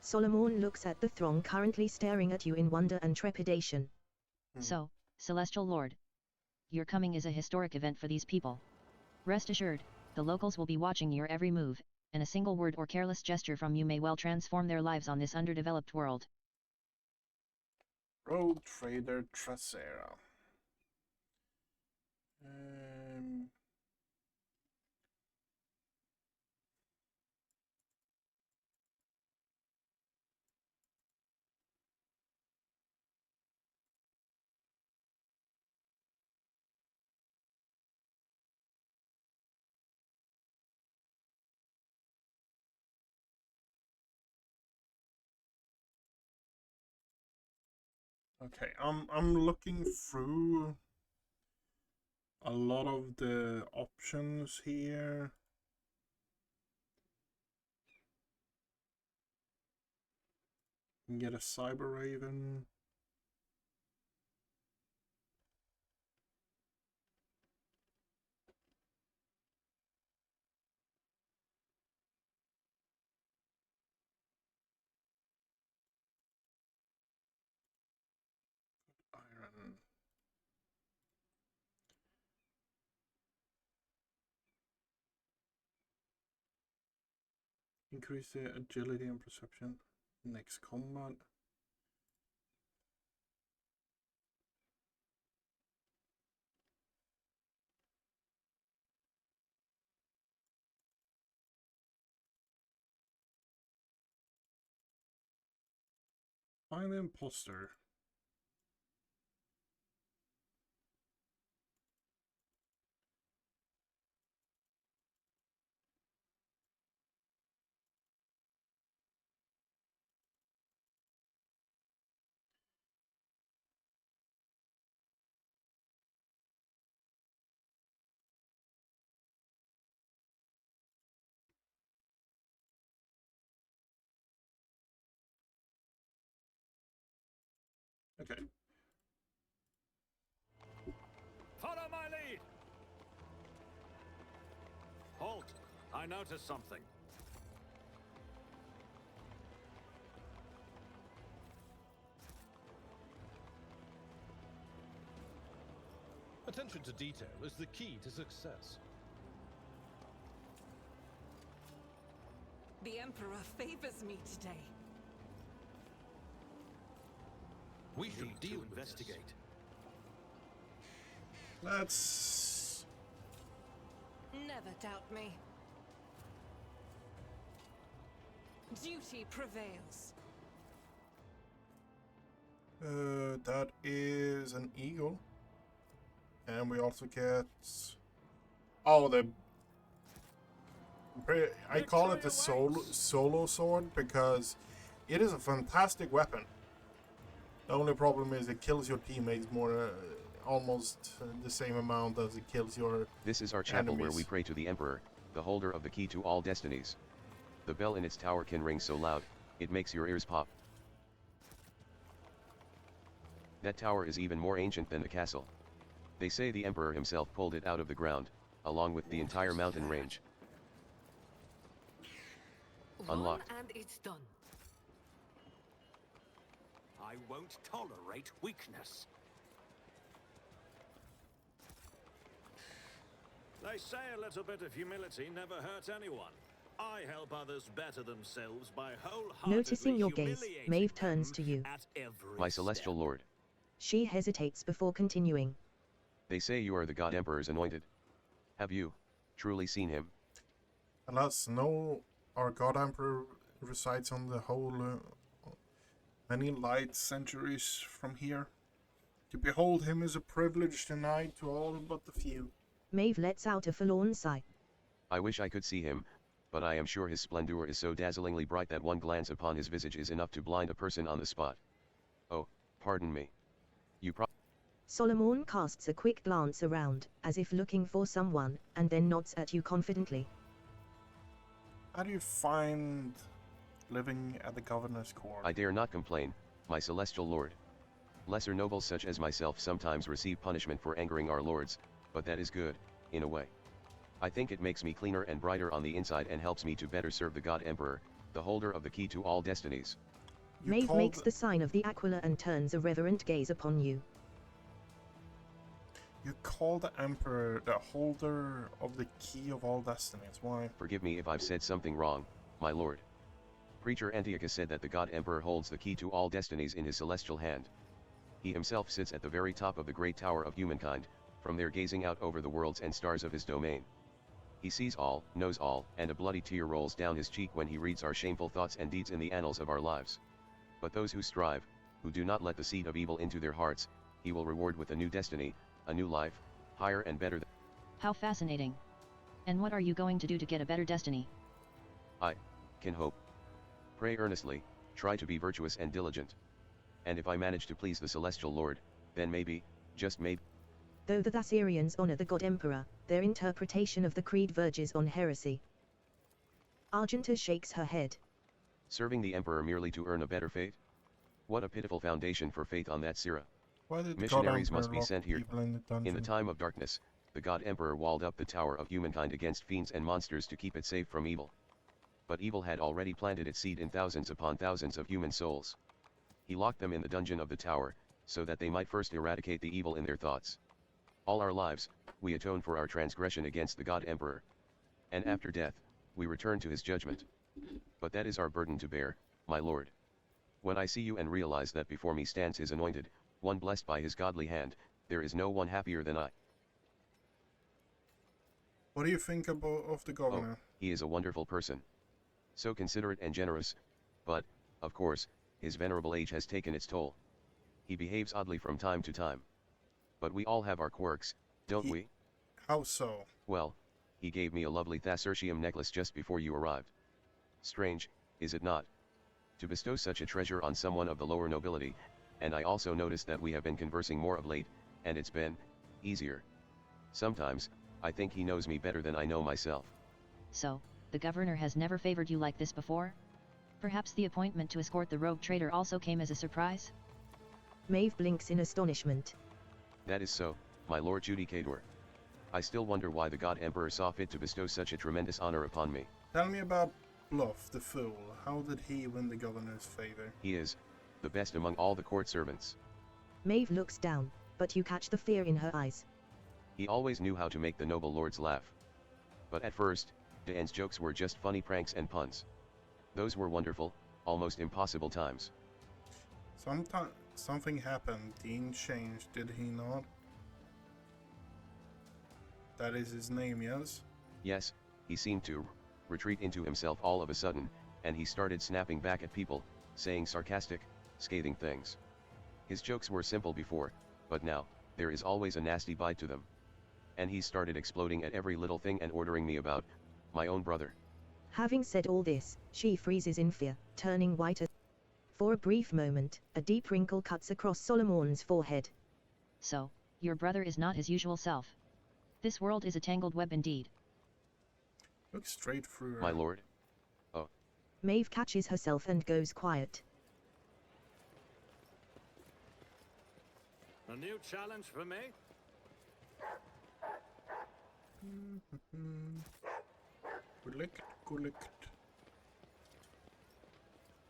Solomon looks at the throng currently staring at you in wonder and trepidation. So, Celestial Lord. Your coming is a historic event for these people. Rest assured, the locals will be watching your every move, and a single word or careless gesture from you may well transform their lives on this underdeveloped world. Road Trader Trasera. Okay, I'm looking through a lot of the options here. You can get a Cyber Raven. Increase the agility and perception. Next combat. Find the imposter. Okay. Follow my lead! Halt! I noticed something. Attention to detail is the key to success. The Emperor favors me today. We should deal with investigate. Let's... Never doubt me. Duty prevails. That is an eagle. And we also get... Oh, I call it the solo sword because it is a fantastic weapon. The only problem is it kills your teammates more, almost the same amount as it kills your This is our chapel enemies. where we pray to the Emperor, the holder of the key to all destinies. The bell in its tower can ring so loud, it makes your ears pop. That tower is even more ancient than the castle. They say the Emperor himself pulled it out of the ground, along with the entire mountain range. Unlocked. Run and it's done. I won't tolerate weakness. They say a little bit of humility never hurts anyone. I help others better themselves by wholeheartedly Noticing your gaze, humiliating Maeve turns them to you. at every My step. celestial lord. She hesitates before continuing. They say you are the God Emperor's anointed. Have you truly seen him? Alas, no, our God Emperor resides on the whole many light centuries from here. To behold him is a privilege denied to all but the few. Maeve lets out a forlorn sigh. I wish I could see him, but I am sure his splendor is so dazzlingly bright that one glance upon his visage is enough to blind a person on the spot. Oh, pardon me. You Solomon casts a quick glance around, as if looking for someone, and then nods at you confidently. How do you find living at the governor's court? I dare not complain, my celestial lord. Lesser nobles such as myself sometimes receive punishment for angering our lords, but that is good, in a way. I think it makes me cleaner and brighter on the inside and helps me to better serve the God Emperor, the holder of the key to all destinies. Maeve makes the sign of the Aquila and turns a reverent gaze upon you. You call the Emperor the holder of the key of all destinies. Why? Forgive me if I've said something wrong, my lord. Preacher Antiochus said that the God Emperor holds the key to all destinies in his celestial hand. He himself sits at the very top of the great tower of humankind, from there gazing out over the worlds and stars of his domain. He sees all, knows all, and a bloody tear rolls down his cheek when he reads our shameful thoughts and deeds in the annals of our lives. But those who strive, who do not let the seed of evil into their hearts, he will reward with a new destiny, a new life, higher and better than... How fascinating. And what are you going to do to get a better destiny? I can hope. Pray earnestly, try to be virtuous and diligent. And if I manage to please the Celestial Lord, then maybe, just maybe... Though the Thasarians honor the God Emperor, their interpretation of the creed verges on heresy. Argenta shakes her head. Serving the Emperor merely to earn a better fate? What a pitiful foundation for faith on that Syrah. Why did Missionaries God must be lock sent here. people in the dungeon? In the time of darkness, the God Emperor walled up the tower of humankind against fiends and monsters to keep it safe from evil. But evil had already planted its seed in thousands upon thousands of human souls. He locked them in the dungeon of the tower, so that they might first eradicate the evil in their thoughts. All our lives, we atone for our transgression against the God Emperor. And after death, we return to his judgment. But that is our burden to bear, my lord. When I see you and realize that before me stands his anointed, one blessed by his godly hand, there is no one happier than I. What do you think of the governor? Oh, he is a wonderful person. So considerate and generous, but, of course, his venerable age has taken its toll. He behaves oddly from time to time. But we all have our quirks, don't we? How so? Well, he gave me a lovely Thacertium necklace just before you arrived. Strange, is it not? To bestow such a treasure on someone of the lower nobility, and I also noticed that we have been conversing more of late, and it's been easier. Sometimes, I think he knows me better than I know myself. So, the governor has never favored you like this before? Perhaps the appointment to escort the rogue trader also came as a surprise? Maeve blinks in astonishment. That is so, my lord Judicator. I still wonder why the God Emperor saw fit to bestow such a tremendous honor upon me. Tell me about Bluff, the fool. How did he win the governor's favor? He is the best among all the court servants. Maeve looks down, but you catch the fear in her eyes. He always knew how to make the noble lords laugh. But at first, Dane's jokes were just funny pranks and puns. Those were wonderful, almost impossible times. Something happened. Dean changed, did he not? That is his name, yes? Yes, he seemed to retreat into himself all of a sudden, and he started snapping back at people, saying sarcastic, scathing things. His jokes were simple before, but now, there is always a nasty bite to them. And he started exploding at every little thing and ordering me about my own brother. Having said all this, she freezes in fear, turning white as... For a brief moment, a deep wrinkle cuts across Solomon's forehead. So, your brother is not his usual self. This world is a tangled web indeed. Look straight through her. My lord? Oh. Maeve catches herself and goes quiet. A new challenge for me? Collect.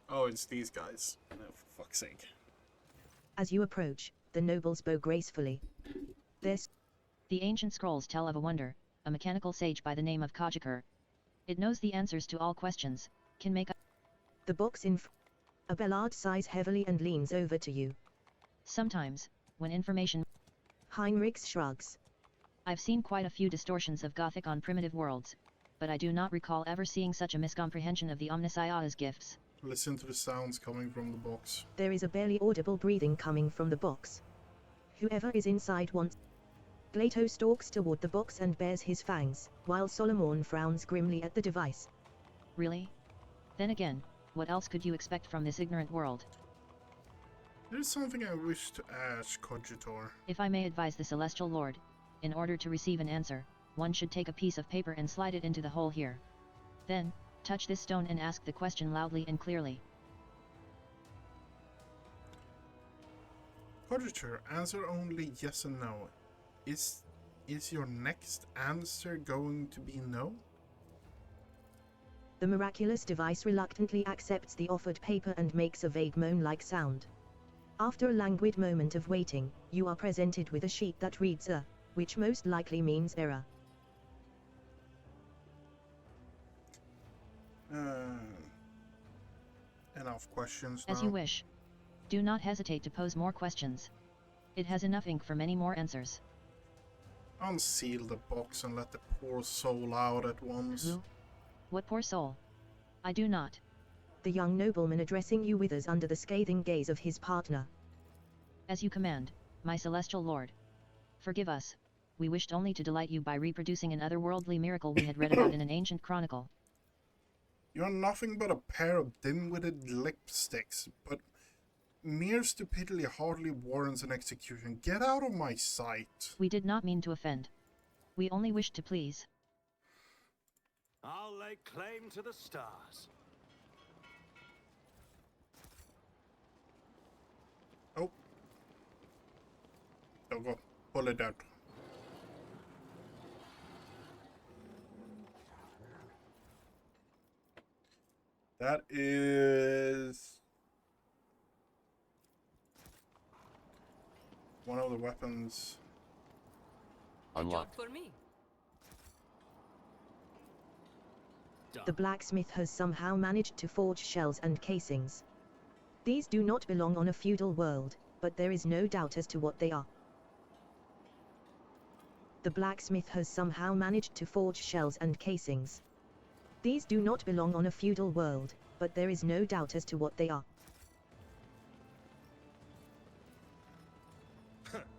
Oh, it's these guys. No, for fuck's sake. As you approach, the nobles bow gracefully. The ancient scrolls tell of a wonder, a mechanical sage by the name of Kajikar. It knows the answers to all questions, can make the box in a Bellard sighs heavily and leans over to you. Sometimes, when information... Heinrich shrugs. I've seen quite a few distortions of Gothic on primitive worlds, but I do not recall ever seeing such a miscomprehension of the Omnisciata's gifts. Listen to the sounds coming from the box. There is a barely audible breathing coming from the box. Whoever is inside wants... Glato stalks toward the box and bares his fangs, while Solomon frowns grimly at the device. Really? Then again, what else could you expect from this ignorant world? There's something I wish to ask, Cogitor. If I may advise the Celestial Lord, in order to receive an answer, one should take a piece of paper and slide it into the hole here. Then, touch this stone and ask the question loudly and clearly. Cogitor, answer only yes and no. Is your next answer going to be no? The miraculous device reluctantly accepts the offered paper and makes a vague moan-like sound. After a languid moment of waiting, you are presented with a sheet that reads A, which most likely means error. Enough questions now. As you wish. Do not hesitate to pose more questions. It has enough ink for many more answers. Unseal the box and let the poor soul out at once. Who? What poor soul? I do not. The young nobleman addressing you withers under the scathing gaze of his partner. As you command, my celestial lord. Forgive us. We wished only to delight you by reproducing an otherworldly miracle we had read about in an ancient chronicle. You're nothing but a pair of dim-witted lipsticks, but mere stupidity hardly warrants an execution. Get out of my sight. We did not mean to offend. We only wished to please. I'll lay claim to the stars. Oh. Don't go. Pull it out. That is one of the weapons. Unlocked. For me. done. The blacksmith has somehow managed to forge shells and casings. These do not belong on a feudal world, but there is no doubt as to what they are. The blacksmith has somehow managed to forge shells and casings. These do not belong on a feudal world, but there is no doubt as to what they are.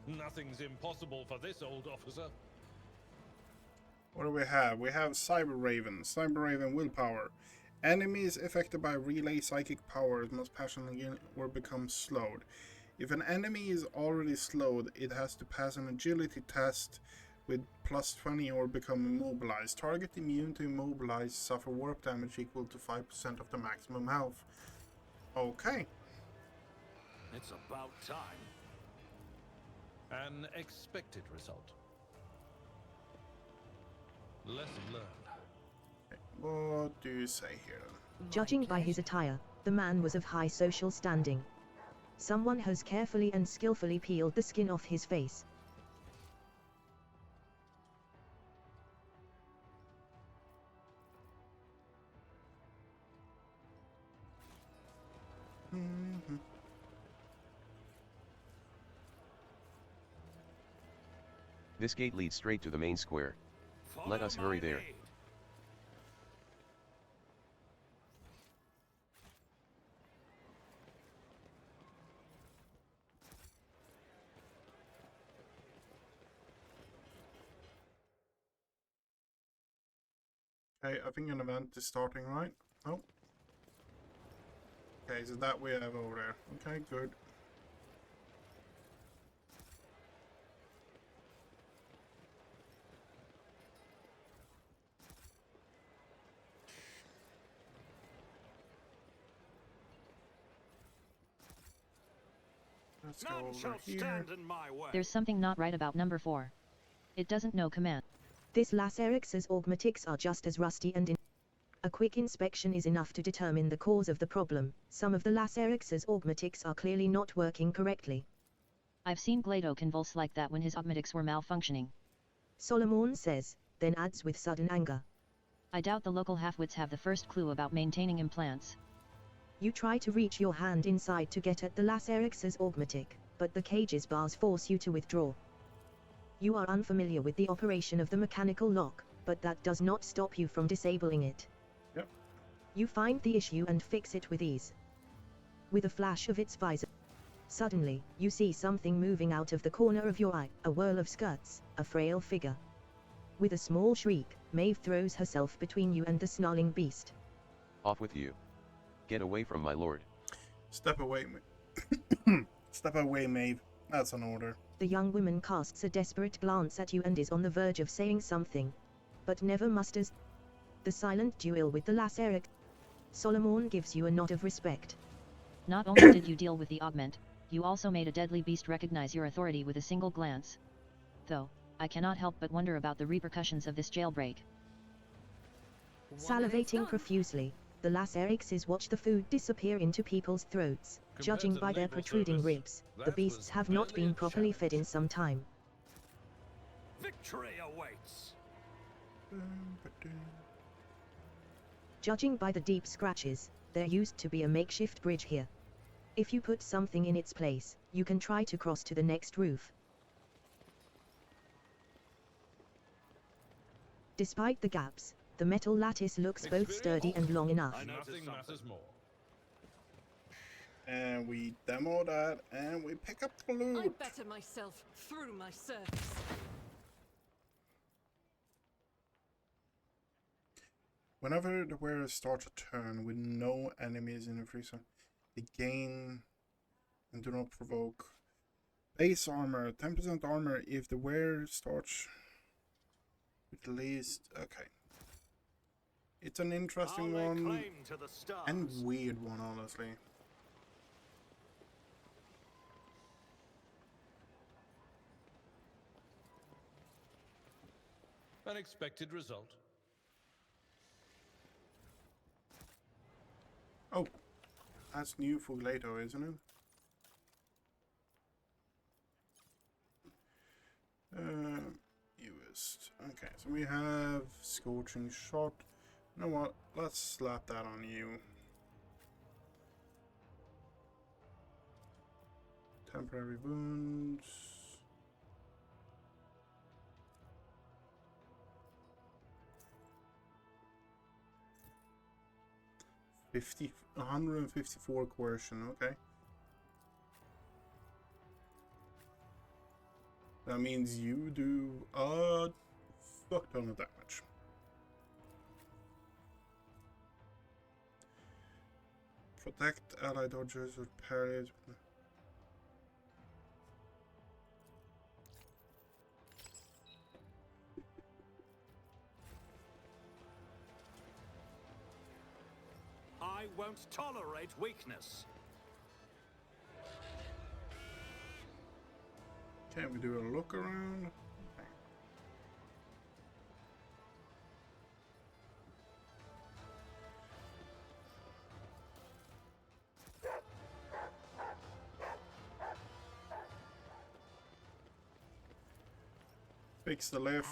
Nothing's impossible for this old officer. What do we have? We have Cyber Raven. Cyber Raven willpower. Enemies affected by relay psychic powers must passionately or become slowed. If an enemy is already slowed, it has to pass an agility test with plus 20 or become immobilized. Target immune to immobilized suffer warp damage equal to 5% of the maximum health. Okay. It's about time. An expected result. Lesson learned. What do you say here? Judging by his attire, the man was of high social standing. Someone has carefully and skillfully peeled the skin off his face. This gate leads straight to the main square. Let us hurry there. Okay, I think an event is starting, right? Oh. Okay, so that we have over there. Okay, good. Let's go over here. There's something not right about number 4. It doesn't know command. This Lacerix's augmatics are just as rusty and a quick inspection is enough to determine the cause of the problem. Some of the Lacerix's augmatics are clearly not working correctly. I've seen Glado convulse like that when his augmatics were malfunctioning. Solomon says, then adds with sudden anger. I doubt the local halfwits have the first clue about maintaining implants. You try to reach your hand inside to get at the Lacerix's augmatic, but the cage's bars force you to withdraw. You are unfamiliar with the operation of the mechanical lock, but that does not stop you from disabling it. Yep. You find the issue and fix it with ease. With a flash of its visor, suddenly, you see something moving out of the corner of your eye, a whirl of skirts, a frail figure. With a small shriek, Maeve throws herself between you and the snarling beast. Off with you. Get away from my lord. Step away, Step away, Maeve. That's an order. The young woman casts a desperate glance at you and is on the verge of saying something, but never musters the silent duel with the Laceric. Solomon gives you a nod of respect. Not only did you deal with the augment, you also made a deadly beast recognize your authority with a single glance. Though, I cannot help but wonder about the repercussions of this jailbreak. Salivating profusely, the Lacerixes watch the food disappear into people's throats. Judging by their protruding ribs, the beasts have not been properly fed in some time. Victory awaits. Judging by the deep scratches, there used to be a makeshift bridge here. If you put something in its place, you can try to cross to the next roof. Despite the gaps, the metal lattice looks both sturdy and long enough. Nothing matters more. And we demo that, and we pick up the I loot. better myself through my service. Whenever the wearer starts a turn with no enemies in the freezer, they gain and do not provoke base armor, 10% armor if the wearer starts with least. Okay. It's an interesting one and weird one, honestly. An expected result. Oh, that's new for Glato, isn't it? US. Okay, so we have Scorching Shot, You know what? Let's slap that on you. Temporary wounds. 154 coercion, okay. That means you do a fuck ton of damage. Protect allied dodgers or parries. I won't tolerate weakness. Okay, we do a look around. Okay. Fix the lift.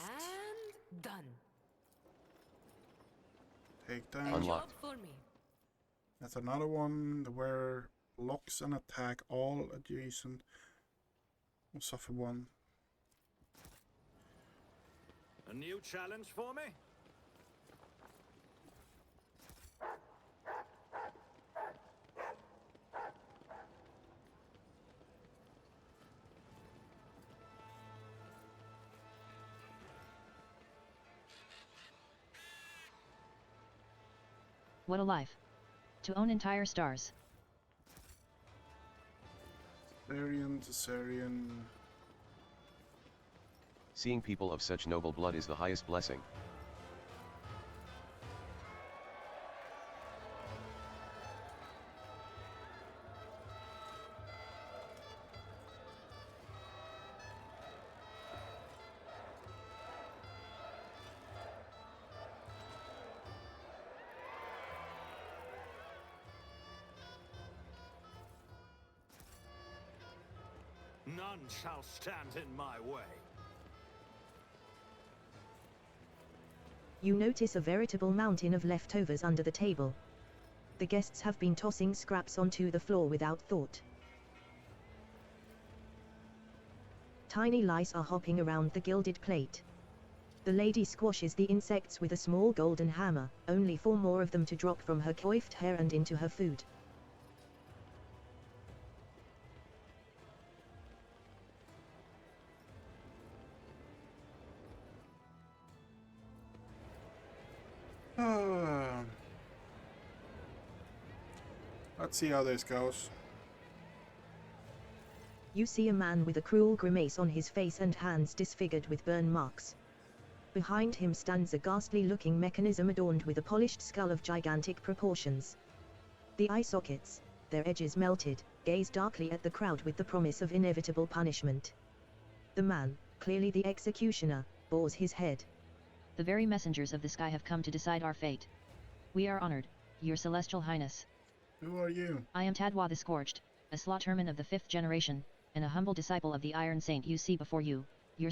And done. Take down. Unlocked. For me. That's another one where locks and attack all adjacent will suffer one. A new challenge for me? What a life. To own entire stars. Caesarian. Seeing people of such noble blood is the highest blessing. None shall stand in my way. You notice a veritable mountain of leftovers under the table. The guests have been tossing scraps onto the floor without thought. Tiny lice are hopping around the gilded plate. The lady squashes the insects with a small golden hammer, only for more of them to drop from her coiffed hair and into her food. Let's see how this goes. You see a man with a cruel grimace on his face and hands disfigured with burn marks. Behind him stands a ghastly-looking mechanism adorned with a polished skull of gigantic proportions. The eye sockets, their edges melted, gaze darkly at the crowd with the promise of inevitable punishment. The man, clearly the executioner, bores his head. The very messengers of the sky have come to decide our fate. We are honored, your celestial highness. Who are you? I am Tadwa the Scorched, a slaughterman of the 5th generation, and a humble disciple of the Iron Saint you see before you, your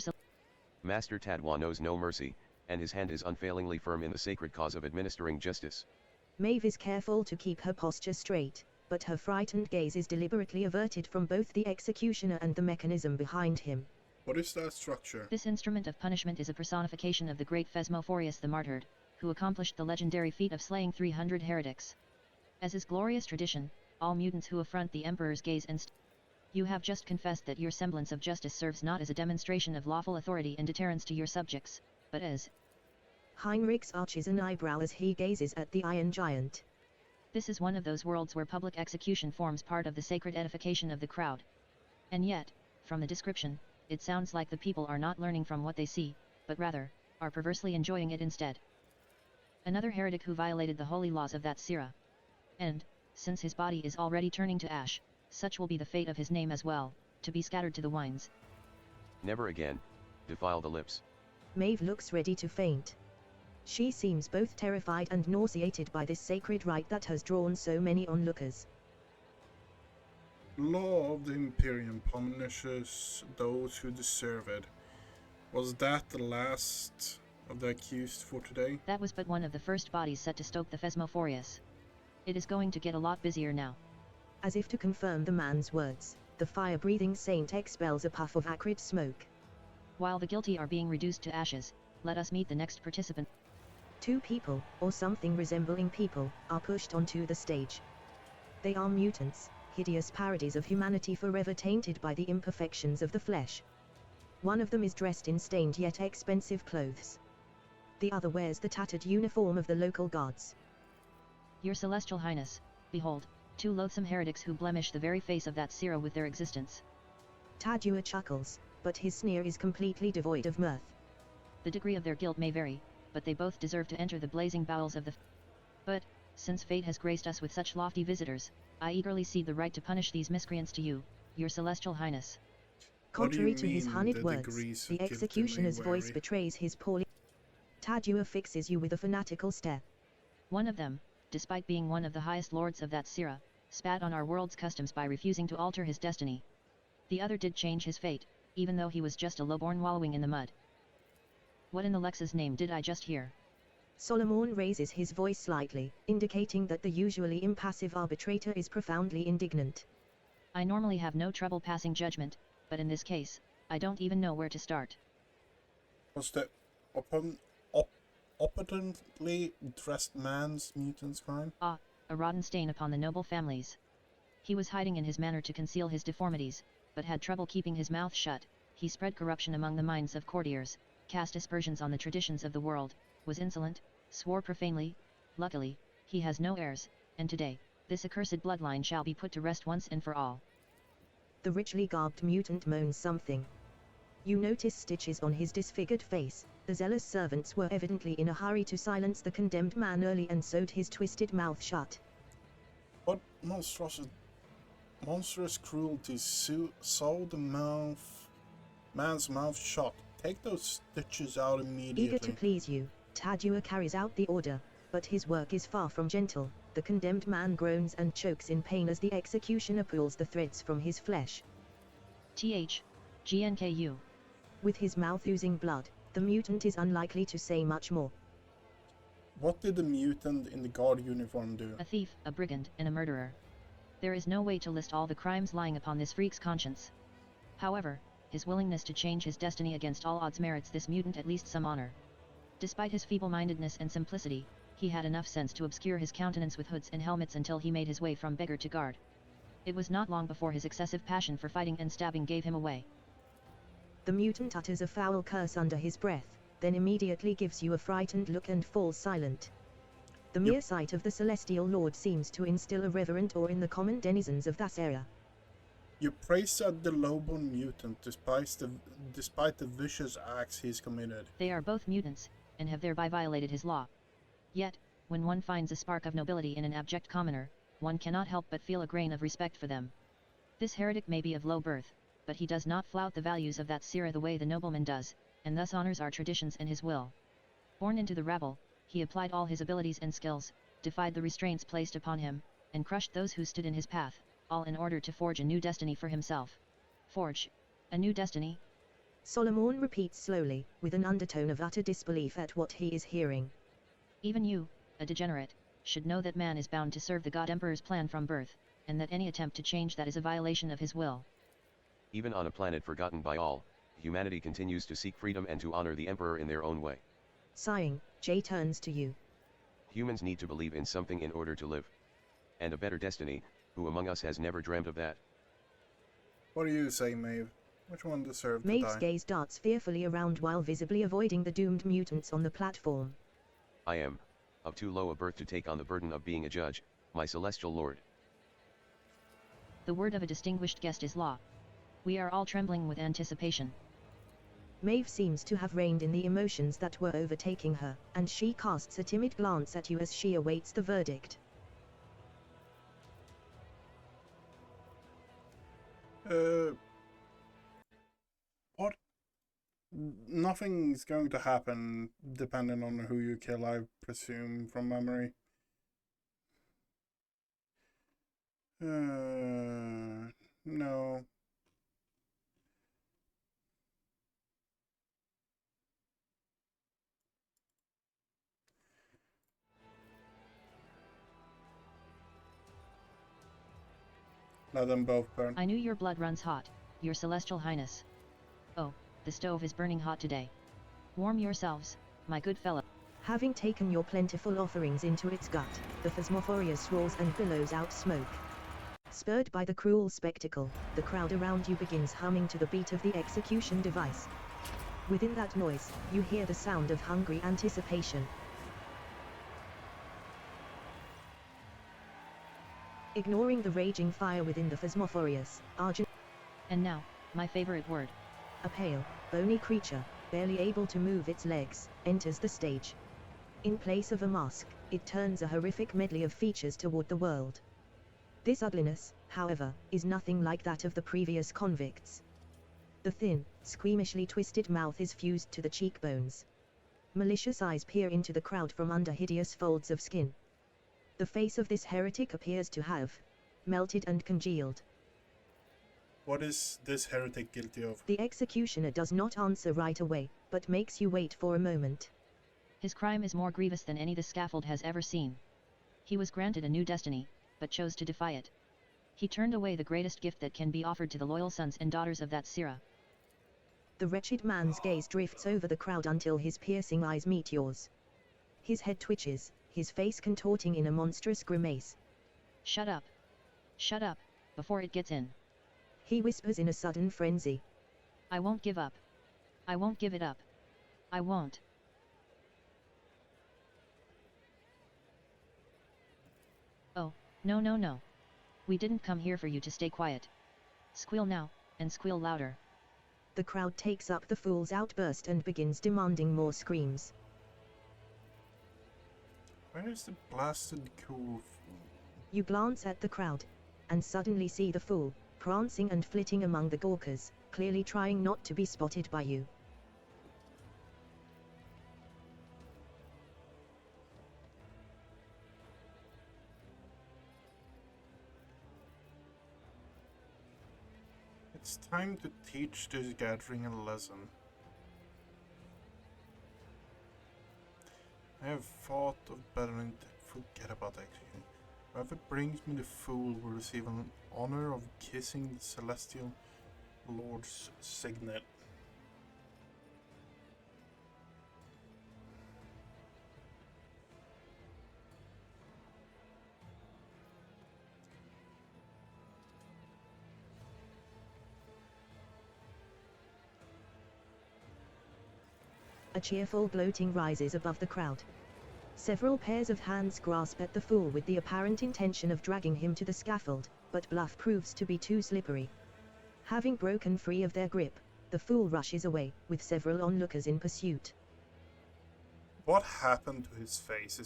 Master Tadwa knows no mercy, and his hand is unfailingly firm in the sacred cause of administering justice. Maeve is careful to keep her posture straight, but her frightened gaze is deliberately averted from both the executioner and the mechanism behind him. What is that structure? This instrument of punishment is a personification of the great Phasmophorius the Martyred, who accomplished the legendary feat of slaying 300 heretics. As is glorious tradition, all mutants who affront the Emperor's gaze and you have just confessed that your semblance of justice serves not as a demonstration of lawful authority and deterrence to your subjects, but as... Heinrichs arches an eyebrow as he gazes at the Iron Giant. This is one of those worlds where public execution forms part of the sacred edification of the crowd. And yet, from the description, it sounds like the people are not learning from what they see, but rather, are perversely enjoying it instead. Another heretic who violated the holy laws of that Sira. And, since his body is already turning to ash, such will be the fate of his name as well, to be scattered to the winds. Never again, defile the lips. Maeve looks ready to faint. She seems both terrified and nauseated by this sacred rite that has drawn so many onlookers. Law of the Imperium punishes those who deserve it. Was that the last of the accused for today. That was but one of the first bodies set to stoke the Phasmophorius. It is going to get a lot busier now. As if to confirm the man's words, the fire-breathing saint expels a puff of acrid smoke. While the guilty are being reduced to ashes, let us meet the next participant. 2 people, or something resembling people, are pushed onto the stage. They are mutants, hideous parodies of humanity forever tainted by the imperfections of the flesh. One of them is dressed in stained yet expensive clothes. The other wears the tattered uniform of the local gods. Your Celestial Highness, behold, 2 loathsome heretics who blemish the very face of that Sira with their existence. Tadua chuckles, but his sneer is completely devoid of mirth. The degree of their guilt may vary, but they both deserve to enter the blazing bowels of the But, since fate has graced us with such lofty visitors, I eagerly cede the right to punish these miscreants to you, your Celestial Highness. Contrary to his honeyed words, the executioner's voice betrays his poorly. Tadua fixes you with a fanatical stare. One of them, despite being one of the highest lords of that Sira, spat on our world's customs by refusing to alter his destiny. The other did change his fate, even though he was just a lowborn wallowing in the mud. What in the Lex's name did I just hear? Solomon raises his voice slightly, indicating that the usually impassive arbitrator is profoundly indignant. I normally have no trouble passing judgment, but in this case, I don't even know where to start. Was the opulently dressed man's mutant's crime? Ah, a rotten stain upon the noble families. He was hiding in his manner to conceal his deformities, but had trouble keeping his mouth shut. He spread corruption among the minds of courtiers, cast aspersions on the traditions of the world, was insolent, swore profanely. Luckily, he has no heirs, and today, this accursed bloodline shall be put to rest once and for all. The richly garbed mutant moans something. You notice stitches on his disfigured face. The zealous servants were evidently in a hurry to silence the condemned man early and sewed his twisted mouth shut. What monstrous cruelty sew the man's mouth shut. Take those stitches out immediately. Eager to please you, Tadua carries out the order, but his work is far from gentle. The condemned man groans and chokes in pain as the executioner pulls the threads from his flesh. GNKU. With his mouth oozing blood, the mutant is unlikely to say much more. What did the mutant in the guard uniform do? A thief, a brigand, and a murderer. There is no way to list all the crimes lying upon this freak's conscience. However, his willingness to change his destiny against all odds merits this mutant at least some honor. Despite his feeble-mindedness and simplicity, he had enough sense to obscure his countenance with hoods and helmets until he made his way from beggar to guard. It was not long before his excessive passion for fighting and stabbing gave him away. The mutant utters a foul curse under his breath, then immediately gives you a frightened look and falls silent. The mere sight of the Celestial Lord seems to instill a reverent awe in the common denizens of that area. You praise the lowborn mutant despite the vicious acts he's committed. They are both mutants, and have thereby violated his law. Yet, when one finds a spark of nobility in an abject commoner, one cannot help but feel a grain of respect for them. This heretic may be of low birth, but he does not flout the values of that Sira the way the nobleman does, and thus honors our traditions and his will. Born into the rabble, he applied all his abilities and skills, defied the restraints placed upon him, and crushed those who stood in his path, all in order to forge a new destiny for himself. Forge a new destiny? Solomon repeats slowly, with an undertone of utter disbelief at what he is hearing. Even you, a degenerate, should know that man is bound to serve the God Emperor's plan from birth, and that any attempt to change that is a violation of his will. Even on a planet forgotten by all, humanity continues to seek freedom and to honor the Emperor in their own way. Sighing, Jay turns to you. Humans need to believe in something in order to live. And a better destiny, who among us has never dreamt of that? What do you say, Maeve? Which one deserved to Maeve's die? gaze darts fearfully around while visibly avoiding the doomed mutants on the platform. I am, of too low a birth to take on the burden of being a judge, my celestial lord. The word of a distinguished guest is law. We are all trembling with anticipation. Maeve seems to have reined in the emotions that were overtaking her, and she casts a timid glance at you as she awaits the verdict. What? Nothing's going to happen depending on who you kill, I presume, from memory. No. Let them both burn. I knew your blood runs hot, your celestial highness. Oh, the stove is burning hot today. Warm yourselves, my good fellow. Having taken your plentiful offerings into its gut, the Phasmophorius roars and billows out smoke. Spurred by the cruel spectacle, the crowd around you begins humming to the beat of the execution device. Within that noise, you hear the sound of hungry anticipation. Ignoring the raging fire within the Phasmophorius, Argent. And now, my favorite word. A pale, bony creature, barely able to move its legs, enters the stage. In place of a mask, it turns a horrific medley of features toward the world. This ugliness, however, is nothing like that of the previous convicts. The thin, squeamishly twisted mouth is fused to the cheekbones. Malicious eyes peer into the crowd from under hideous folds of skin. The face of this heretic appears to have melted and congealed. What is this heretic guilty of? The executioner does not answer right away, but makes you wait for a moment. His crime is more grievous than any the scaffold has ever seen. He was granted a new destiny, but chose to defy it. He turned away the greatest gift that can be offered to the loyal sons and daughters of that Sira. The wretched man's gaze drifts over the crowd until his piercing eyes meet yours. His head twitches, his face contorting in a monstrous grimace. Shut up. Shut up, before it gets in. He whispers in a sudden frenzy. I won't give up. I won't give it up. I won't. Oh, no no no. We didn't come here for you to stay quiet. Squeal now, and squeal louder. The crowd takes up the fool's outburst and begins demanding more screams. Where is the blasted cool fool? You glance at the crowd, and suddenly see the fool, prancing and flitting among the gawkers, clearly trying not to be spotted by you. It's time to teach this gathering a lesson. I have thought of better and forget about executing. Whoever brings me the fool will receive an honor of kissing the celestial lord's signet. A cheerful gloating rises above the crowd. Several pairs of hands grasp at the fool with the apparent intention of dragging him to the scaffold, but bluff proves to be too slippery. Having broken free of their grip, the fool rushes away, with several onlookers in pursuit. What happened to his face?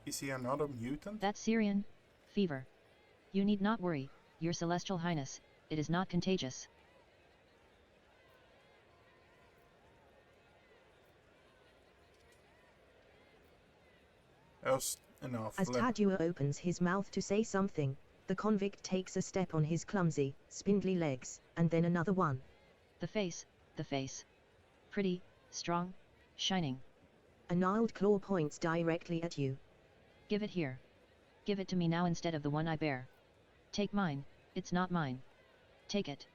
Is he another mutant? That's Syrian fever. You need not worry, your celestial highness, it is not contagious. Just enough. As Tadua opens his mouth to say something, the convict takes a step on his clumsy, spindly legs, and then another one. The face. Pretty, strong, shining. A gnarled claw points directly at you. Give it here. Give it to me now instead of the one I bear. Take mine, it's not mine. Take it.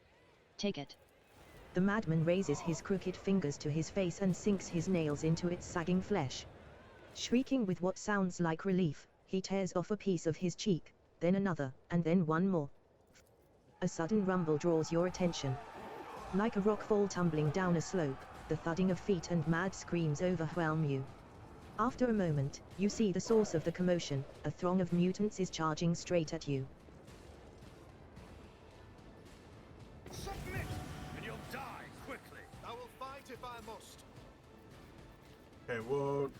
Take it. The madman raises his crooked fingers to his face and sinks his nails into its sagging flesh. Shrieking with what sounds like relief, he tears off a piece of his cheek, then another, and then one more. A sudden rumble draws your attention. Like a rock fall tumbling down a slope, the thudding of feet and mad screams overwhelm you. After a moment, you see the source of the commotion. A throng of mutants is charging straight at you. Submit, and you'll die quickly. I will fight if I must. Okay, well...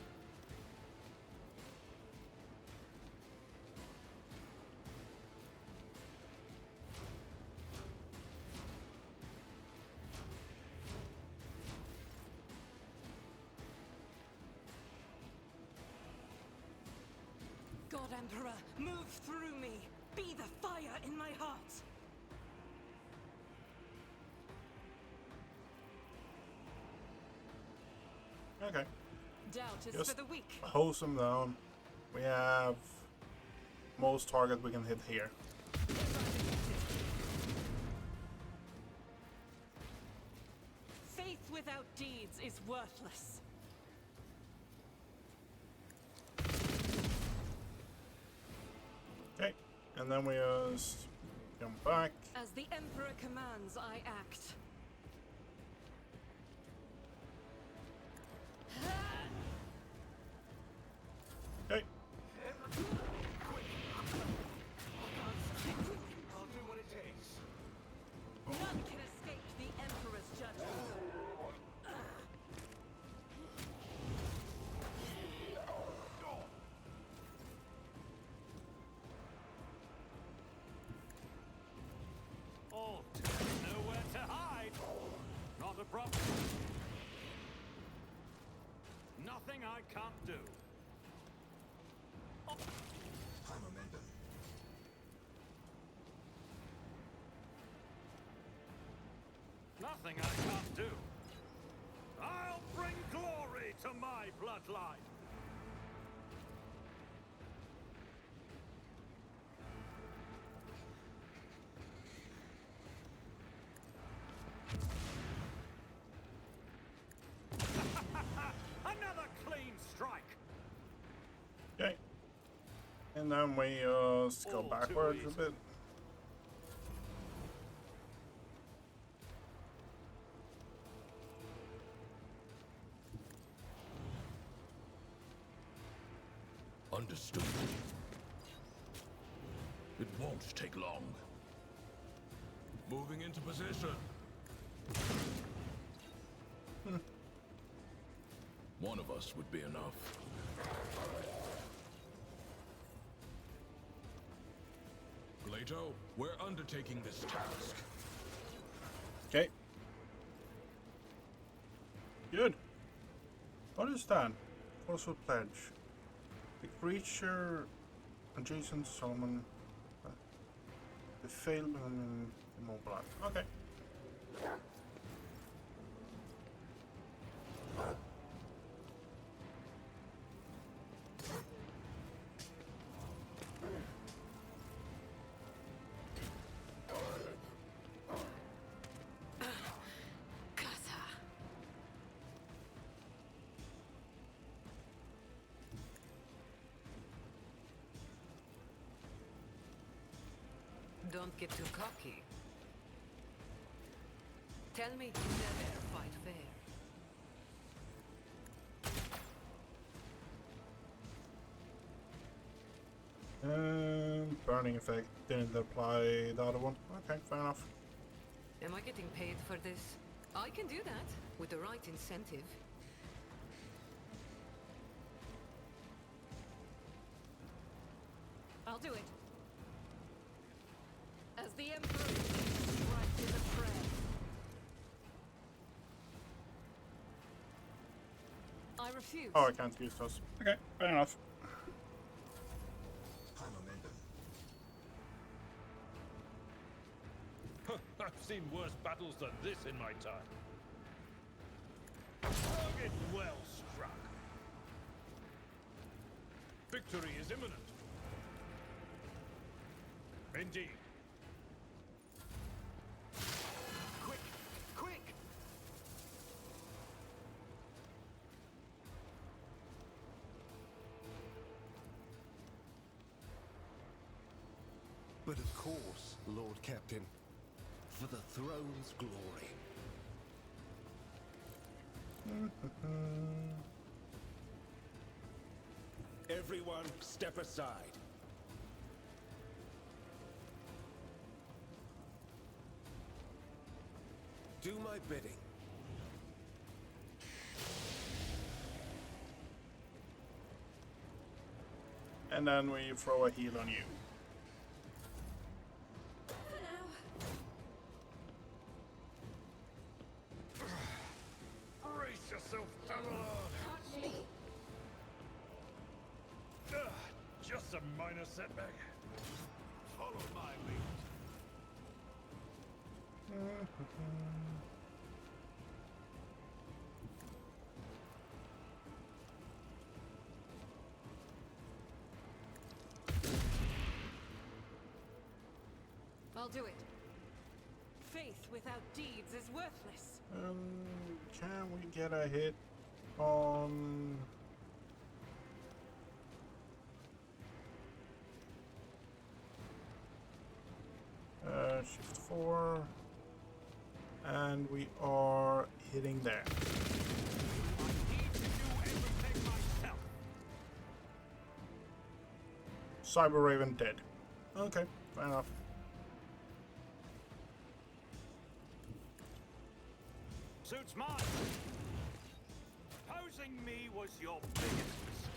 God Emperor, move through me. Be the fire in my heart. Okay. Doubt is Just for the weak. hose them down. We have most target we can hit here. Faith without deeds is worthless. Okay, and then we just come back. As the Emperor commands, I act. Okay. I'll do what it takes. None can escape the Emperor's judgment. Oh, nowhere to hide. Not a problem. Nothing I can't do. High momentum. Nothing I can't do. I'll bring glory to my bloodline. Another clean strike. Okay. And then we go All backwards too a bit. Understood. It won't take long. Moving into position. One of us would be enough. Glato, we're undertaking this task. Okay. Good. What is that? Also pledge. The creature adjacent to Solomon. The failed immobilized. Okay. Don't get too cocky. Tell me you never fight fair. Burning effect didn't apply the other one. Okay, fair enough. Am I getting paid for this? I can do that with the right incentive. I'll do it. As the Emperor right to the fray. I refuse. Oh, I can't use those. Okay, fair enough. High momentum. I've seen worse battles than this in my time. Target well struck. Victory is imminent. Indeed. Quick, quick! But of course, Lord Captain, for the throne's glory. Everyone, step aside. Do my bidding. And then we throw a heal on you. Brace yourself, Tamerlane. Just a minor setback. Follow my lead. I'll do it. Faith without deeds is worthless. Can we get a hit on... Shift 4, and we are hitting there. I need to do everything myself. Cyber Raven dead. Okay, fair enough. Suits mine. Opposing me was your biggest mistake.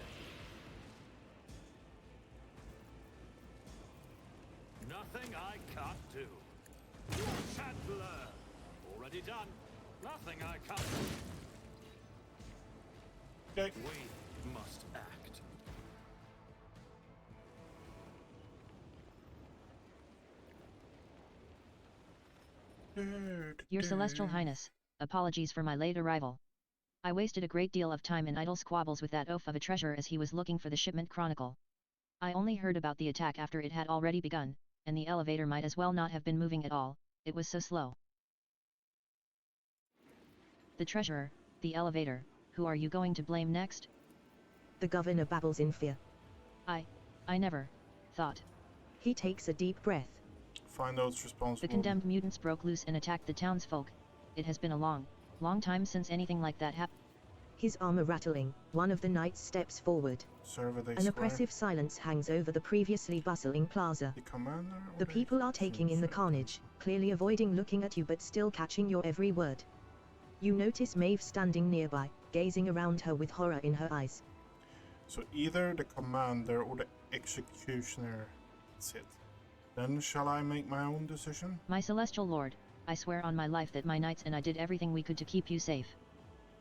Nothing I can't do. Chandler. Already done. Nothing I can't do. Okay. We must act. Your Celestial Highness, apologies for my late arrival. I wasted a great deal of time in idle squabbles with that oaf of a treasurer as he was looking for the shipment chronicle. I only heard about the attack after it had already begun, and the elevator might as well not have been moving at all, it was so slow. The treasurer, the elevator, who are you going to blame next? The governor babbles in fear. I never thought. He takes a deep breath. Find those responsible. The condemned mutants broke loose and attacked the townsfolk. It has been a long time since anything like that happened. His armor rattling, one of the knights steps forward. An oppressive silence hangs over the previously bustling plaza. The commander? The people are taking in the carnage, clearly avoiding looking at you but still catching your every word. You notice Maeve standing nearby, gazing around her with horror in her eyes. So either the commander or the executioner. That's it. Then shall I make my own decision? My celestial lord, I swear on my life that my knights and I did everything we could to keep you safe.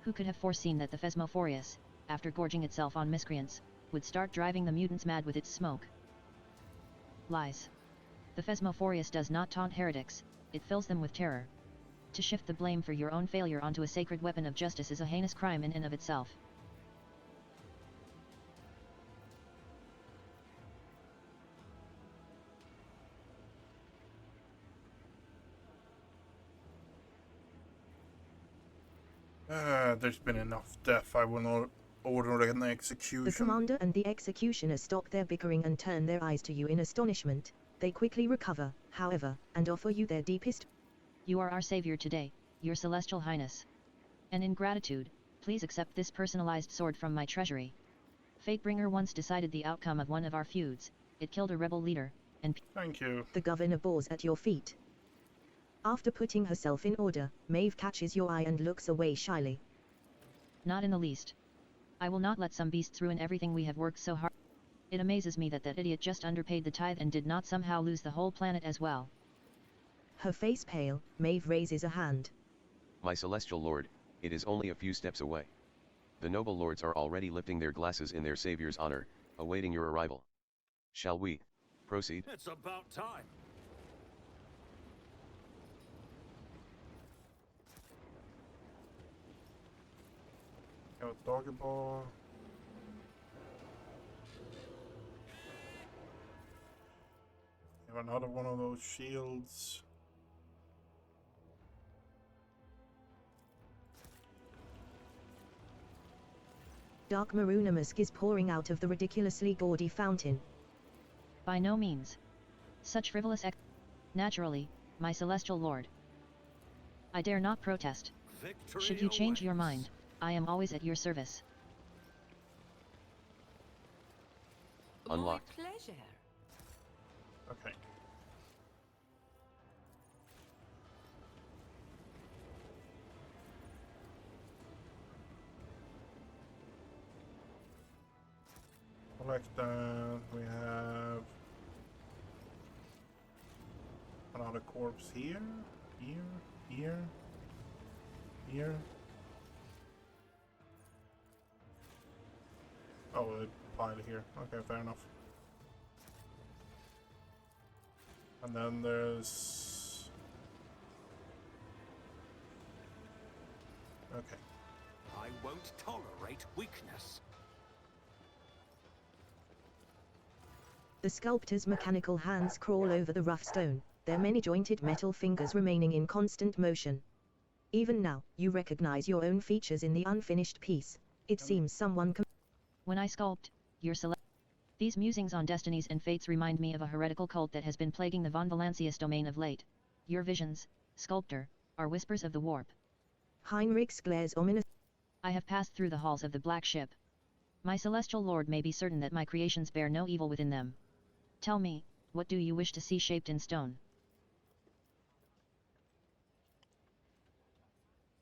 Who could have foreseen that the Phasmophorius, after gorging itself on miscreants, would start driving the mutants mad with its smoke? Lies. The Phasmophorius does not taunt heretics, it fills them with terror. To shift the blame for your own failure onto a sacred weapon of justice is a heinous crime in and of itself. There's been enough death. I will not order an execution. The commander and the executioner stop their bickering and turn their eyes to you in astonishment. They quickly recover, however, and offer you their deepest. You are our savior today, your celestial highness. And in gratitude, please accept this personalized sword from my treasury. Fatebringer once decided the outcome of one of our feuds. It killed a rebel leader, and... Thank you. The governor bows at your feet. After putting herself in order, Maeve catches your eye and looks away shyly. Not in the least. I will not let some beasts ruin everything we have worked so hard. It amazes me that that idiot just underpaid the tithe and did not somehow lose the whole planet as well. Her face pale, Maeve raises a hand. My celestial lord, it is only a few steps away. The noble lords are already lifting their glasses in their savior's honor, awaiting your arrival. Shall we proceed? It's about time. Have a doggy ball. Have another one of those shields. Dark maroon musk is pouring out of the ridiculously gaudy fountain. By no means. Such frivolous naturally, my celestial lord. I dare not protest. Victory Should you change your awaits. mind, I am always at your service. Unlocked. My pleasure. Okay. Collect that. We have another corpse here, here. Oh, a pile here. Okay, fair enough. And then there's... Okay. I won't tolerate weakness. The sculptor's mechanical hands crawl over the rough stone. their many jointed metal fingers remaining in constant motion. Even now, you recognize your own features in the unfinished piece. It seems someone When I sculpt, your these musings on destinies and fates remind me of a heretical cult that has been plaguing the von Valancius domain of late. Your visions, sculptor, are whispers of the warp. Heinrichs glares ominous. I have passed through the halls of the Black Ship. My celestial lord may be certain that my creations bear no evil within them. Tell me, what do you wish to see shaped in stone?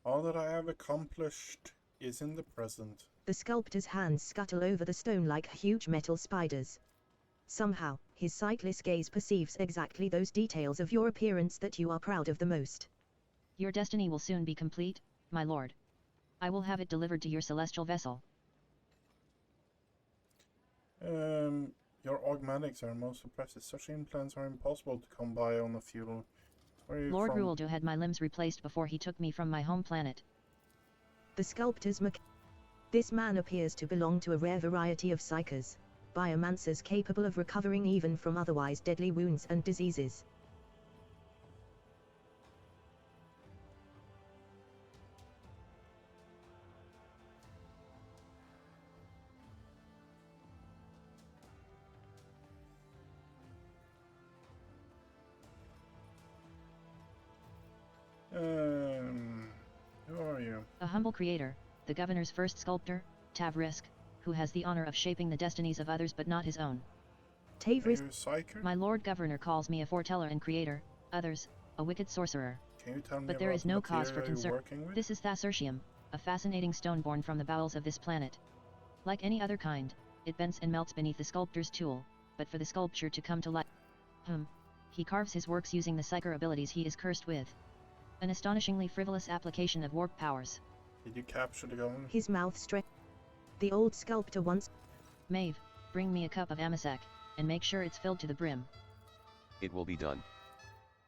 All that I have accomplished is in the present. The sculptor's hands scuttle over the stone like huge metal spiders. Somehow, his sightless gaze perceives exactly those details of your appearance that you are proud of the most. Your destiny will soon be complete, my lord. I will have it delivered to your celestial vessel. Your augmatics are most impressive. Such implants are impossible to come by on a feudal. Where are you Lord from? Rualdo had my limbs replaced before he took me from my home planet. The sculptor's This man appears to belong to a rare variety of psychers, biomancers capable of recovering even from otherwise deadly wounds and diseases. Who are you? A humble creator, the governor's first sculptor, Tavrisk, who has the honor of shaping the destinies of others but not his own. Tavrisk. My lord governor calls me a foreteller and creator, others, a wicked sorcerer. Can you tell me but there about is the no cause for material you're concern. working with? This is Thacertium, a fascinating stone born from the bowels of this planet. Like any other kind, it bends and melts beneath the sculptor's tool, but for the sculpture to come to life, he carves his works using the psyker abilities he is cursed with. An astonishingly frivolous application of warp powers. Did you capture the governor? His mouth stretched. The old sculptor once. Maeve, bring me a cup of amasec, and make sure it's filled to the brim. It will be done.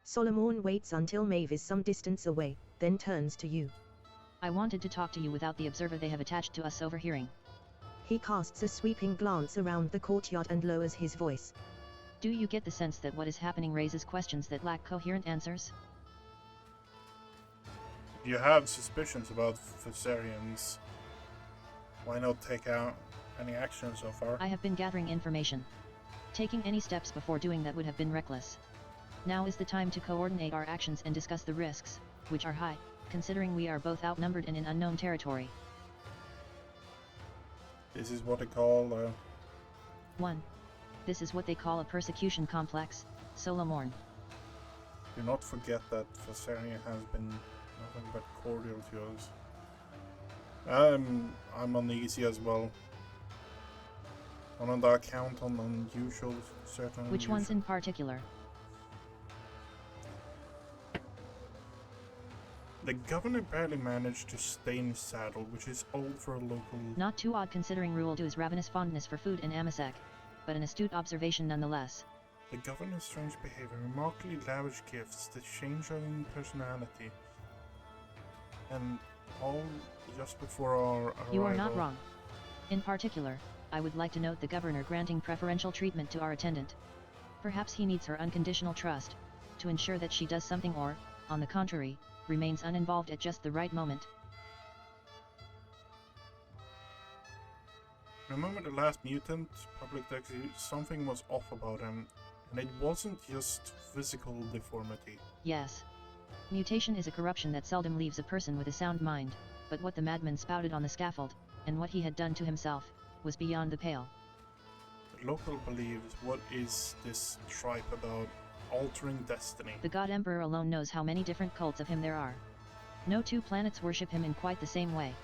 Solomon waits until Maeve is some distance away, then turns to you. I wanted to talk to you without the observer they have attached to us overhearing. He casts a sweeping glance around the courtyard and lowers his voice. Do you get the sense that what is happening raises questions that lack coherent answers? You have suspicions about Thessarians. Why not take out any action so far? I have been gathering information. Taking any steps before doing that would have been reckless. Now is the time to coordinate our actions and discuss the risks, which are high, considering we are both outnumbered and in unknown territory. This is what they call 1. This is what they call a persecution complex, Solomorn. Do not forget that Thessaria has been nothing but cordial to us. I'm uneasy as well. On the account on unusual certain. Which ones in particular? The governor barely managed to stay in his saddle, which is old for a local. Not too odd considering Rualdo's ravenous fondness for food and amasec, but an astute observation nonetheless. The governor's strange behavior, remarkably lavish gifts, the change in personality, and all just before our arrival. You are not wrong. In particular, I would like to note the governor granting preferential treatment to our attendant. Perhaps he needs her unconditional trust, to ensure that she does something or, on the contrary, remains uninvolved at just the right moment. Remember the last mutant, Public Execution, something was off about him, and it wasn't just physical deformity. Yes. Mutation is a corruption that seldom leaves a person with a sound mind, but what the madman spouted on the scaffold, and what he had done to himself, was beyond the pale. The local believes, what is this tripe about altering destiny? The God Emperor alone knows how many different cults of him there are. No two planets worship him in quite the same way.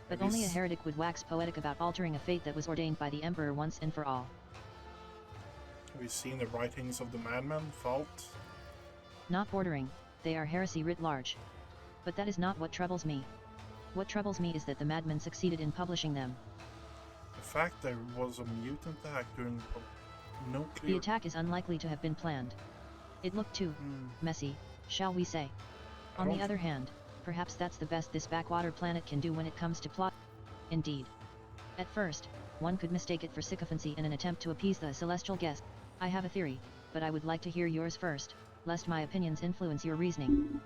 But only a heretic would wax poetic about altering a fate that was ordained by the Emperor once and for all. Have you seen the writings of the madman, Fault? Not bordering, they are heresy writ large. But that is not what troubles me. What troubles me is that the madman succeeded in publishing them. The fact there was a mutant attack during no clear... The attack is unlikely to have been planned. It looked too messy, shall we say. On the other hand, perhaps that's the best this backwater planet can do when it comes to plot. Indeed. At first, one could mistake it for sycophancy in an attempt to appease the celestial guest. I have a theory, but I would like to hear yours first. lest my opinions influence your reasoning.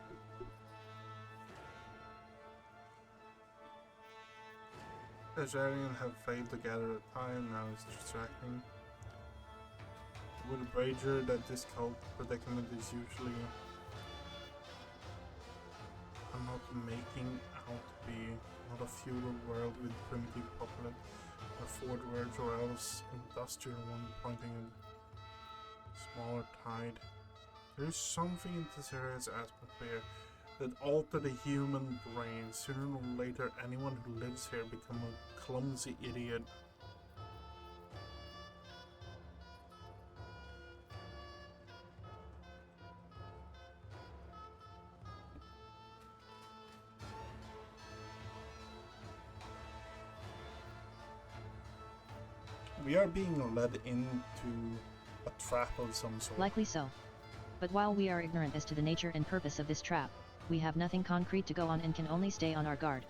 The Zarian have failed to gather a time, now it's distracting. Would wager that this cult predicament is usually I'm not making out to be not a feudal world with primitive populate, a Ford words or else industrial one pointing a smaller tide. There is something in this area's atmosphere that alter the human brain. Sooner or later anyone who lives here become a clumsy idiot. We are being led into a trap of some sort. Likely so. But while we are ignorant as to the nature and purpose of this trap, we have nothing concrete to go on and can only stay on our guard.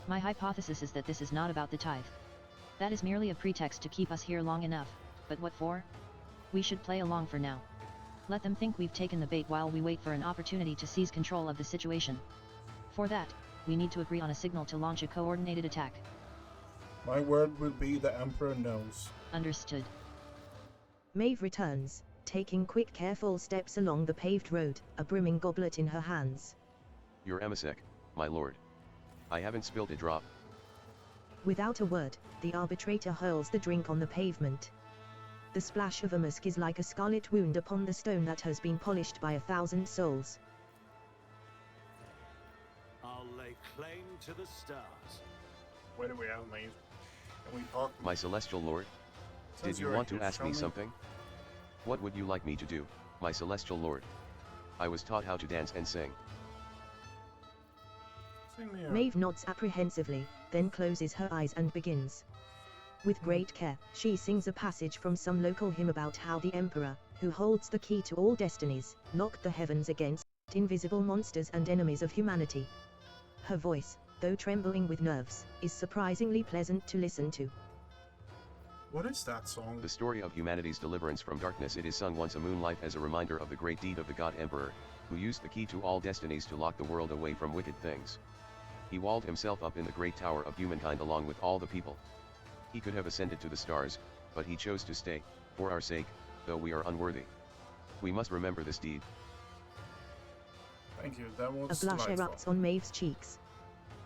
My hypothesis is that this is not about the tithe. That is merely a pretext to keep us here long enough, but what for? We should play along for now. Let them think we've taken the bait while we wait for an opportunity to seize control of the situation. For that, we need to agree on a signal to launch a coordinated attack. My word will be the Emperor knows. Understood. Maeve returns, taking quick careful steps along the paved road, a brimming goblet in her hands. Your emisec, my lord. I haven't spilled a drop. Without a word, the arbitrator hurls the drink on the pavement. The splash of a musk is like a scarlet wound upon the stone that has been polished by 1,000 souls. I'll lay claim to the stars. Where do we have Maeve? Can we talk? My celestial lord? Did you want to ask me something? What would you like me to do, my celestial lord? I was taught how to dance and sing. Maeve nods apprehensively, then closes her eyes and begins. With great care, she sings a passage from some local hymn about how the Emperor, who holds the key to all destinies, locked the heavens against invisible monsters and enemies of humanity. Her voice, though trembling with nerves, is surprisingly pleasant to listen to. What is that song? The story of humanity's deliverance from darkness. It is sung once a moon life as a reminder of the great deed of the God Emperor, who used the key to all destinies to lock the world away from wicked things. He walled himself up in the great tower of humankind along with all the people. He could have ascended to the stars, but he chose to stay, for our sake, though we are unworthy. We must remember this deed. Thank you, that was A blush delightful. erupts on Maeve's cheeks.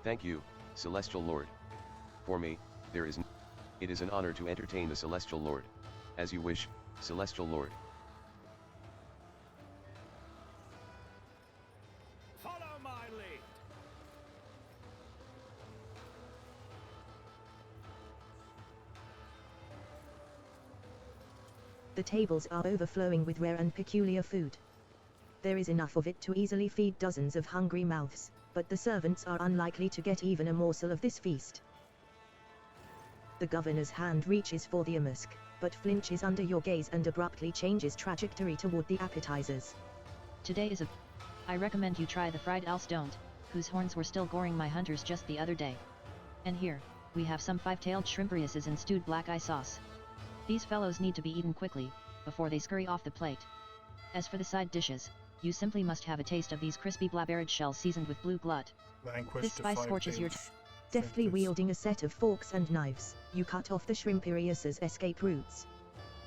Thank you, Celestial Lord. For me, it is an honor to entertain the Celestial Lord. As you wish, Celestial Lord. Follow my lead. The tables are overflowing with rare and peculiar food. There is enough of it to easily feed dozens of hungry mouths, but the servants are unlikely to get even a morsel of this feast. The governor's hand reaches for the amusk, but flinches under your gaze and abruptly changes trajectory toward the appetizers. Today is I recommend you try the fried alstoned, whose horns were still goring my hunters just the other day. And here, we have some 5-tailed shrimpriuses in stewed black eye sauce. These fellows need to be eaten quickly, before they scurry off the plate. As for the side dishes, you simply must have a taste of these crispy blabberid shells seasoned with blue glut. This spice scorches your Deftly wielding a set of forks and knives, you cut off the shrimpirius's escape routes.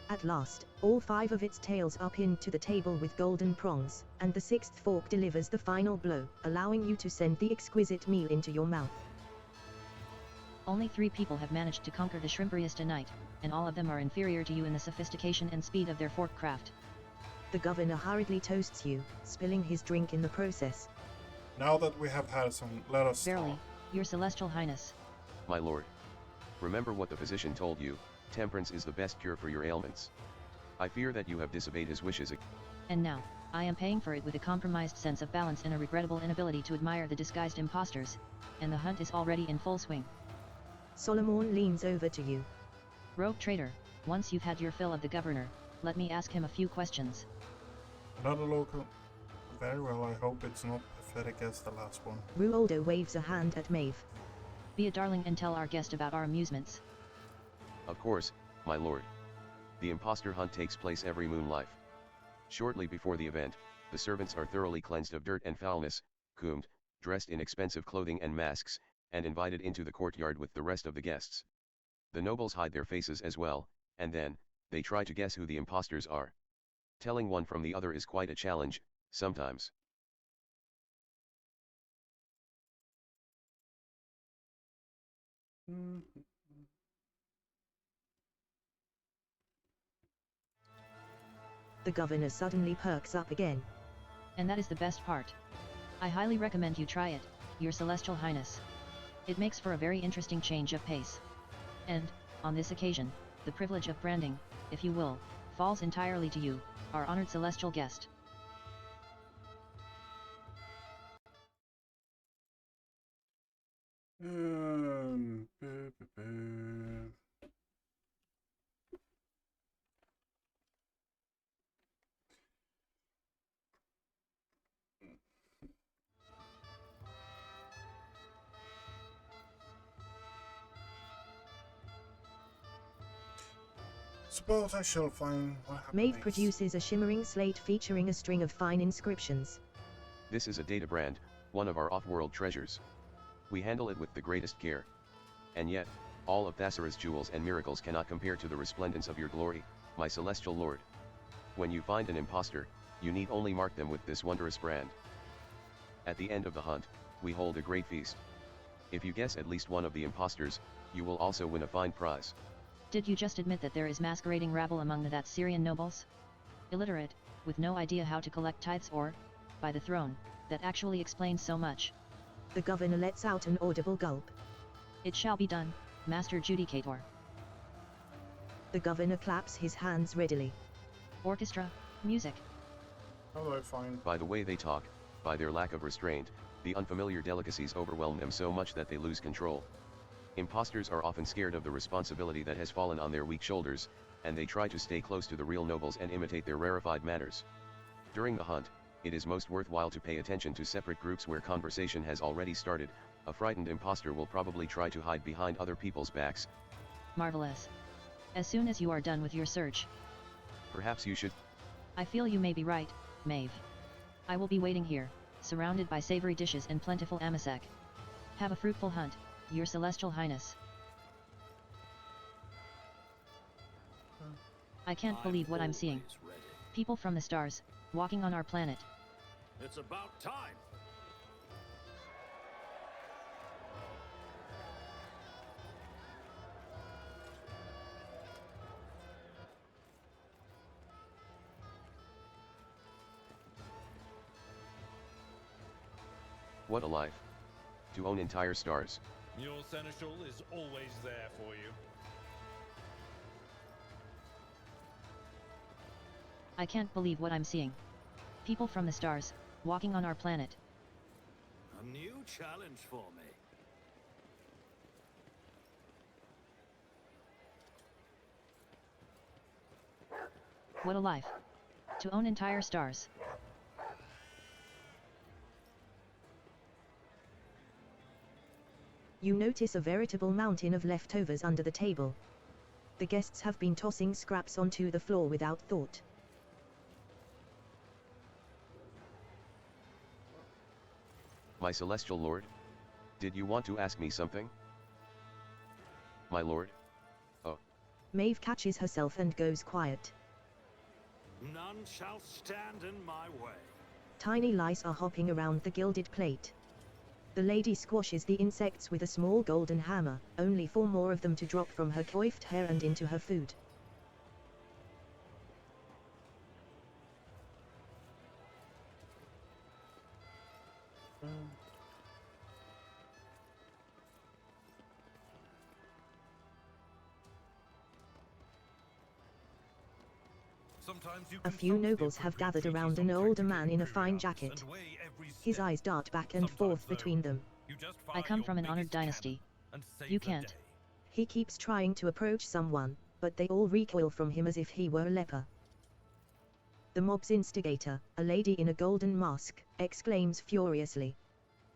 At last, all 5 of its tails are pinned to the table with golden prongs, and the 6th fork delivers the final blow, allowing you to send the exquisite meal into your mouth. Only 3 people have managed to conquer the shrimprius tonight, and all of them are inferior to you in the sophistication and speed of their fork craft. The governor hurriedly toasts you, spilling his drink in the process. Now that we have had some, let us Verily, talk. your celestial highness. My lord. Remember what the physician told you, temperance is the best cure for your ailments. I fear that you have disobeyed his wishes. And now, I am paying for it with a compromised sense of balance and a regrettable inability to admire the disguised impostors, and the hunt is already in full swing. Solomon leans over to you. Rogue traitor, once you've had your fill of the governor, let me ask him a few questions. Another local. Very well, I hope it's not pathetic as the last one. Ruoldo waves a hand at Maeve. Be a darling and tell our guest about our amusements. Of course, my lord. The imposter hunt takes place every moon life. Shortly before the event, The servants are thoroughly cleansed of dirt and foulness, combed, dressed in expensive clothing and masks, and invited into the courtyard with the rest of the guests. The nobles hide their faces as well, and then, they try to guess who the impostors are. Telling one from the other is quite a challenge, sometimes. The governor suddenly perks up again. And that is the best part. I highly recommend you try it, Your Celestial Highness. It makes for a very interesting change of pace. And, on this occasion, the privilege of branding, if you will, falls entirely to you, our honored celestial guest. Suppose I shall find what happened. Maeve produces a shimmering slate featuring a string of fine inscriptions. This is a data brand, one of our off-world treasures. We handle it with the greatest care. And yet, all of Thasara's jewels and miracles cannot compare to the resplendence of your glory, my celestial lord. When you find an impostor, you need only mark them with this wondrous brand. At the end of the hunt, we hold a great feast. If you guess at least one of the impostors, you will also win a fine prize. Did you just admit that there is masquerading rabble among that Syrian nobles? Illiterate, with no idea how to collect tithes or, by the throne, that actually explains so much. The governor lets out an audible gulp. It shall be done, Master Judicator. The governor claps his hands readily. Orchestra, music. How do I find? By the way they talk, by their lack of restraint, the unfamiliar delicacies overwhelm them so much that they lose control. Impostors are often scared of the responsibility that has fallen on their weak shoulders, and they try to stay close to the real nobles and imitate their rarefied manners. During the hunt, it is most worthwhile to pay attention to separate groups where conversation has already started. A frightened impostor will probably try to hide behind other people's backs. Marvelous. As soon as you are done with your search. Perhaps you should. I feel you may be right, Maeve. I will be waiting here, surrounded by savory dishes and plentiful amasek. Have a fruitful hunt, Your Celestial Highness. I can't believe what I'm seeing. People from the stars, walking on our planet. It's about time! What a life. To own entire stars. Your seneschal is always there for you. I can't believe what I'm seeing. People from the stars, walking on our planet. A new challenge for me. What a life. To own entire stars. You notice a veritable mountain of leftovers under the table. The guests have been tossing scraps onto the floor without thought. My celestial lord? Did you want to ask me something? My lord? Oh. Maeve catches herself and goes quiet. None shall stand in my way. Tiny lice are hopping around the gilded plate. The lady squashes the insects with a small golden hammer, only for more of them to drop from her coiffed hair and into her food. A few nobles have gathered around an older man in a fine jacket. His eyes dart back and forth between them. I come from an honored dynasty. You can't. He keeps trying to approach someone, but they all recoil from him as if he were a leper. The mob's instigator, a lady in a golden mask, exclaims furiously.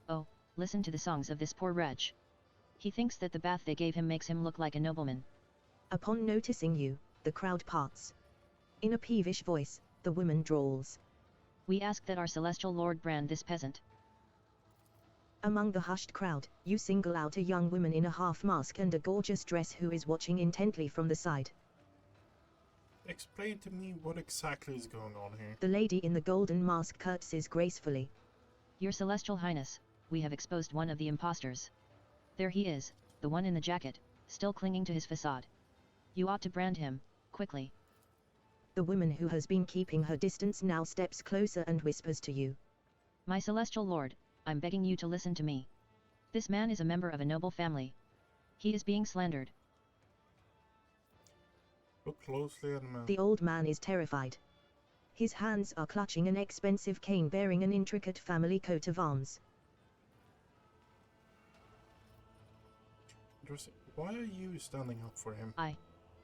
Oh, listen to the songs of this poor wretch. He thinks that the bath they gave him makes him look like a nobleman. Upon noticing you, the crowd parts. In a peevish voice, the woman drawls. We ask that our celestial lord brand this peasant. Among the hushed crowd, you single out a young woman in a half-mask and a gorgeous dress who is watching intently from the side. Explain to me what exactly is going on here. The lady in the golden mask curtsies gracefully. Your celestial highness, we have exposed one of the impostors. There he is, the one in the jacket, still clinging to his facade. You ought to brand him, quickly. The woman who has been keeping her distance now steps closer and whispers to you. My celestial lord, I'm begging you to listen to me. This man is a member of a noble family. He is being slandered. Look closely at the man. The old man is terrified. His hands are clutching an expensive cane bearing an intricate family coat of arms. Why are you standing up for him?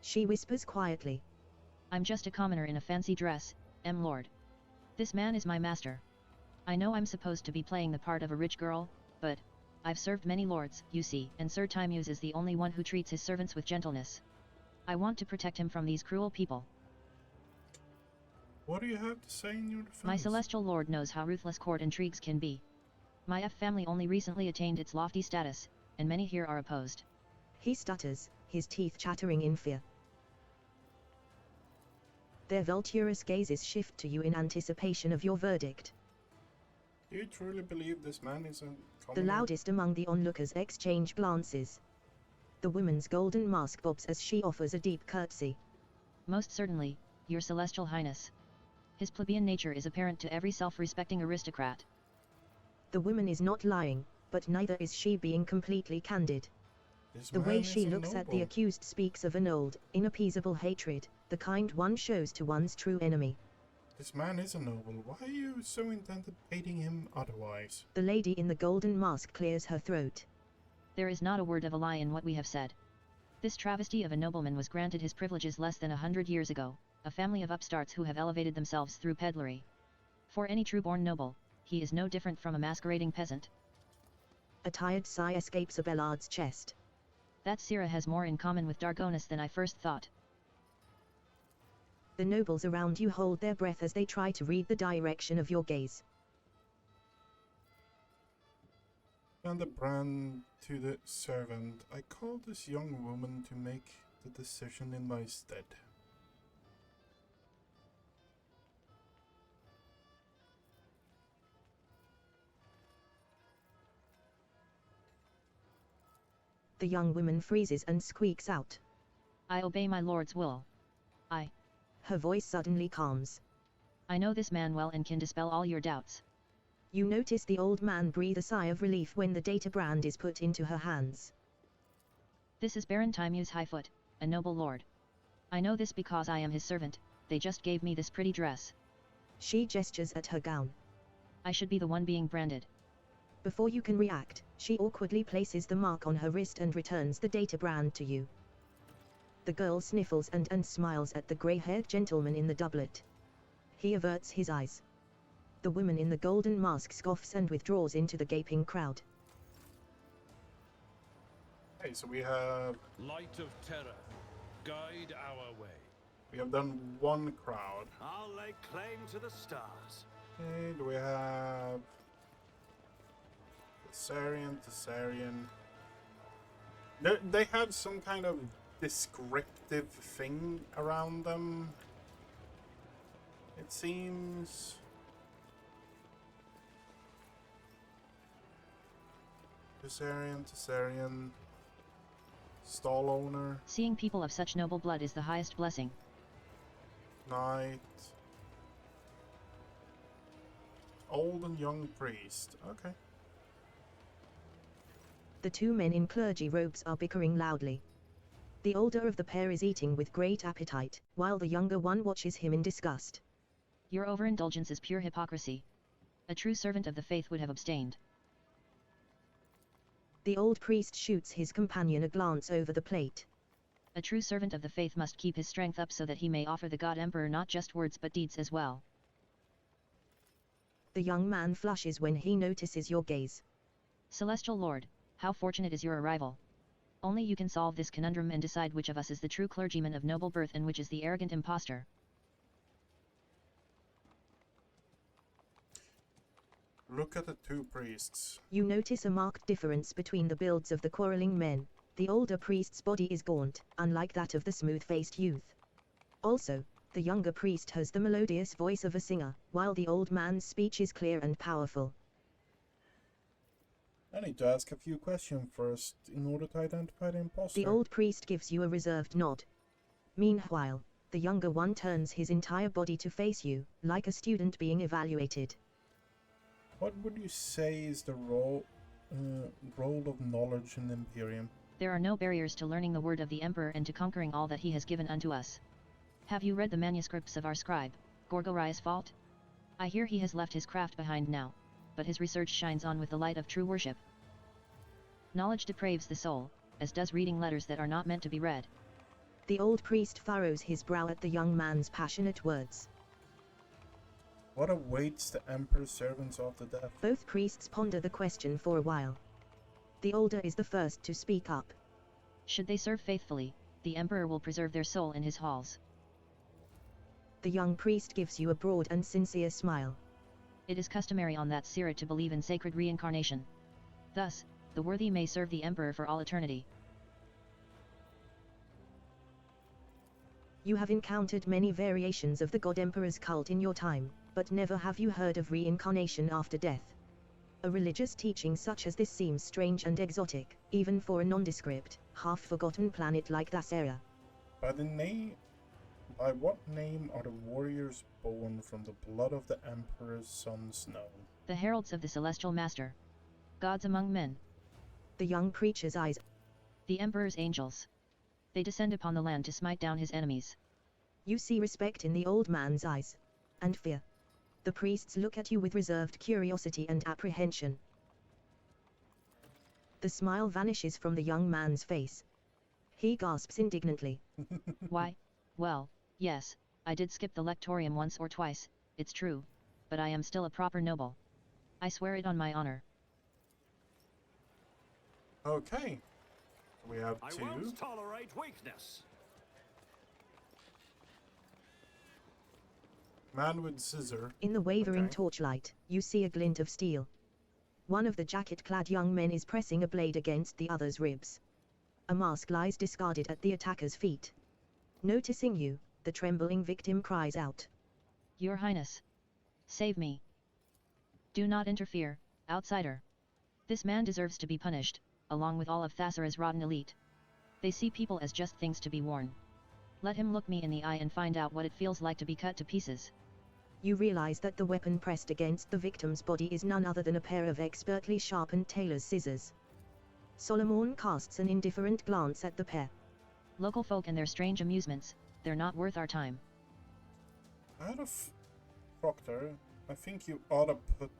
She whispers quietly. I'm just a commoner in a fancy dress, lord. This man is my master. I know I'm supposed to be playing the part of a rich girl, but I've served many lords, you see, and Sir Timeus is the only one who treats his servants with gentleness. I want to protect him from these cruel people. What do you have to say in your defense? My celestial lord knows how ruthless court intrigues can be. My F family only recently attained its lofty status, and many here are opposed. He stutters, his teeth chattering in fear. Their vulturous gazes shift to you in anticipation of your verdict. Do you truly believe this man is a commoner? The loudest among the onlookers exchange glances. The woman's golden mask bobs as she offers a deep curtsy. Most certainly, your celestial highness. His plebeian nature is apparent to every self-respecting aristocrat. The woman is not lying, but neither is she being completely candid. The way she looks at the accused speaks of an old, inappeasable hatred, the kind one shows to one's true enemy. This man is a noble. Why are you so intent on hating him otherwise? The lady in the golden mask clears her throat. There is not a word of a lie in what we have said. This travesty of a nobleman was granted his privileges less than 100 years ago, a family of upstarts who have elevated themselves through peddlery. For any true-born noble, he is no different from a masquerading peasant. A tired sigh escapes Abelard's chest. That Syrah has more in common with Dargonus than I first thought. The nobles around you hold their breath as they try to read the direction of your gaze. And the brand to the servant. I called this young woman to make the decision in my stead. The young woman freezes and squeaks out. I obey my lord's will. Her voice suddenly calms. I know this man well and can dispel all your doubts. You notice the old man breathe a sigh of relief when the data brand is put into her hands. This is Baron Timeus Highfoot, a noble lord. I know this because I am his servant. They just gave me this pretty dress. She gestures at her gown. I should be the one being branded. Before you can react, she awkwardly places the mark on her wrist and returns the data brand to you. The girl sniffles and smiles at the grey-haired gentleman in the doublet. He averts his eyes. The woman in the golden mask scoffs and withdraws into the gaping crowd. Okay, so we have... Light of terror, guide our way. We have done one crowd. I'll lay claim to the stars. Okay, do we have... Tessarian. They have some kind of descriptive thing around them. It seems... Tessarian. Stall owner. Seeing people of such noble blood is the highest blessing. Knight. Old and young priest. Okay. The two men in clergy robes are bickering loudly. The older of the pair is eating with great appetite, while the younger one watches him in disgust. Your overindulgence is pure hypocrisy. A true servant of the faith would have abstained. The old priest shoots his companion a glance over the plate. A true servant of the faith must keep his strength up so that he may offer the God Emperor not just words but deeds as well. The young man flushes when he notices your gaze. Celestial Lord, how fortunate is your arrival. Only you can solve this conundrum and decide which of us is the true clergyman of noble birth and which is the arrogant impostor. Look at the two priests. You notice a marked difference between the builds of the quarreling men. The older priest's body is gaunt, unlike that of the smooth-faced youth. Also, the younger priest has the melodious voice of a singer, while the old man's speech is clear and powerful. I need to ask a few questions first in order to identify the imposter. The old priest gives you a reserved nod. Meanwhile, the younger one turns his entire body to face you, like a student being evaluated. What would you say is the role of knowledge in the Imperium? There are no barriers to learning the word of the Emperor and to conquering all that he has given unto us. Have you read the manuscripts of our scribe, Gorgorai's fault? I hear he has left his craft behind now, but his research shines on with the light of true worship. Knowledge depraves the soul, as does reading letters that are not meant to be read. The old priest furrows his brow at the young man's passionate words. What awaits the Emperor's servants after death? Both priests ponder the question for a while. The older is the first to speak up. Should they serve faithfully, the Emperor will preserve their soul in his halls. The young priest gives you a broad and sincere smile. It is customary on that Sira to believe in sacred reincarnation. Thus, the worthy may serve the Emperor for all eternity. You have encountered many variations of the God Emperor's cult in your time, but never have you heard of reincarnation after death. A religious teaching such as this seems strange and exotic, even for a nondescript, half-forgotten planet like Thasera. By what name are the warriors born from the blood of the Emperor's sons known? The heralds of the Celestial Master. Gods among men. The young preacher's eyes. The Emperor's angels. They descend upon the land to smite down his enemies. You see respect in the old man's eyes. And fear. The priests look at you with reserved curiosity and apprehension. The smile vanishes from the young man's face. He gasps indignantly. Why? Well, yes, I did skip the lectorium once or twice, it's true, but I am still a proper noble. I swear it on my honor. Okay. We have two. I won't tolerate weakness. Man with scissor. In the wavering torchlight, you see a glint of steel. One of the jacket-clad young men is pressing a blade against the other's ribs. A mask lies discarded at the attacker's feet. Noticing you, the trembling victim cries out. Your Highness. Save me. Do not interfere, outsider. This man deserves to be punished, along with all of Thasera's rotten elite. They see people as just things to be worn. Let him look me in the eye and find out what it feels like to be cut to pieces. You realize that the weapon pressed against the victim's body is none other than a pair of expertly sharpened tailor's scissors. Solomon casts an indifferent glance at the pair. Local folk and their strange amusements, they're not worth our time. Out of Proctor, I think you ought to put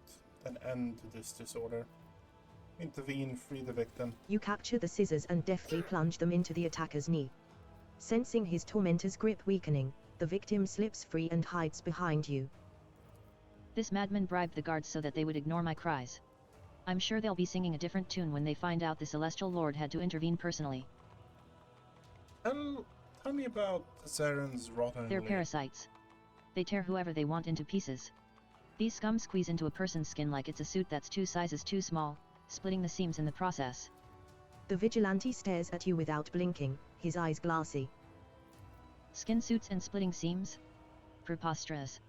an end to this disorder. Intervene, free the victim. You capture the scissors and deftly plunge them into the attacker's knee. Sensing his tormentor's grip weakening, the victim slips free and hides behind you. This madman bribed the guards so that they would ignore my cries. I'm sure they'll be singing a different tune when they find out the Celestial Lord had to intervene personally. Tell me about Zaren's rotten They're leg. parasites. They tear whoever they want into pieces. These scum squeeze into a person's skin like it's a suit that's 2 sizes too small, splitting the seams in the process. The vigilante stares at you without blinking, his eyes glassy. Skin suits and splitting seams? Preposterous.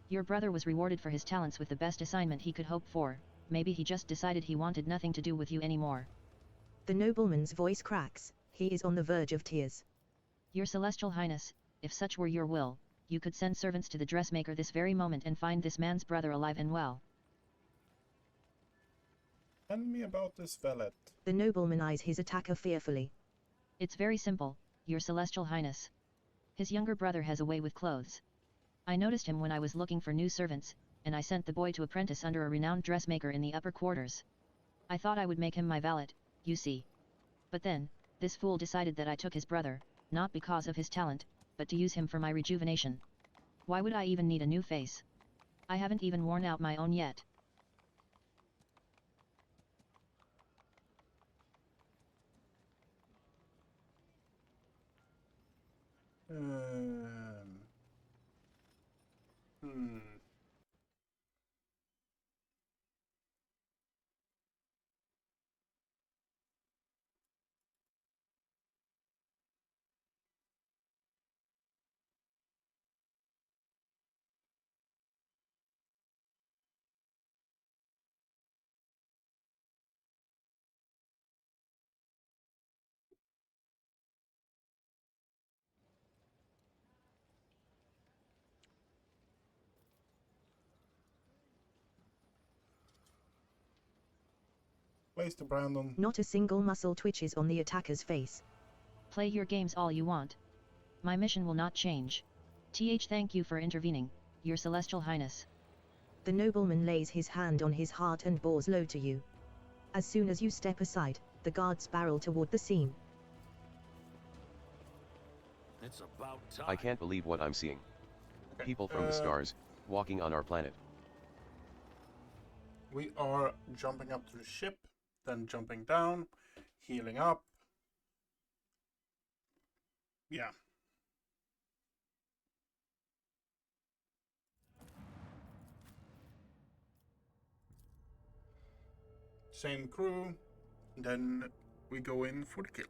Your brother was rewarded for his talents with the best assignment he could hope for. Maybe he just decided he wanted nothing to do with you anymore. The nobleman's voice cracks, he is on the verge of tears. Your Celestial Highness, if such were your will, you could send servants to the dressmaker this very moment and find this man's brother alive and well. Tell me about this valet. The nobleman eyes his attacker fearfully. It's very simple, Your Celestial Highness. His younger brother has a way with clothes. I noticed him when I was looking for new servants, and I sent the boy to apprentice under a renowned dressmaker in the upper quarters. I thought I would make him my valet, you see. But then, this fool decided that I took his brother, not because of his talent, but to use him for my rejuvenation. Why would I even need a new face? I haven't even worn out my own yet. Place the brand on. Not a single muscle twitches on the attacker's face. Play your games all you want. My mission will not change. Thank you for intervening, Your Celestial Highness. The nobleman lays his hand on his heart and bows low to you. As soon as you step aside, the guards barrel toward the scene. It's about time. I can't believe what I'm seeing. Okay, People from the stars, walking on our planet. We are jumping up to the ship, then jumping down, healing up. Yeah. Same crew, then we go in for the kill.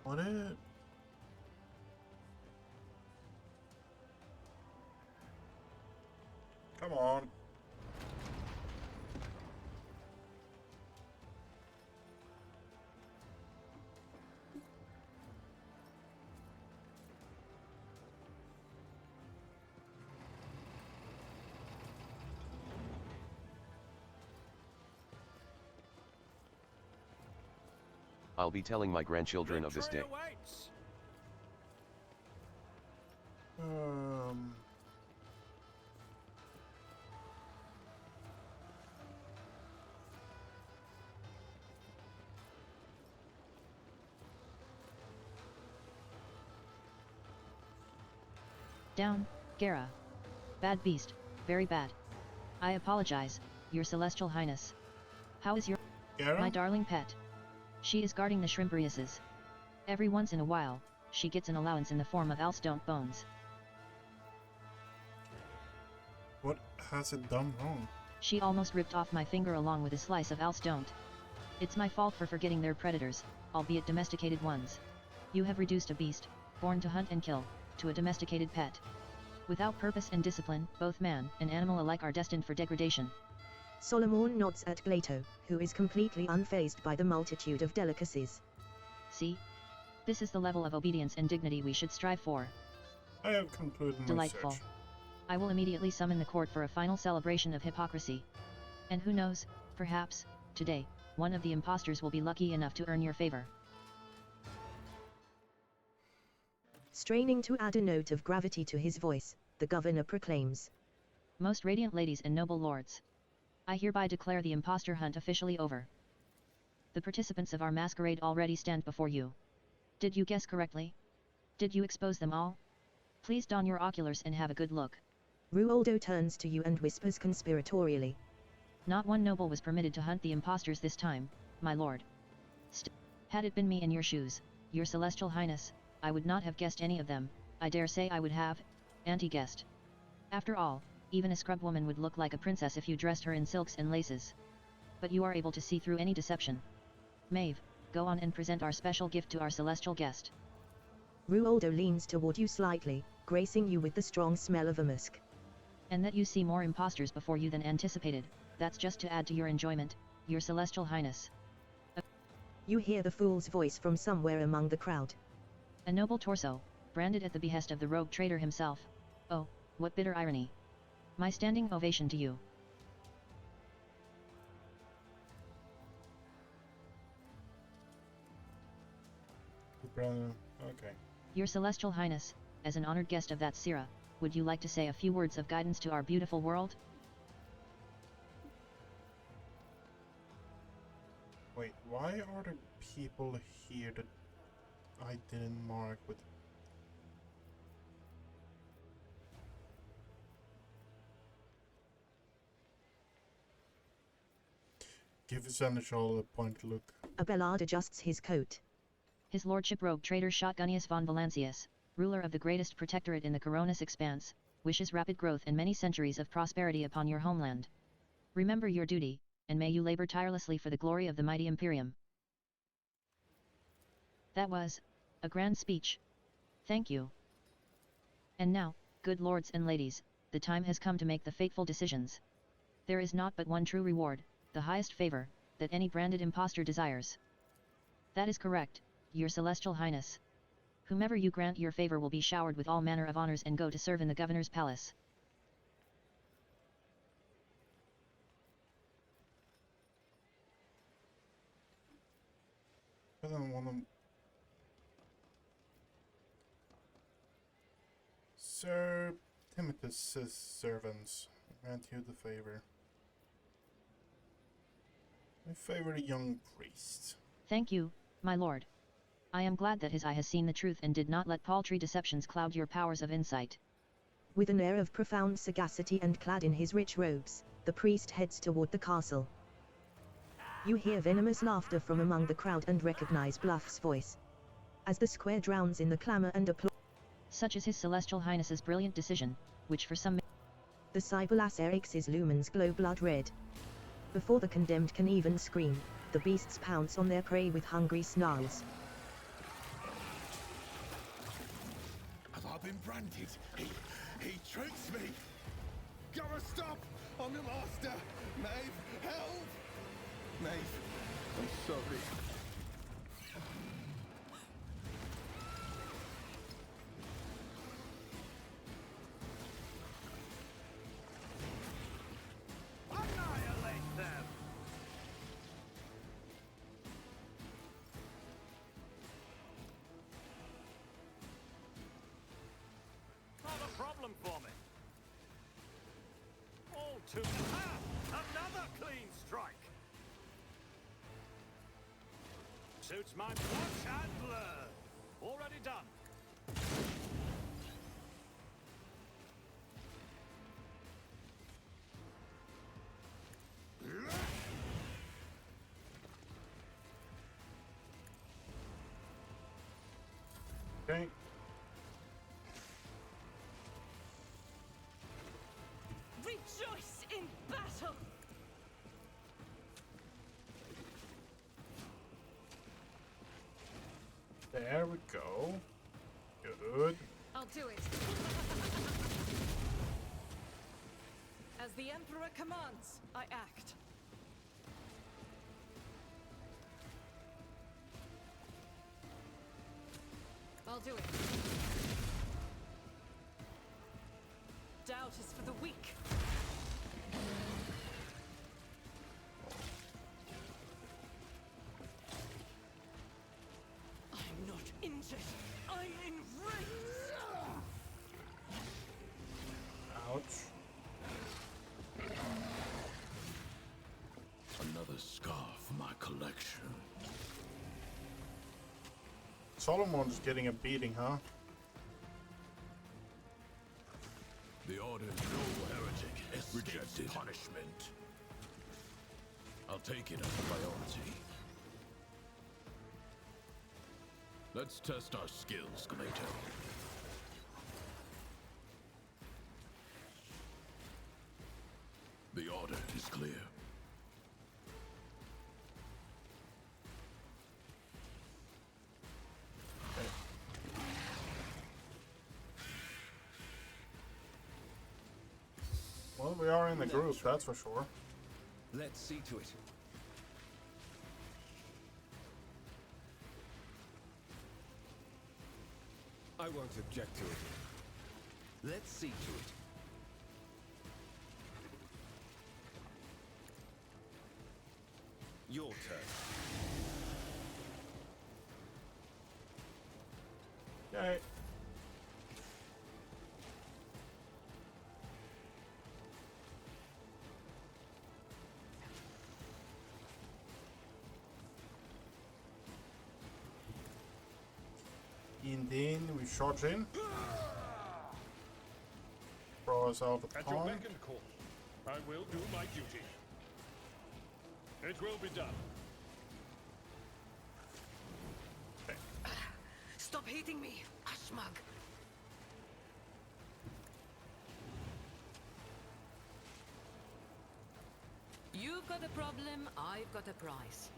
What is? Come on. I'll be telling my grandchildren of this day. Down, Gera. Bad beast, very bad. I apologize, Your Celestial Highness. How is your... Gera? My darling pet. She is guarding the Shrimpriuses. Every once in a while, she gets an allowance in the form of Alstone bones. What has it done wrong? She almost ripped off my finger along with a slice of Alstone. It's my fault for forgetting their predators, albeit domesticated ones. You have reduced a beast, born to hunt and kill, to a domesticated pet. Without purpose and discipline, both man and animal alike are destined for degradation. Solomon nods at Glato, who is completely unfazed by the multitude of delicacies. See? This is the level of obedience and dignity we should strive for. I have concluded my Delightful. search. I will immediately summon the court for a final celebration of hypocrisy. And who knows, perhaps, today, one of the impostors will be lucky enough to earn your favor. Straining to add a note of gravity to his voice, the governor proclaims. Most radiant ladies and noble lords. I hereby declare the impostor hunt officially over. The participants of our masquerade already stand before you. Did you guess correctly? Did you expose them all? Please don your oculars and have a good look. Ruoldo turns to you and whispers conspiratorially. Not one noble was permitted to hunt the impostors this time, my lord. Had it been me in your shoes, Your Celestial Highness, I would not have guessed any of them. I dare say I would have, anti-guessed. After all, even a scrub woman would look like a princess if you dressed her in silks and laces. But you are able to see through any deception. Maeve, go on and present our special gift to our celestial guest. Ruoldo leans toward you slightly, gracing you with the strong smell of a musk. And that you see more impostors before you than anticipated, that's just to add to your enjoyment, Your Celestial Highness. You hear the fool's voice from somewhere among the crowd. A noble torso, branded at the behest of the rogue traitor himself. Oh, what bitter irony. My standing ovation to you. Okay. Your Celestial Highness, as an honored guest of that Sira, would you like to say a few words of guidance to our beautiful world? Wait, why are there people here that I didn't mark with? Give Seneschal a pointed look. Abelard adjusts his coat. His Lordship Rogue Trader Shotgunius von Valancius, ruler of the greatest protectorate in the Coronis Expanse, wishes rapid growth and many centuries of prosperity upon your homeland. Remember your duty, and may you labor tirelessly for the glory of the mighty Imperium. That was a grand speech. Thank you. And now, good lords and ladies, the time has come to make the fateful decisions. There is naught but one true reward, the highest favor, that any branded impostor desires. That is correct, your celestial highness. Whomever you grant your favor will be showered with all manner of honors and go to serve in the governor's palace. I don't want to... Sir Timotheus' servants, grant you the favor. I favor the young priest. Thank you, my lord. I am glad that his eye has seen the truth and did not let paltry deceptions cloud your powers of insight. With an air of profound sagacity and clad in his rich robes, the priest heads toward the castle. You hear venomous laughter from among the crowd and recognize Bluff's voice. As the square drowns in the clamor and applause. Such is his celestial highness's brilliant decision, which for some... The Cyberlass Erix's lumens glow blood red. Before the condemned can even scream, the beasts pounce on their prey with hungry snarls. Have I been branded? He tricks me! Gotta stop! I'm the master! Maeve, help! Maeve, I'm sorry. Annihilate them! Not a problem for me. All too... Ah! Another clean strike! Suits my watch and learn. Already done. Okay. Rejoice in battle! There we go. Good. I'll do it. As the Emperor commands, I act. I'll do it. Doubt is for the weak. I'm not injured. I'm enraged. Ouch. Another scar for my collection. Solomon's getting a beating, huh? The Order's no heretic rejected punishment. I'll take it as a priority. Let's test our skills, Glato. The order is clear. Well, we are in the group, that's for sure. Let's see to it. I won't object to it. Let's see to it. Your turn. Okay. And then we charge in. Throw us out of the At your pond. beck and call, I will do my duty. It will be done. Stop hating me, Ashmag. You've got a problem, I've got a price.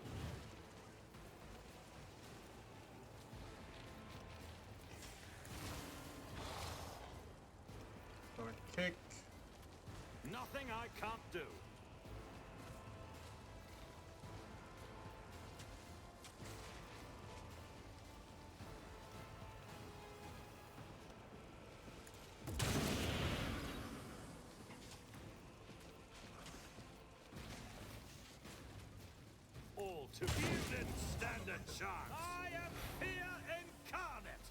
Start kick. Nothing I can't do. All to you didn't stand a chance. I am fear incarnate.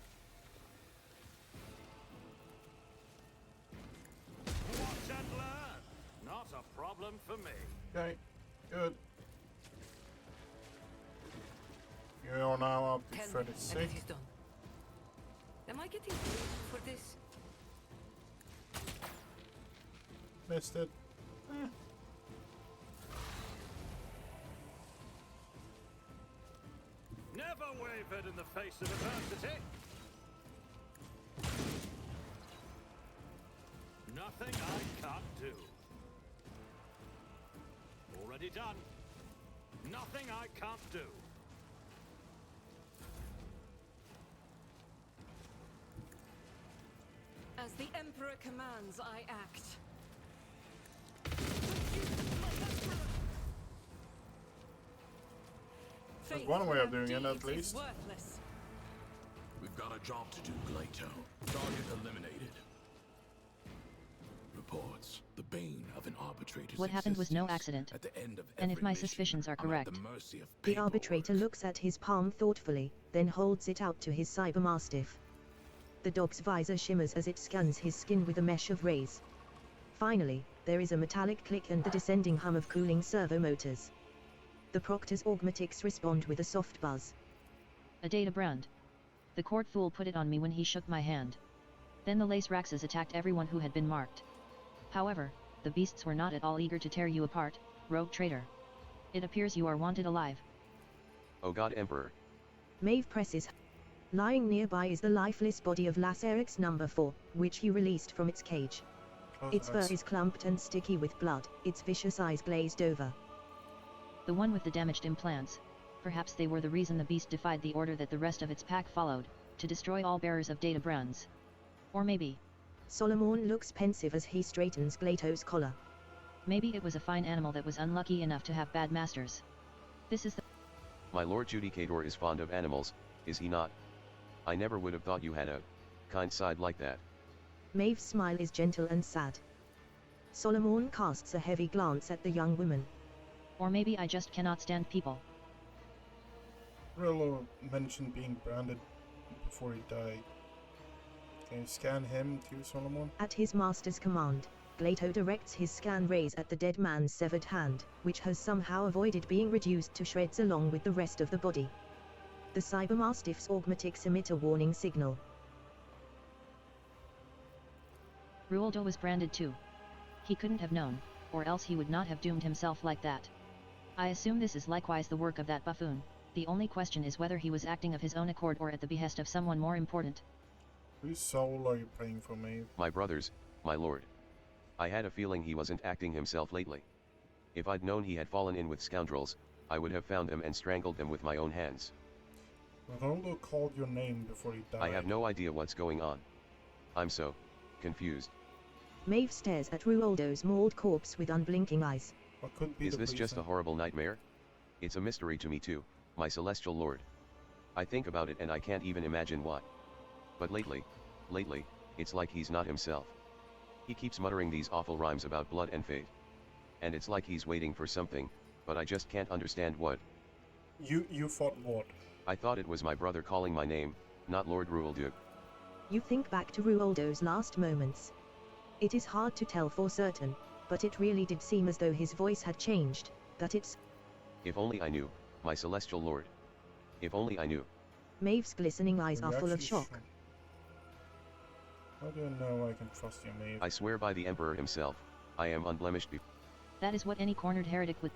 Watch and learn. Not a problem for me. Okay, good. You are now up to Tell me, 36. and it is done. Am I getting paid for this? Missed it. Never wavered in the face of adversity. Nothing I can't do. Already done. Nothing I can't do. As the Emperor commands, I act. There's one way of doing it, at Deeds least. is worthless. We've got a job to do, Glato. Target eliminated. Reports. The bane of an arbitrator's What happened was no accident. At the end of And if every my mission, suspicions are I'm at correct, the mercy of The paperwork. arbitrator looks at his palm thoughtfully, then holds it out to his cybermastiff. The dog's visor shimmers as it scans his skin with a mesh of rays. Finally, there is a metallic click and the descending hum of cooling servo motors. The Proctor's augmatics respond with a soft buzz. a data brand. The court fool put it on me when he shook my hand. Then the lace Raxes attacked everyone who had been marked. However, the beasts were not at all eager to tear you apart, rogue traitor. It appears you are wanted alive. Oh God, Emperor. Maeve presses. Lying nearby is the lifeless body of Lacerix number 4, which he released from its cage. Its fur is clumped and sticky with blood, its vicious eyes glazed over. The one with the damaged implants. Perhaps they were the reason the beast defied the order that the rest of its pack followed, to destroy all bearers of data brands. Or maybe. Solomon looks pensive as he straightens Glato's collar. Maybe it was a fine animal that was unlucky enough to have bad masters. This is the... My Lord Judicator is fond of animals, is he not? I never would have thought you had a kind side like that. Maeve's smile is gentle and sad. Solomon casts a heavy glance at the young woman. Or maybe I just cannot stand people. Rillo mentioned being branded before he died. Can you scan him too, Solomon? At his master's command, Glato directs his scan rays at the dead man's severed hand, which has somehow avoided being reduced to shreds along with the rest of the body. The cybermastiff's augmatics emit a warning signal. Ruoldo was branded too. He couldn't have known, or else he would not have doomed himself like that. I assume this is likewise the work of that buffoon. The only question is whether he was acting of his own accord or at the behest of someone more important. Whose soul are you praying for, Maeve? My brothers, my lord. I had a feeling he wasn't acting himself lately. If I'd known he had fallen in with scoundrels, I would have found them and strangled them with my own hands. Ronaldo called your name before he died. I have no idea what's going on. I'm so confused. Maeve stares at Ruoldo's mauled corpse with unblinking eyes. What could be Is the this just a reason? horrible nightmare? It's a mystery to me too, my celestial lord. I think about it and I can't even imagine what. But lately, it's like he's not himself. He keeps muttering these awful rhymes about blood and fate. And it's like he's waiting for something, but I just can't understand what. You fought what? I thought it was my brother calling my name, not Lord Ruelduc. You think back to Ruoldo's last moments. It is hard to tell for certain, but it really did seem as though his voice had changed, that it's... If only I knew, my celestial lord. If only I knew. Maeve's glistening eyes are You're full of actually shock. sure. How do you know I can trust you, Maeve? I swear by the Emperor himself, I am unblemished That is what any cornered heretic would...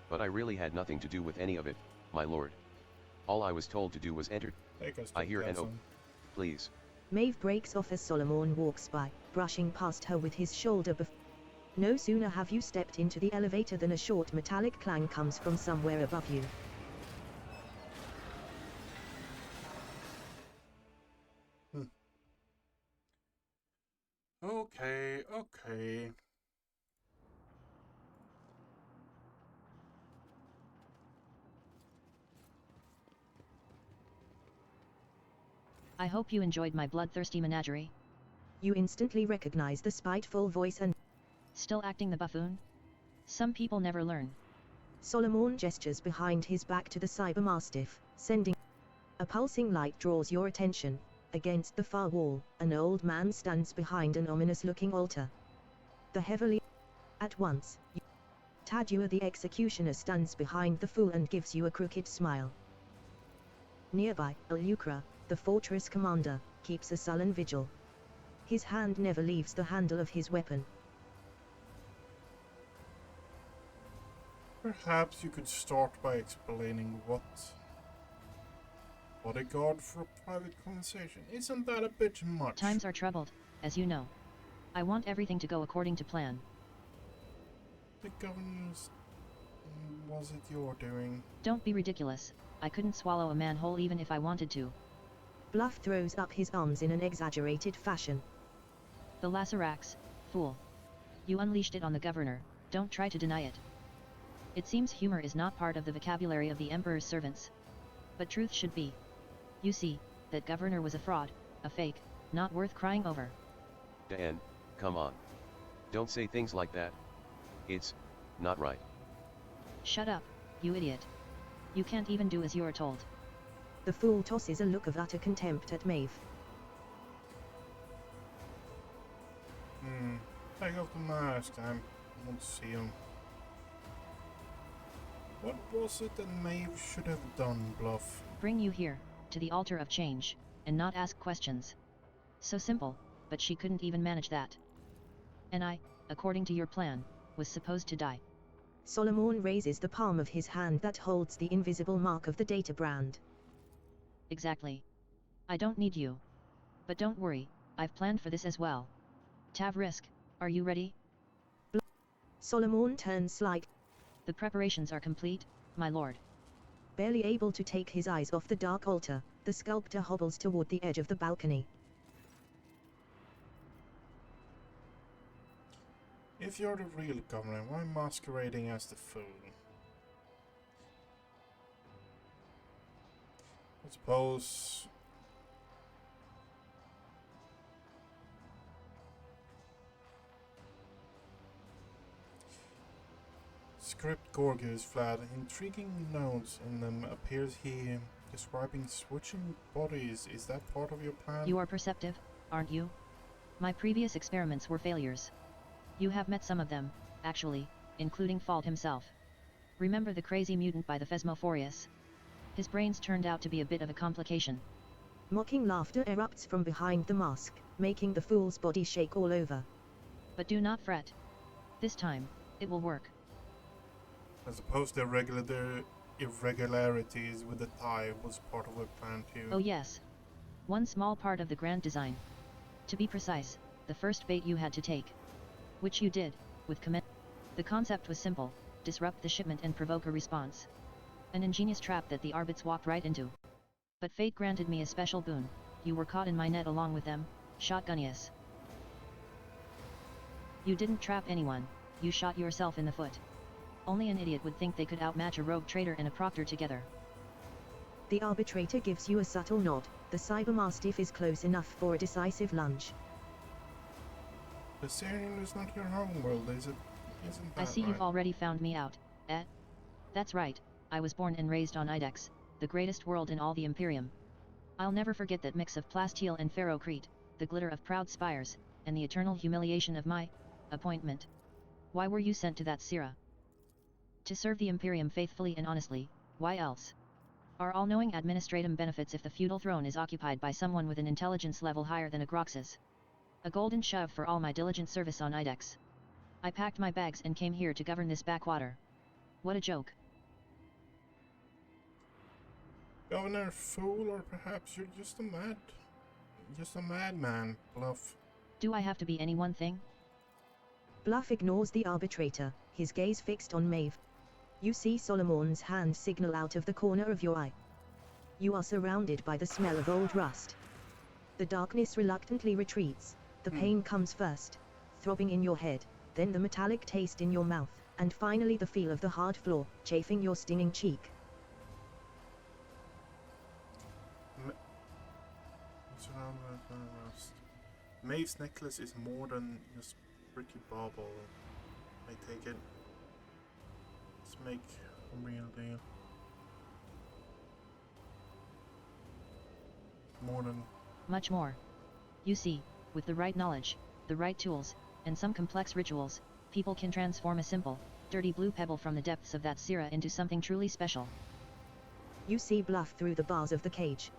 But I really had nothing to do with any of it, my lord. All I was told to do was enter. Take us I to hear an Castle. Please. Maeve breaks off as Solomon walks by, brushing past her with his shoulder No sooner have you stepped into the elevator than a short metallic clang comes from somewhere above you. Okay, okay. I hope you enjoyed my bloodthirsty menagerie. You instantly recognize the spiteful voice and... Still acting the buffoon? Some people never learn. Solomon gestures behind his back to the cybermastiff, sending... A pulsing light draws your attention. Against the far wall, an old man stands behind an ominous-looking altar. The heavily... At once, Tadua the executioner stands behind the fool and gives you a crooked smile. Nearby, Alucra, the fortress commander, keeps a sullen vigil. His hand never leaves the handle of his weapon. Perhaps you could start by explaining what bodyguard for a private conversation. Isn't that a bit much? Times are troubled, as you know. I want everything to go according to plan. The governor's... Was it your doing? Don't be ridiculous. I couldn't swallow a man whole even if I wanted to. Bluff throws up his arms in an exaggerated fashion. The Lacerax, fool. You unleashed it on the governor, don't try to deny it. It seems humor is not part of the vocabulary of the Emperor's servants. But truth should be. You see, that governor was a fraud, a fake, not worth crying over. Dan, come on. Don't say things like that. It's not right. Shut up, you idiot. You can't even do as you are told. The fool tosses a look of utter contempt at Maeve. Take off the mask. I want to see him. What was it that Maeve should have done, Bluff? Bring you here, to the altar of change, and not ask questions. So simple, but she couldn't even manage that. And I, according to your plan, was supposed to die. Solomon raises the palm of his hand that holds the invisible mark of the data brand. Exactly. I don't need you. But don't worry, I've planned for this as well. Tavrisk, are you ready? Solomon turns slightly. The preparations are complete, my lord. Barely able to take his eyes off the dark altar, the sculptor hobbles toward the edge of the balcony. If you're the real governor, why masquerading as the fool? I suppose... Script Gorgias flat. Intriguing notes in them appears he describing switching bodies. Is that part of your plan? You are perceptive, aren't you? My previous experiments were failures. You have met some of them, actually, including Fault himself. Remember the crazy mutant by the Phasmophorius? His brains turned out to be a bit of a complication. Mocking laughter erupts from behind the mask, making the fool's body shake all over. But do not fret. This time, it will work. I suppose the irregularities with the tie was part of a plan too. Oh yes. One small part of the grand design. To be precise, the first bait you had to take. Which you did, with command. The concept was simple, disrupt the shipment and provoke a response. An ingenious trap that the Arbits walked right into. But fate granted me a special boon. You were caught in my net along with them, Shotgunius. You didn't trap anyone, you shot yourself in the foot. Only an idiot would think they could outmatch a rogue trader and a proctor together. The arbitrator gives you a subtle nod. The cybermastiff is close enough for a decisive lunge. The Syrian is not your home world, is it? Isn't that I see right? you've already found me out, eh? That's right, I was born and raised on Idex, the greatest world in all the Imperium. I'll never forget that mix of Plasteel and Ferrocrete, the glitter of proud spires, and the eternal humiliation of my appointment. Why were you sent to that Syrah? To serve the Imperium faithfully and honestly, why else? Our all-knowing administratum benefits if the feudal throne is occupied by someone with an intelligence level higher than a Grox's. A golden shove for all my diligent service on Idex. I packed my bags and came here to govern this backwater. What a joke. Governor, fool, or perhaps you're just a madman, Bluff. Do I have to be any one thing? Bluff ignores the arbitrator, his gaze fixed on Maeve. You see Solomon's hand signal out of the corner of your eye. You are surrounded by the smell of old rust. The darkness reluctantly retreats. The pain comes first, throbbing in your head, then the metallic taste in your mouth, and finally the feel of the hard floor, chafing your stinging cheek. Surrounded by rust. Maeve's necklace is more than just pretty bauble. I take it. Let's make a real deal. More than... Much more. You see, with the right knowledge, the right tools, and some complex rituals, people can transform a simple, dirty blue pebble from the depths of that Syrah into something truly special. You see Bluff through the bars of the cage.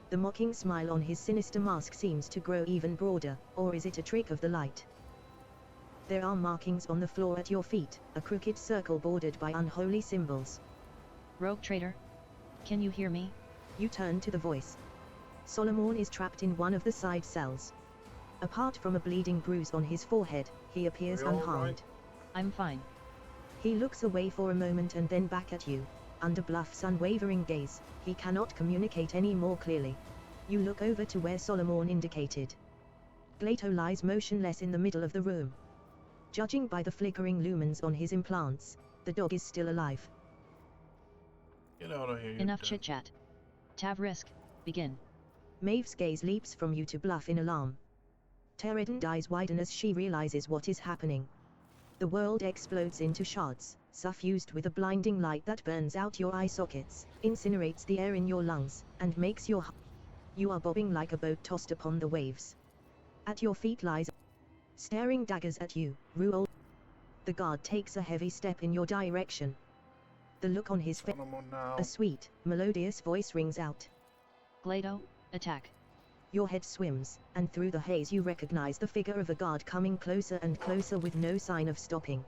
The mocking smile on his sinister mask seems to grow even broader, or is it a trick of the light? There are markings on the floor at your feet, a crooked circle bordered by unholy symbols. Rogue traitor? Can you hear me? You turn to the voice. Solomon is trapped in one of the side cells. Apart from a bleeding bruise on his forehead, he appears unharmed. Right? I'm fine. He looks away for a moment and then back at you. Under Bluff's unwavering gaze, he cannot communicate any more clearly. You look over to where Solomon indicated. Glato lies motionless in the middle of the room. Judging by the flickering lumens on his implants, the dog is still alive. Get out of here. Enough chit-chat. Tav Risk, begin. Maeve's gaze leaps from you to Bluff in alarm. Tereden's eyes widen as she realizes what is happening. The world explodes into shards, suffused with a blinding light that burns out your eye sockets, incinerates the air in your lungs, and makes your... You are bobbing like a boat tossed upon the waves. At your feet lies... Staring daggers at you, Ruel. The guard takes a heavy step in your direction. The look on his face... A sweet, melodious voice rings out. Glato, attack. Your head swims, and through the haze you recognize the figure of a guard coming closer and closer with no sign of stopping.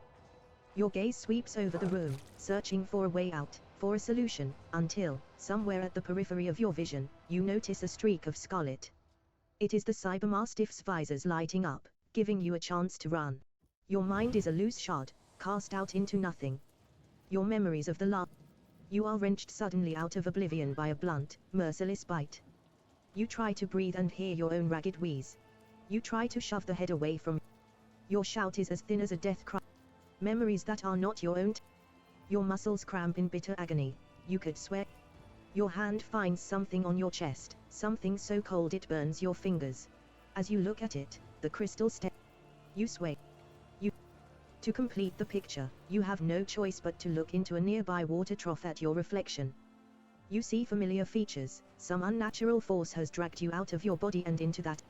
Your gaze sweeps over the room, searching for a way out, for a solution, until, somewhere at the periphery of your vision, you notice a streak of scarlet. It is the Cybermastiff's visors lighting up, giving you a chance to run. Your mind is a loose shard, cast out into nothing. Your memories of the last... You are wrenched suddenly out of oblivion by a blunt, merciless bite. You try to breathe and hear your own ragged wheeze. You try to shove the head away from... Your shout is as thin as a death cry. Memories that are not your own. Your muscles cramp in bitter agony. You could swear. Your hand finds something on your chest, something so cold it burns your fingers. As you look at it, the crystal step. You sway. To complete the picture, you have no choice but to look into a nearby water trough at your reflection. You see familiar features, some unnatural force has dragged you out of your body and into that.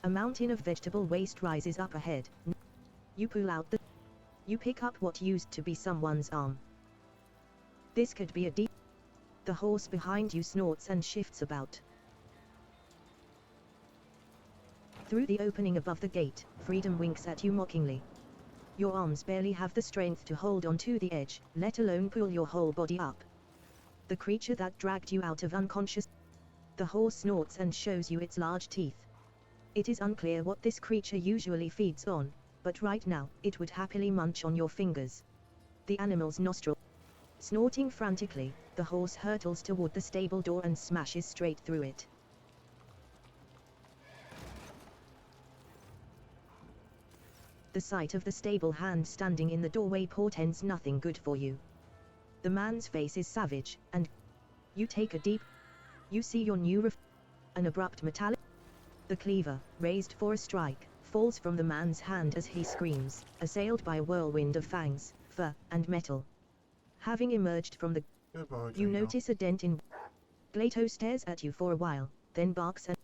A mountain of vegetable waste rises up ahead. You pull out the... You pick up what used to be someone's arm. This could be a deep... The horse behind you snorts and shifts about. Through the opening above the gate, freedom winks at you mockingly. Your arms barely have the strength to hold onto the edge, let alone pull your whole body up. The creature that dragged you out of unconscious... The horse snorts and shows you its large teeth. It is unclear what this creature usually feeds on, but right now, it would happily munch on your fingers. The animal's nostril... Snorting frantically, the horse hurtles toward the stable door and smashes straight through it. The sight of the stable hand standing in the doorway portends nothing good for you. The man's face is savage, and... You take a deep... You see your new an abrupt metallic... The cleaver, raised for a strike, falls from the man's hand as he screams, assailed by a whirlwind of fangs, fur, and metal. Having emerged from the... You notice a dent in... Glato stares at you for a while, then barks and...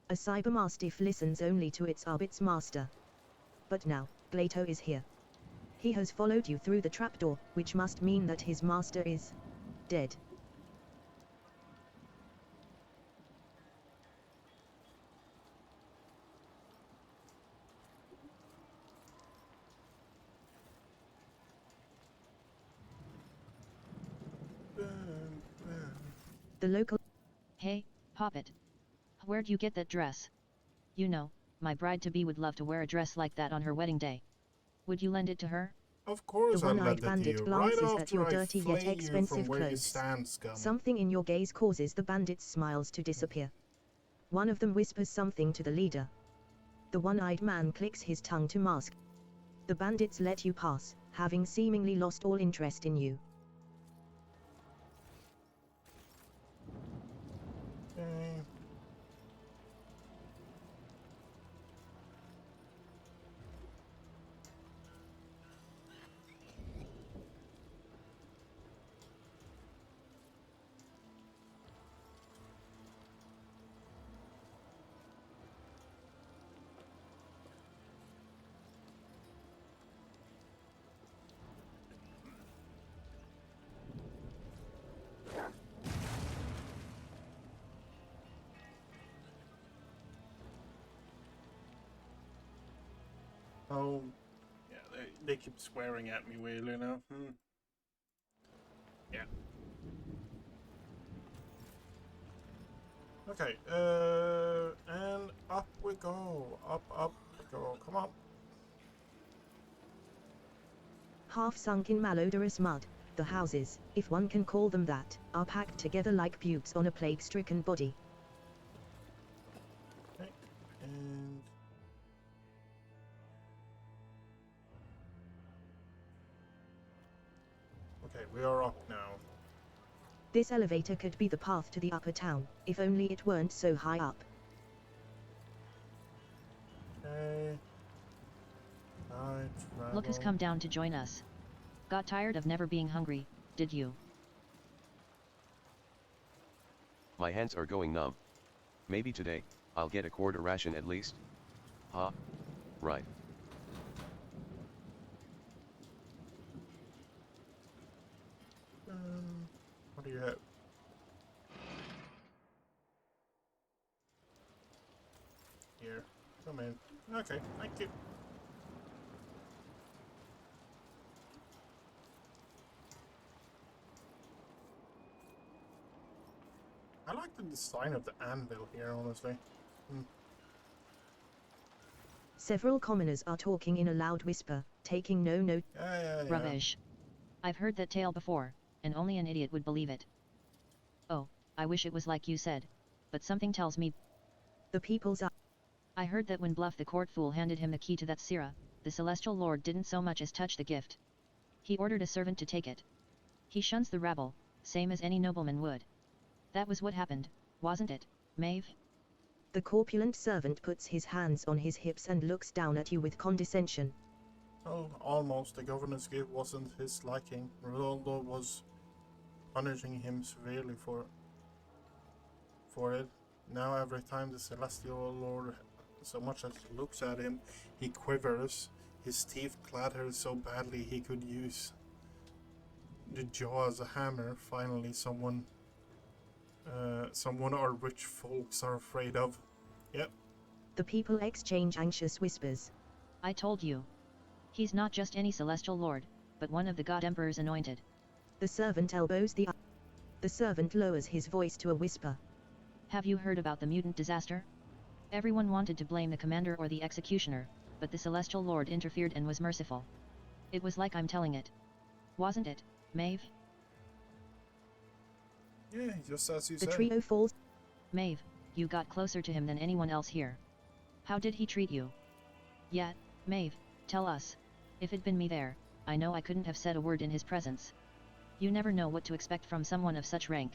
A cybermastiff listens only to its master. But now, Glato is here. He has followed you through the trapdoor, which must mean that his master is... dead. The local... Hey, Poppet. Where'd you get that dress? You know, my bride-to-be would love to wear a dress like that on her wedding day. Would you lend it to her? Of course The I'll one-eyed lend it to bandit you, right glances at after your I dirty yet flay you expensive from where you clothes. stand, scum. Something in your gaze causes the bandit's smiles to disappear. One of them whispers something to the leader. The one-eyed man clicks his tongue to mask. The bandits let you pass, having seemingly lost all interest in you. Okay. Oh, yeah, they keep swearing at me weirdly now. Yeah. Okay, and up we go. Up we go. Come on. Half sunk in malodorous mud, the houses, if one can call them that, are packed together like buttes on a plague-stricken body. Okay, and... Okay, we are up now. This elevator could be the path to the upper town, if only it weren't so high up. Okay. Look has come down to join us. Got tired of never being hungry, did you? My hands are going numb. Maybe today, I'll get a quarter ration at least. Huh? Right. What do you have? Here, come in. Okay, thank you. I like the design of the anvil here, honestly. Several commoners are talking in a loud whisper, taking no note. Yeah. Rubbish. I've heard that tale before, and only an idiot would believe it. Oh, I wish it was like you said, but something tells me... The people's are... I heard that when Bluff the court fool handed him the key to that Syrah, the Celestial Lord didn't so much as touch the gift. He ordered a servant to take it. He shuns the rabble, same as any nobleman would. That was what happened, wasn't it, Maeve? The corpulent servant puts his hands on his hips and looks down at you with condescension. Oh, almost. The governor's gift wasn't his liking. Ronaldo was punishing him severely for it. Now every time the Celestial Lord so much as looks at him, he quivers. His teeth clatter so badly he could use the jaw as a hammer. Finally, someone our rich folks are afraid of. Yep. The people exchange anxious whispers. I told you. He's not just any Celestial Lord, but one of the God Emperor's anointed. The servant elbows the... The servant lowers his voice to a whisper. Have you heard about the mutant disaster? Everyone wanted to blame the commander or the executioner, but the Celestial Lord interfered and was merciful. It was like I'm telling it. Wasn't it, Maeve? Yeah, just as you the said. The trio falls. Maeve, you got closer to him than anyone else here. How did he treat you? Yet, Maeve, tell us. If it'd been me there, I know I couldn't have said a word in his presence. You never know what to expect from someone of such rank.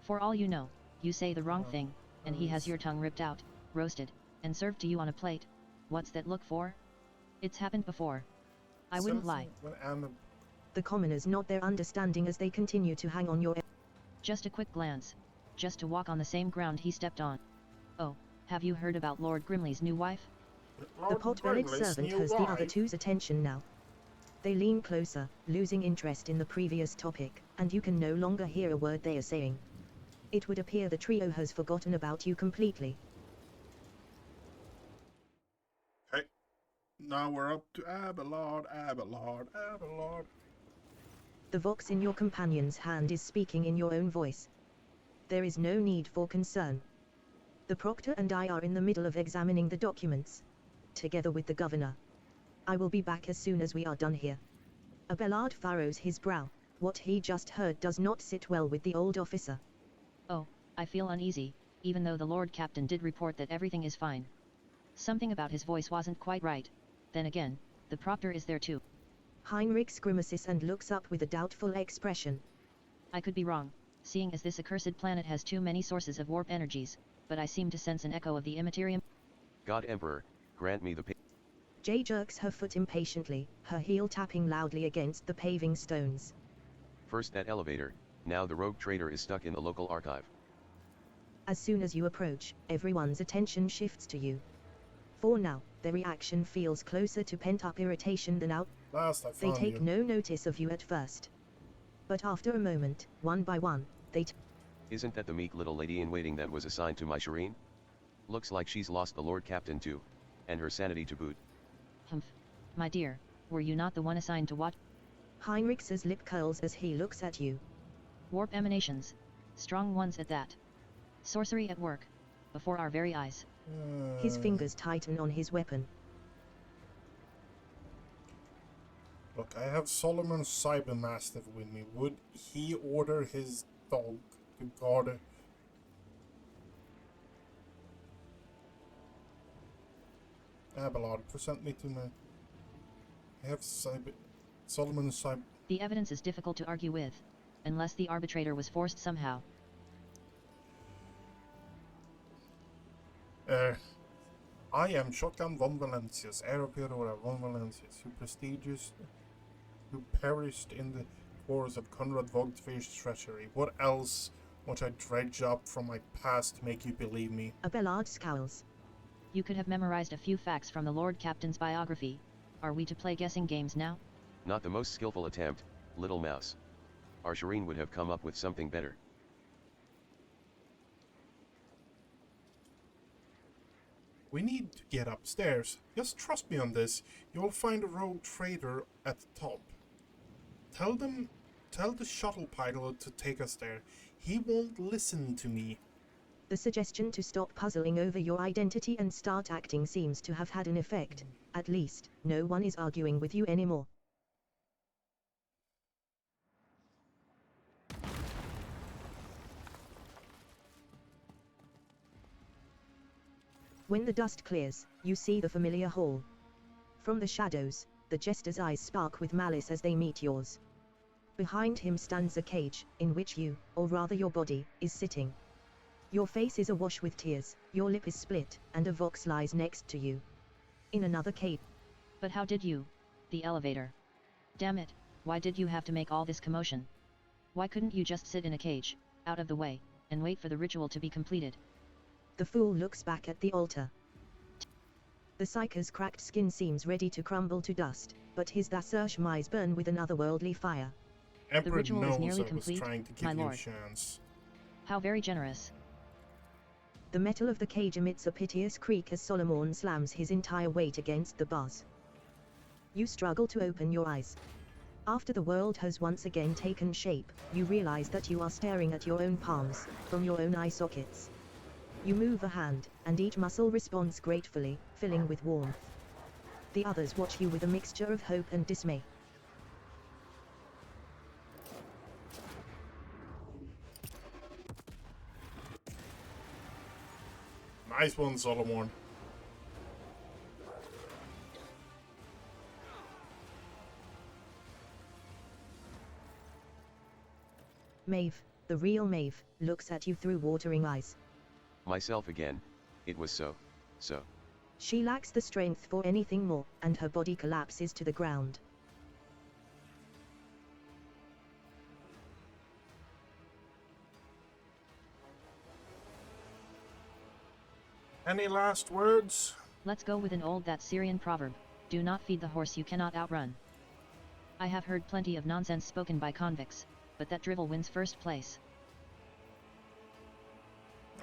For all you know, you say the wrong thing, and he has your tongue ripped out, roasted, and served to you on a plate. What's that look for? It's happened before. I wouldn't lie. The commoners nod their understanding as they continue to hang on your... Just a quick glance. Just to walk on the same ground he stepped on. Oh, have you heard about Lord Grimley's new wife? The pot-bellied servant has the other two's attention now. They lean closer, losing interest in the previous topic, and you can no longer hear a word they are saying. It would appear the trio has forgotten about you completely. Okay. Now we're up to Abelard. The vox in your companion's hand is speaking in your own voice. There is no need for concern. The proctor and I are in the middle of examining the documents. Together with the governor. I will be back as soon as we are done here. Abelard furrows his brow. What he just heard does not sit well with the old officer. Oh, I feel uneasy, even though the Lord Captain did report that everything is fine. Something about his voice wasn't quite right. Then again, the proctor is there too. Heinrich grimaces and looks up with a doubtful expression. I could be wrong, seeing as this accursed planet has too many sources of warp energies, but I seem to sense an echo of the Immaterium. God Emperor, grant me the Jay jerks her foot impatiently, her heel tapping loudly against the paving stones. First that elevator, now the rogue trader is stuck in the local archive. As soon as you approach, everyone's attention shifts to you. For now, their reaction feels closer to pent-up irritation than out. They take no notice of you at first. But after a moment, one by one, they Isn't that the meek little lady-in-waiting that was assigned to my Shireen? Looks like she's lost the Lord Captain too, and her sanity to boot. Humph. My dear, were you not the one assigned to watch? Heinrich's lip curls as he looks at you. Warp emanations. Strong ones at that. Sorcery at work. Before our very eyes. His fingers tighten on his weapon. Look, I have Solomon's Cybermastiff with me. Would he order his dog to guard? Abelard, present me to my... I have Solomon's Cyber... The evidence is difficult to argue with, unless the arbitrator was forced somehow. I am Shotgun von Valencius, heir of Theodora von Valencius, who prestigious, who perished in the wars of Conrad Vogtfir's treachery. What else must I dredge up from my past to make you believe me? Abelard scowls. You could have memorized a few facts from the Lord Captain's biography. Are we to play guessing games now? Not the most skillful attempt, little mouse. Our Shireen would have come up with something better. We need to get upstairs. Just trust me on this. You'll find a rogue trader at the top. Tell the shuttle pilot to take us there. He won't listen to me. The suggestion to stop puzzling over your identity and start acting seems to have had an effect. At least, no one is arguing with you anymore. When the dust clears, you see the familiar hall. From the shadows, the jester's eyes spark with malice as they meet yours. Behind him stands a cage, in which you, or rather your body, is sitting. Your face is awash with tears, your lip is split, and a vox lies next to you. In another cage. But how did you? The elevator. Damn it, why did you have to make all this commotion? Why couldn't you just sit in a cage, out of the way, and wait for the ritual to be completed? The fool looks back at the altar. The psyker's cracked skin seems ready to crumble to dust, but his Thassersh eyes burn with an otherworldly fire. The ritual is nearly complete, my lord. Chance. How very generous. The metal of the cage emits a piteous creak as Solomon slams his entire weight against the bars. You struggle to open your eyes. After the world has once again taken shape, you realize that you are staring at your own palms, from your own eye sockets. You move a hand, and each muscle responds gratefully, filling with warmth. The others watch you with a mixture of hope and dismay. Nice one, Solomon. Maeve, the real Maeve, looks at you through watering eyes. Myself again. It was so. She lacks the strength for anything more, and her body collapses to the ground. Any last words? Let's go with an old that Syrian proverb, do not feed the horse you cannot outrun. I have heard plenty of nonsense spoken by convicts, but that drivel wins first place.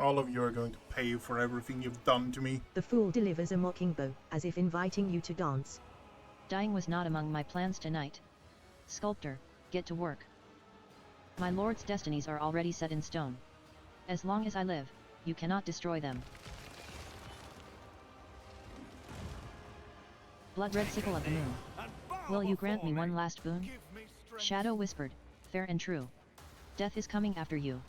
All of you are going to pay for everything you've done to me. The fool delivers a mocking bow, as if inviting you to dance. Dying was not among my plans tonight. Sculptor, get to work. My lord's destinies are already set in stone. As long as I live, you cannot destroy them. Blood red sickle of the moon. Will you grant me one last boon? Shadow whispered, fair and true. Death is coming after you.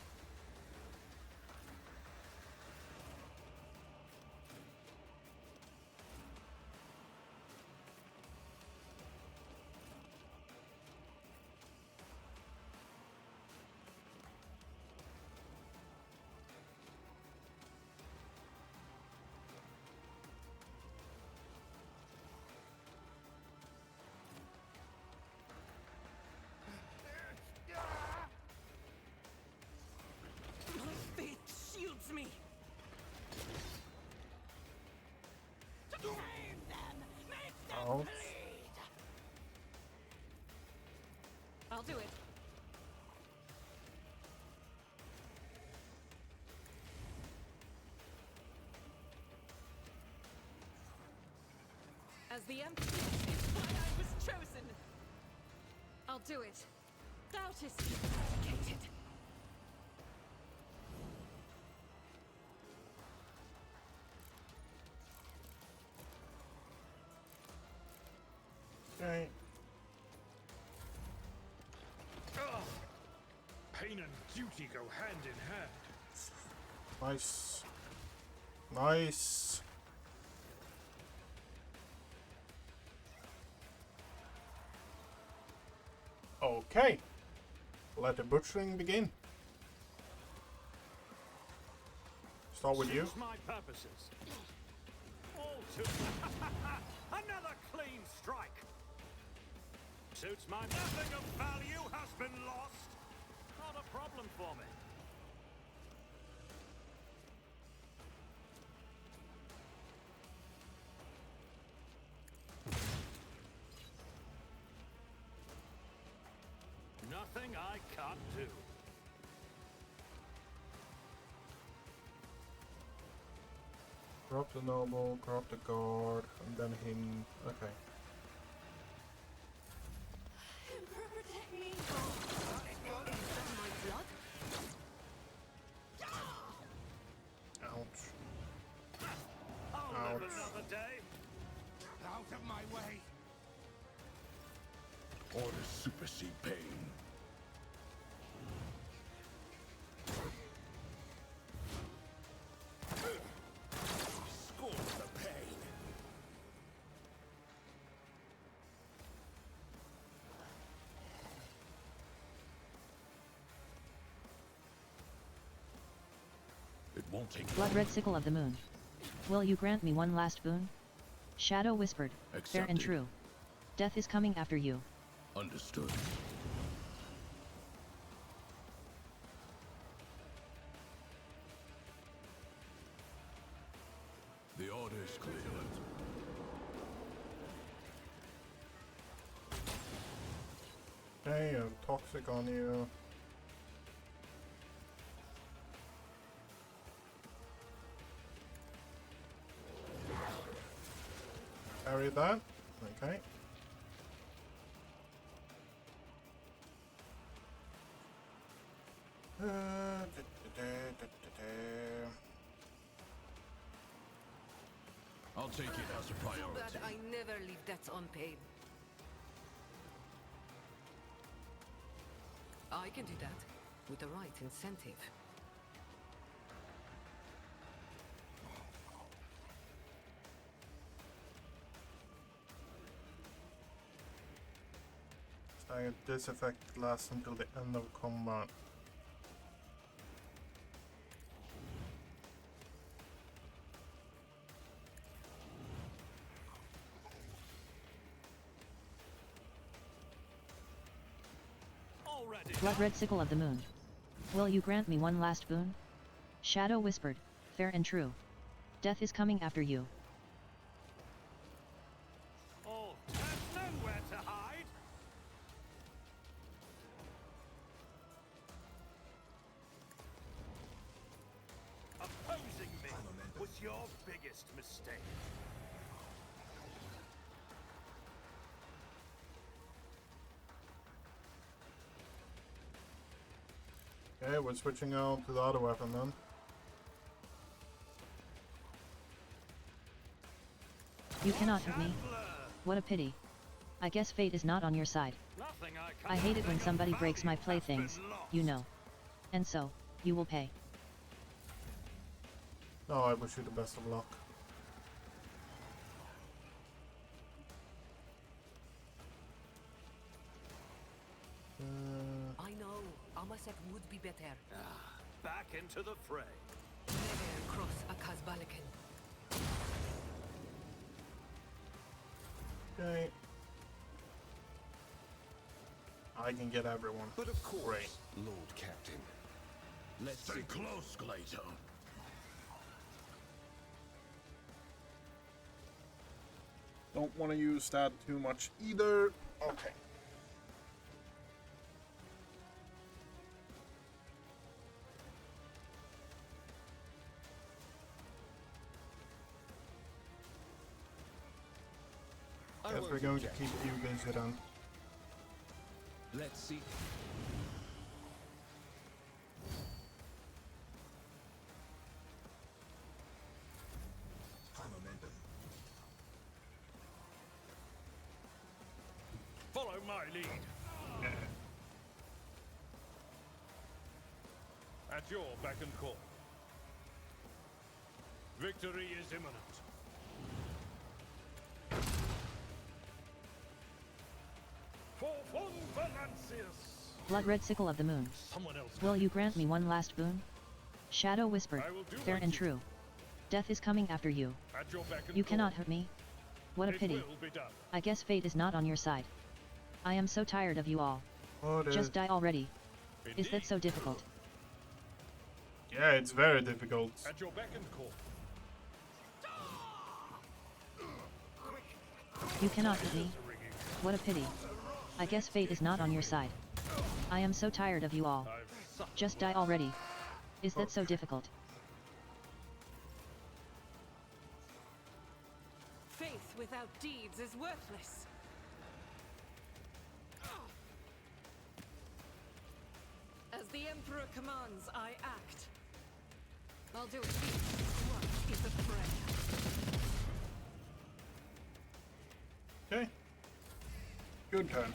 My faith shields me. Save them! Make them Ouch. bleed! I'll do it. As the Empress, it's why I was chosen. I'll do it. Thou art eradicated. Okay. Pain and duty go hand in hand. Nice. Nice. Okay. Let the butchering begin. Start with you. Suits my purposes. All too. Another clean strike. Suits my nothing of value has been lost. Not a problem for me. Nothing I can't do. Corrupt the noble, corrupt the guard, and then him. Okay. Emperor, protect me! Ouch. I'll live Ouch. another day. Out of my way! Orders supersede pain. Scorn the pain. It won't take Blood red sickle of the moon. Will you grant me one last boon? Shadow whispered, fair and Accepted. true. Death is coming after you. Understood. The order is clear. Okay, I'm toxic on you. Carry that. Okay. I'll take it as a So priority. that I never leave debts unpaid. I can do that, with the right incentive. This effect lasts until the end of combat. Already. Blood red sickle of the moon. Will you grant me one last boon? Shadow whispered, fair and true. Death is coming after you. Oh, there's nowhere to hide. Opposing me was your biggest mistake. Okay, we're switching out to the other weapon then. You cannot hurt me. What a pity. I guess fate is not on your side. I hate it when somebody breaks my playthings, you know. And so, you will pay. No, I wish you the best of luck. I know. Amaset would be better. Back into the fray. Never cross Akazbalakan. Okay. I can get everyone. But of course, Great. Lord Captain. Let's Stay close, Glato. Don't want to use that too much either. Okay. Guess we're going to keep you busy then. Let's see. Follow my lead. At your beck and call. Victory is imminent. For Von Valancius! Blood red sickle of the moon. Someone else. Will you grant me one last boon? Shadow whispered, I will do fair what and you- true. Death is coming after you. At your beck and You call. cannot hurt me. What a It pity. will be done. I guess fate is not on your side. I am so tired of you all. Oh, Just die already. Is that Indeed. so difficult? yeah, it's very difficult. At your beck and call. You cannot hurt me. What a pity. I guess fate is not on your side. I am so tired of you all. Just die already. Is that so difficult? Faith without deeds is worthless. As the Emperor commands, I act. I'll do it. What is a prayer? Okay. Good turn.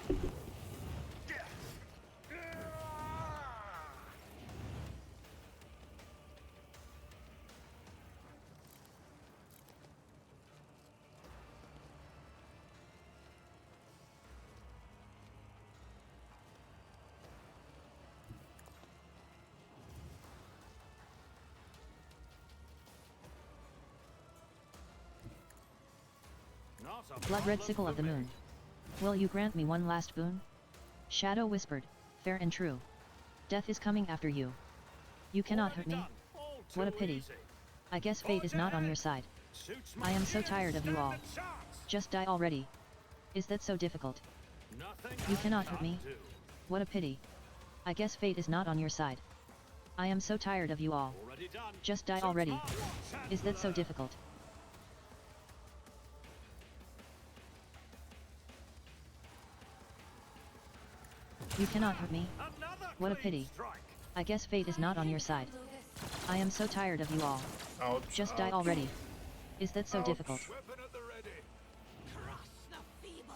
Not a Blood red problem sickle of for the me. moon. Will you grant me one last boon? Shadow whispered, fair and true. Death is coming after you. You cannot hurt me. Done. All What a too pity. easy. I guess fate is not on your side. Suits I am so my tired of you all. standard chance. Just die already. Is that so difficult? Nothing You I cannot hurt me. can't do. What a pity. I guess fate is not on your side. I am so tired of you all. Already done. Just die Suits already. my watch, Is that so Chancellor. difficult? You cannot hurt me. Another What a clean pity. strike. I guess fate is not on your side. I am so tired of you all. Ouch. Just die ouch. already. Is that so Ouch. difficult? Weapon at the ready. Crush the feeble.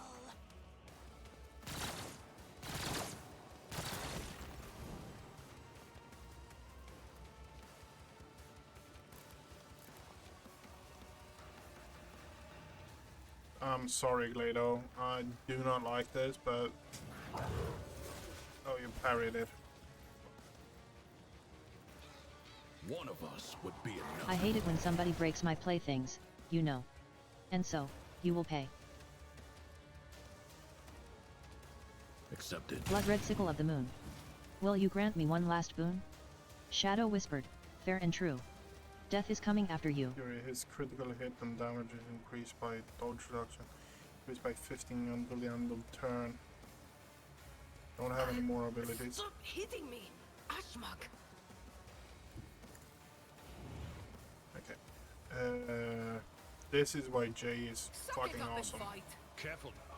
I'm sorry, Glado. I do not like this, but... Oh, you parried it. One of us would be enough. I hate it when somebody breaks my playthings, you know. And so, you will pay. Accepted. Blood red sickle of the moon. Will you grant me one last boon? Shadow whispered, fair and true. Death is coming after you. Fury, his critical hit and damage is increased by dodge reduction. Increased by 15 until the end of turn. Don't have any more abilities. Stop hitting me, Ashmok. Okay. This is why Jay is Suck fucking it up awesome. and fight. Careful now.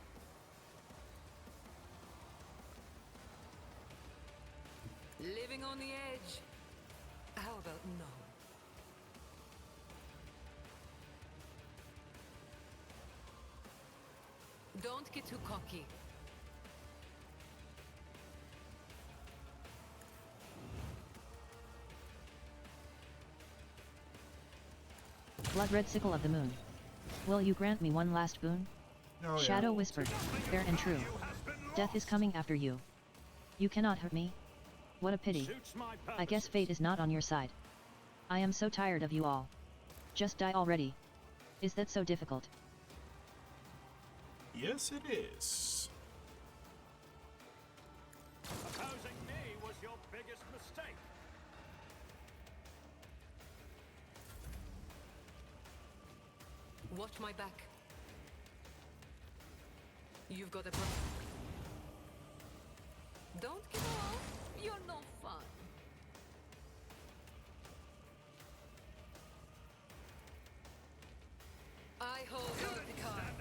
Living on the edge. How about no? Don't get too cocky. Blood red sickle of the moon. Will you grant me one last boon? Oh, yeah. Shadow whispered, fair and true. Death is coming after you. You cannot hurt me. What a pity. I guess fate is not on your side. I am so tired of you all. Just die already. Is that so difficult? Yes, it is. Opposing me was your biggest mistake. Watch my back. You've got a Don't get off. You're no fun. I hold all the cards.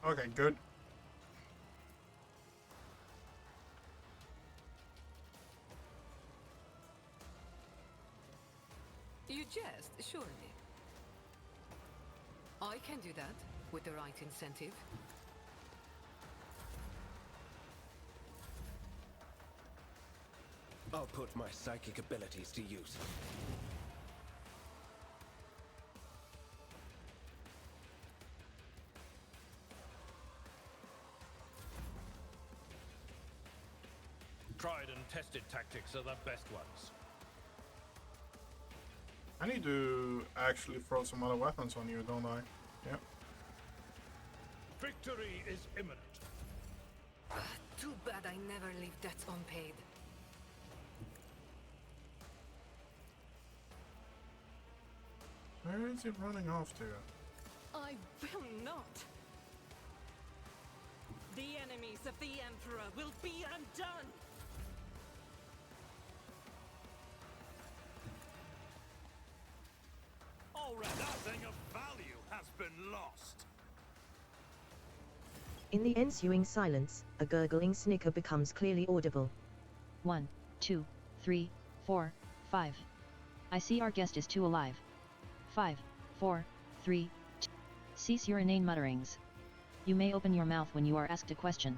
Okay, good. You jest, surely. I can do that with the right incentive. I'll put my psychic abilities to use. Tried and tested tactics are the best ones. I need to actually throw some other weapons on you, don't I? Yep. Victory is imminent. Too bad I never leave debts unpaid. Where is it running off to? I will not. The enemies of the Emperor will be undone! Already nothing of value has been lost. In the ensuing silence, a gurgling snicker becomes clearly audible. 1, 2, 3, 4, 5. I see our guest is too alive. 5, 4, 3, 2. Cease your inane mutterings. You may open your mouth when you are asked a question.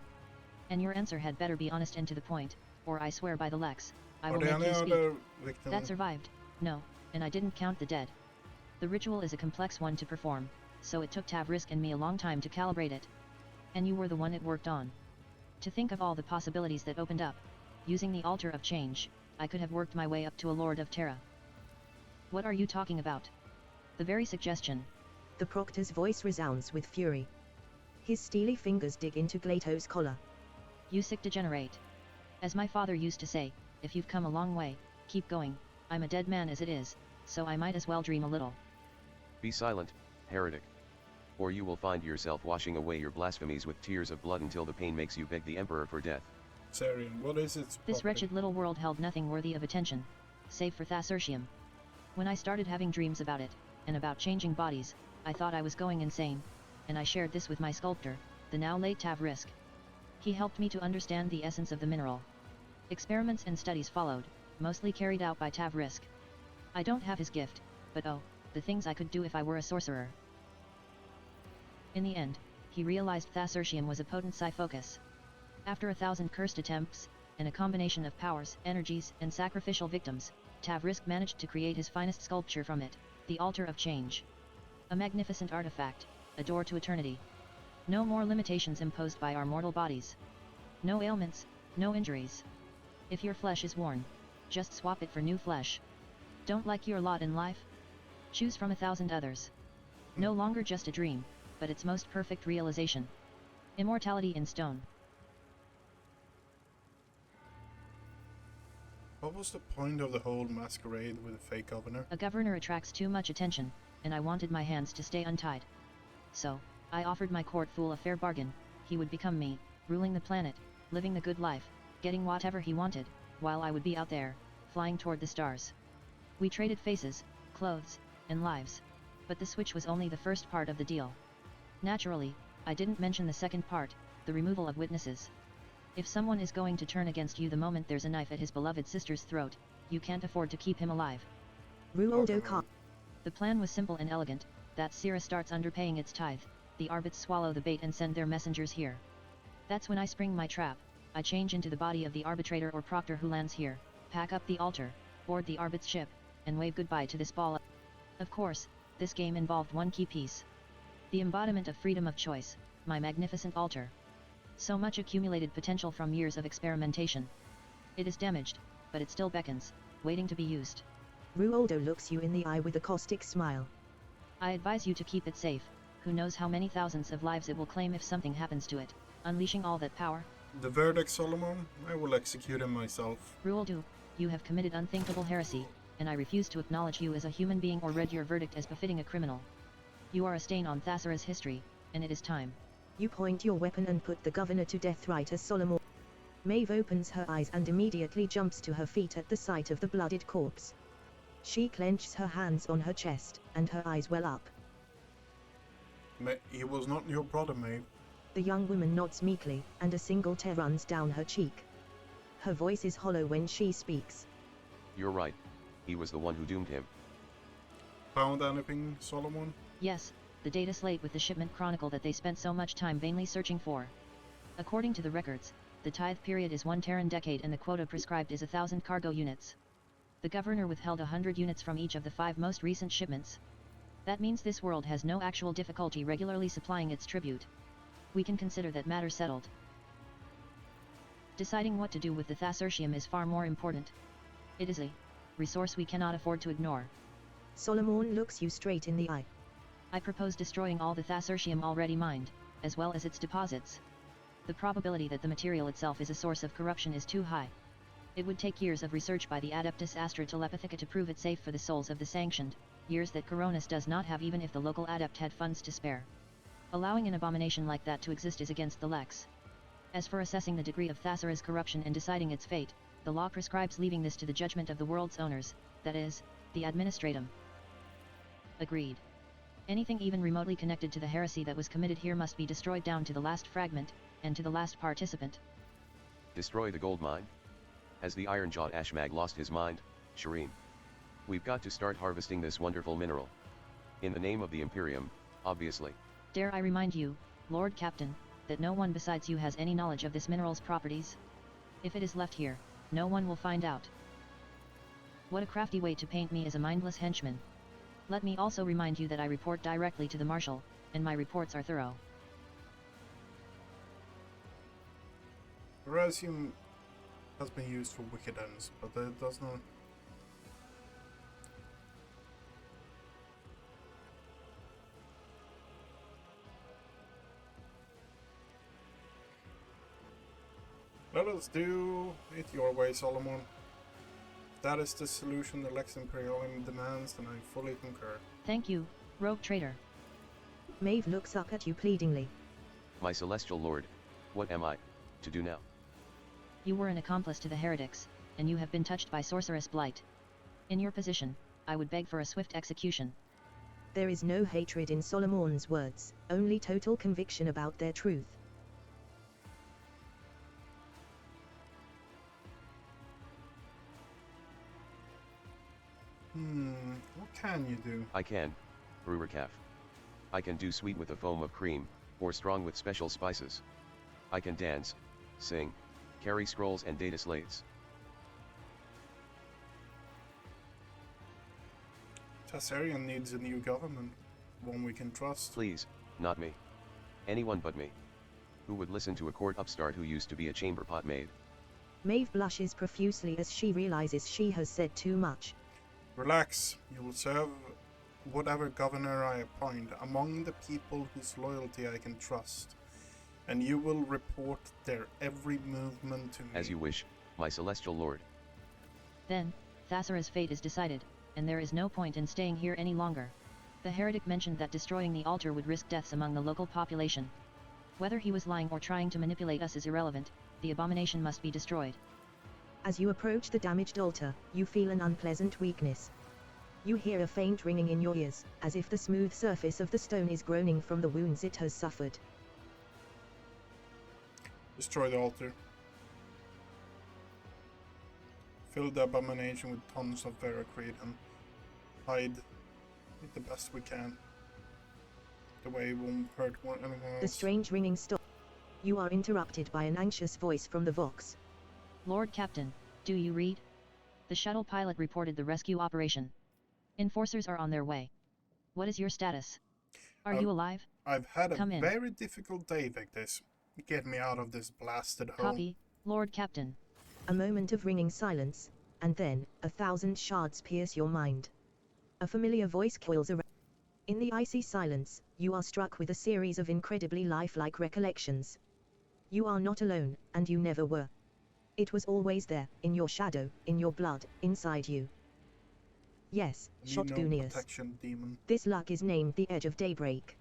And your answer had better be honest and to the point, or I swear by the Lex, I will make you speak. That survived? No, and I didn't count the dead. The ritual is a complex one to perform, so it took Tavrisk and me a long time to calibrate it. And you were the one it worked on. To think of all the possibilities that opened up, using the altar of change, I could have worked my way up to a Lord of Terra. What are you talking about? The very suggestion. The proctor's voice resounds with fury. His steely fingers dig into Glato's collar. You sick degenerate. As my father used to say, if you've come a long way, keep going. I'm a dead man as it is, so I might as well dream a little. Be silent, heretic. Or you will find yourself washing away your blasphemies with tears of blood until the pain makes you beg the Emperor for death. Sarian, what is its This wretched little world held nothing worthy of attention, save for Thasurtium. When I started having dreams about it, and about changing bodies, I thought I was going insane, and I shared this with my sculptor, the now late Tavrisk. He helped me to understand the essence of the mineral. Experiments and studies followed, mostly carried out by Tavrisk. I don't have his gift, but oh, the things I could do if I were a sorcerer. In the end, he realized Thasurtium was a potent psi-focus. After 1,000 cursed attempts, and a combination of powers, energies, and sacrificial victims, Tavrisk managed to create his finest sculpture from it, the Altar of Change. A magnificent artifact, a door to eternity. No more limitations imposed by our mortal bodies. No ailments, no injuries. If your flesh is worn, just swap it for new flesh. Don't like your lot in life? Choose from 1,000 others. No longer just a dream, but its most perfect realization. Immortality in stone. What was the point of the whole masquerade with a fake governor? A governor attracts too much attention, and I wanted my hands to stay untied. So, I offered my court fool a fair bargain. He would become me, ruling the planet, living the good life, getting whatever he wanted, while I would be out there, flying toward the stars. We traded faces, clothes, and lives. But the switch was only the first part of the deal. Naturally, I didn't mention the second part, the removal of witnesses. If someone is going to turn against you the moment there's a knife at his beloved sister's throat, you can't afford to keep him alive. Ruoldo Ka. The plan was simple and elegant, that Sira starts underpaying its tithe, the Arbits swallow the bait and send their messengers here. That's when I spring my trap, I change into the body of the arbitrator or proctor who lands here, pack up the altar, board the Arbits ship, and wave goodbye to this ball. Of course, this game involved one key piece. The embodiment of freedom of choice, my magnificent altar. So much accumulated potential from years of experimentation. It is damaged, but it still beckons, waiting to be used. Ruoldo looks you in the eye with a caustic smile. I advise you to keep it safe, who knows how many thousands of lives it will claim if something happens to it, unleashing all that power. The verdict, Solomon, I will execute him myself. Ruoldo, you have committed unthinkable heresy, and I refuse to acknowledge you as a human being or read your verdict as befitting a criminal. You are a stain on Thasara's history, and it is time. You point your weapon and put the governor to death right as Solomon. Maeve opens her eyes and immediately jumps to her feet at the sight of the blooded corpse. She clenches her hands on her chest, and her eyes well up. He was not your brother, Maeve. The young woman nods meekly, and a single tear runs down her cheek. Her voice is hollow when she speaks. You're right. He was the one who doomed him. Found anything, Solomon? Yes, the data slate with the shipment chronicle that they spent so much time vainly searching for. According to the records, the tithe period is 1 Terran decade and the quota prescribed is 1,000 cargo units. The governor withheld 100 units from each of the 5 most recent shipments. That means this world has no actual difficulty regularly supplying its tribute. We can consider that matter settled. Deciding what to do with the Thasurtium is far more important. It is a resource we cannot afford to ignore. Solomon looks you straight in the eye. I propose destroying all the Thasurtium already mined, as well as its deposits. The probability that the material itself is a source of corruption is too high. It would take years of research by the Adeptus Astra Telepathica to prove it safe for the souls of the sanctioned, years that Coronis does not have even if the local adept had funds to spare. Allowing an abomination like that to exist is against the Lex. As for assessing the degree of Thasara's corruption and deciding its fate, the law prescribes leaving this to the judgment of the world's owners, that is, the Administratum. Agreed. Anything even remotely connected to the heresy that was committed here must be destroyed down to the last fragment, and to the last participant. Destroy the gold mine? Has the iron-jawed Ashmag lost his mind, Shireen? We've got to start harvesting this wonderful mineral. In the name of the Imperium, obviously. Dare I remind you, Lord Captain, that no one besides you has any knowledge of this mineral's properties? If it is left here, no one will find out. What a crafty way to paint me as a mindless henchman. Let me also remind you that I report directly to the Marshal, and my reports are thorough. Erasium has been used for wicked ends, but it does not... Let us do it your way, Solomon. If that is the solution the Lex Imperium demands, then I fully concur. Thank you, rogue traitor. Maeve looks up at you pleadingly. My celestial lord, what am I to do now? You were an accomplice to the heretics, and you have been touched by sorceress blight. In your position, I would beg for a swift execution. There is no hatred in Solomon's words, only total conviction about their truth. What can you do? I can, Rurikaf. I can do sweet with a foam of cream, or strong with special spices. I can dance, sing, carry scrolls and data slates. Tassarian needs a new government, one we can trust. Please, not me. Anyone but me. Who would listen to a court upstart who used to be a chamber pot maid? Maeve blushes profusely as she realizes she has said too much. Relax, you will serve whatever governor I appoint among the people whose loyalty I can trust, and you will report their every movement to me. As you wish, my celestial lord. Then, Thasara's fate is decided, and there is no point in staying here any longer. The heretic mentioned that destroying the altar would risk deaths among the local population. Whether he was lying or trying to manipulate us is irrelevant, the abomination must be destroyed. As you approach the damaged altar, you feel an unpleasant weakness. You hear a faint ringing in your ears, as if the smooth surface of the stone is groaning from the wounds it has suffered. Destroy the altar. Fill the abomination with tons of ferrocrete and hide it the best we can. The way it won't hurt anyone else. The strange ringing stops. You are interrupted by an anxious voice from the Vox. Lord Captain, do you read? The shuttle pilot reported the rescue operation. Enforcers are on their way. What is your status? Are you alive? I've had Come a in. very difficult day, Victus. Get me out of this blasted hole. Copy, Lord Captain. A moment of ringing silence, and then, 1,000 shards pierce your mind. A familiar voice coils around. In the icy silence, you are struck with a series of incredibly lifelike recollections. You are not alone, and you never were. It was always there, in your shadow, in your blood, inside you. Yes, Shotgunius. Protection, demon. This luck is named the Edge of Daybreak.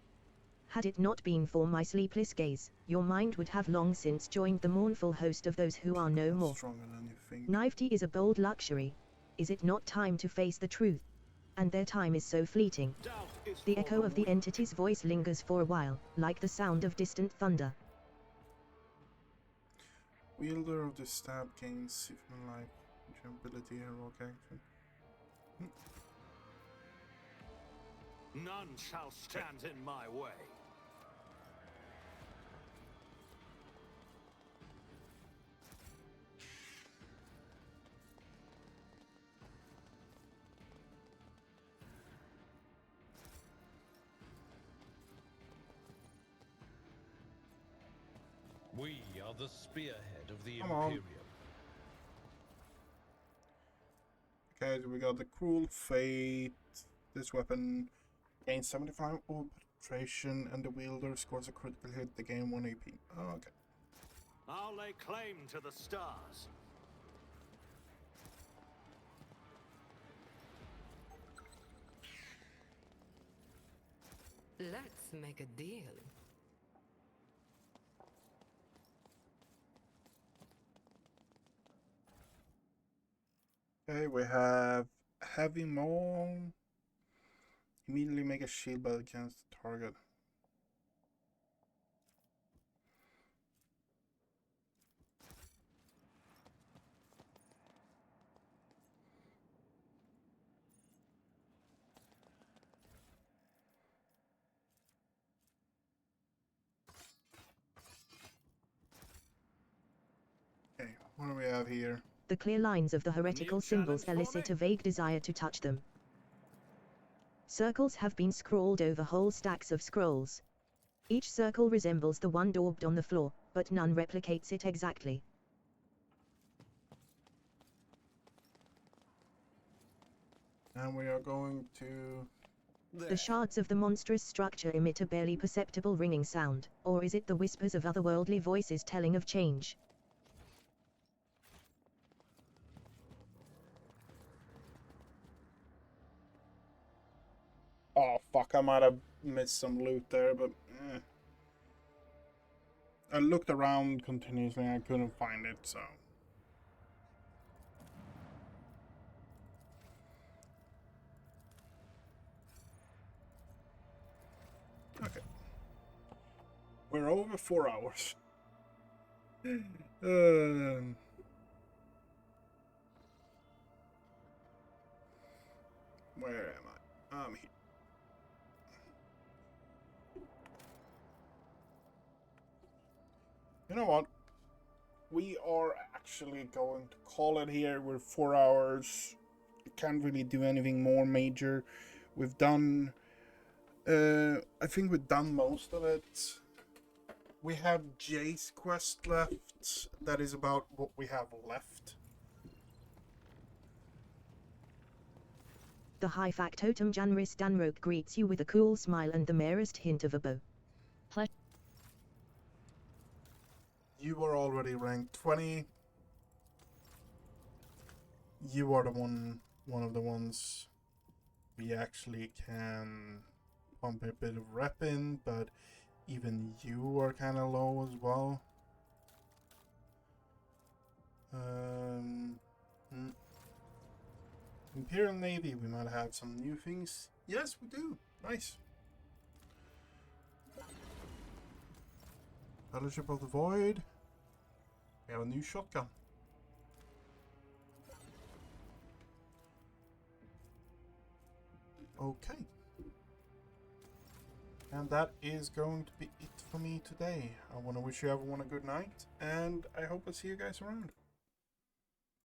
Had it not been for my sleepless gaze, your mind would have long since joined the mournful host of those who are no more. Stronger than you think. Naivety is a bold luxury. Is it not time to face the truth? And their time is so fleeting. The echo of the entity's voice lingers for a while, like the sound of distant thunder. Wielder of the stab gains Sifman life, ability, heroic action. None shall stand in my way. We are the spearhead of the Come on. Imperium. Okay, so we got the Cruel Fate. This weapon gains 75 over penetration, and the wielder scores a critical hit to gain 1 AP. Oh, okay. I'll lay claim to the stars. Let's make a deal. Okay, we have Heavy Maul. Immediately make a shield battle against the target. Okay, what do we have here? The clear lines of the heretical symbols elicit a vague desire to touch them. Circles have been scrawled over whole stacks of scrolls. Each circle resembles the one daubed on the floor, but none replicates it exactly. And we are going to... The shards of the monstrous structure emit a barely perceptible ringing sound, or is it the whispers of otherworldly voices telling of change? Oh fuck, I might have missed some loot there, but I looked around continuously and I couldn't find it, so... Okay. We're over 4 hours. Where am I? I'm here. You know what? We are actually going to call it here. We're 4 hours. Can't really do anything more major. We've done... I think we've done most of it. We have Jay's quest left. That is about what we have left. The high factotum Janris Danroke greets you with a cool smile and the merest hint of a bow. You are already ranked 20. You are the one of the ones we actually can pump a bit of rep in, but even you are kind of low as well. Imperial Navy, we might have some new things. Yes, we do. Nice. Fellowship of the Void. We have a new shotgun. Okay. And that is going to be it for me today. I want to wish you everyone a good night, and I hope I see you guys around.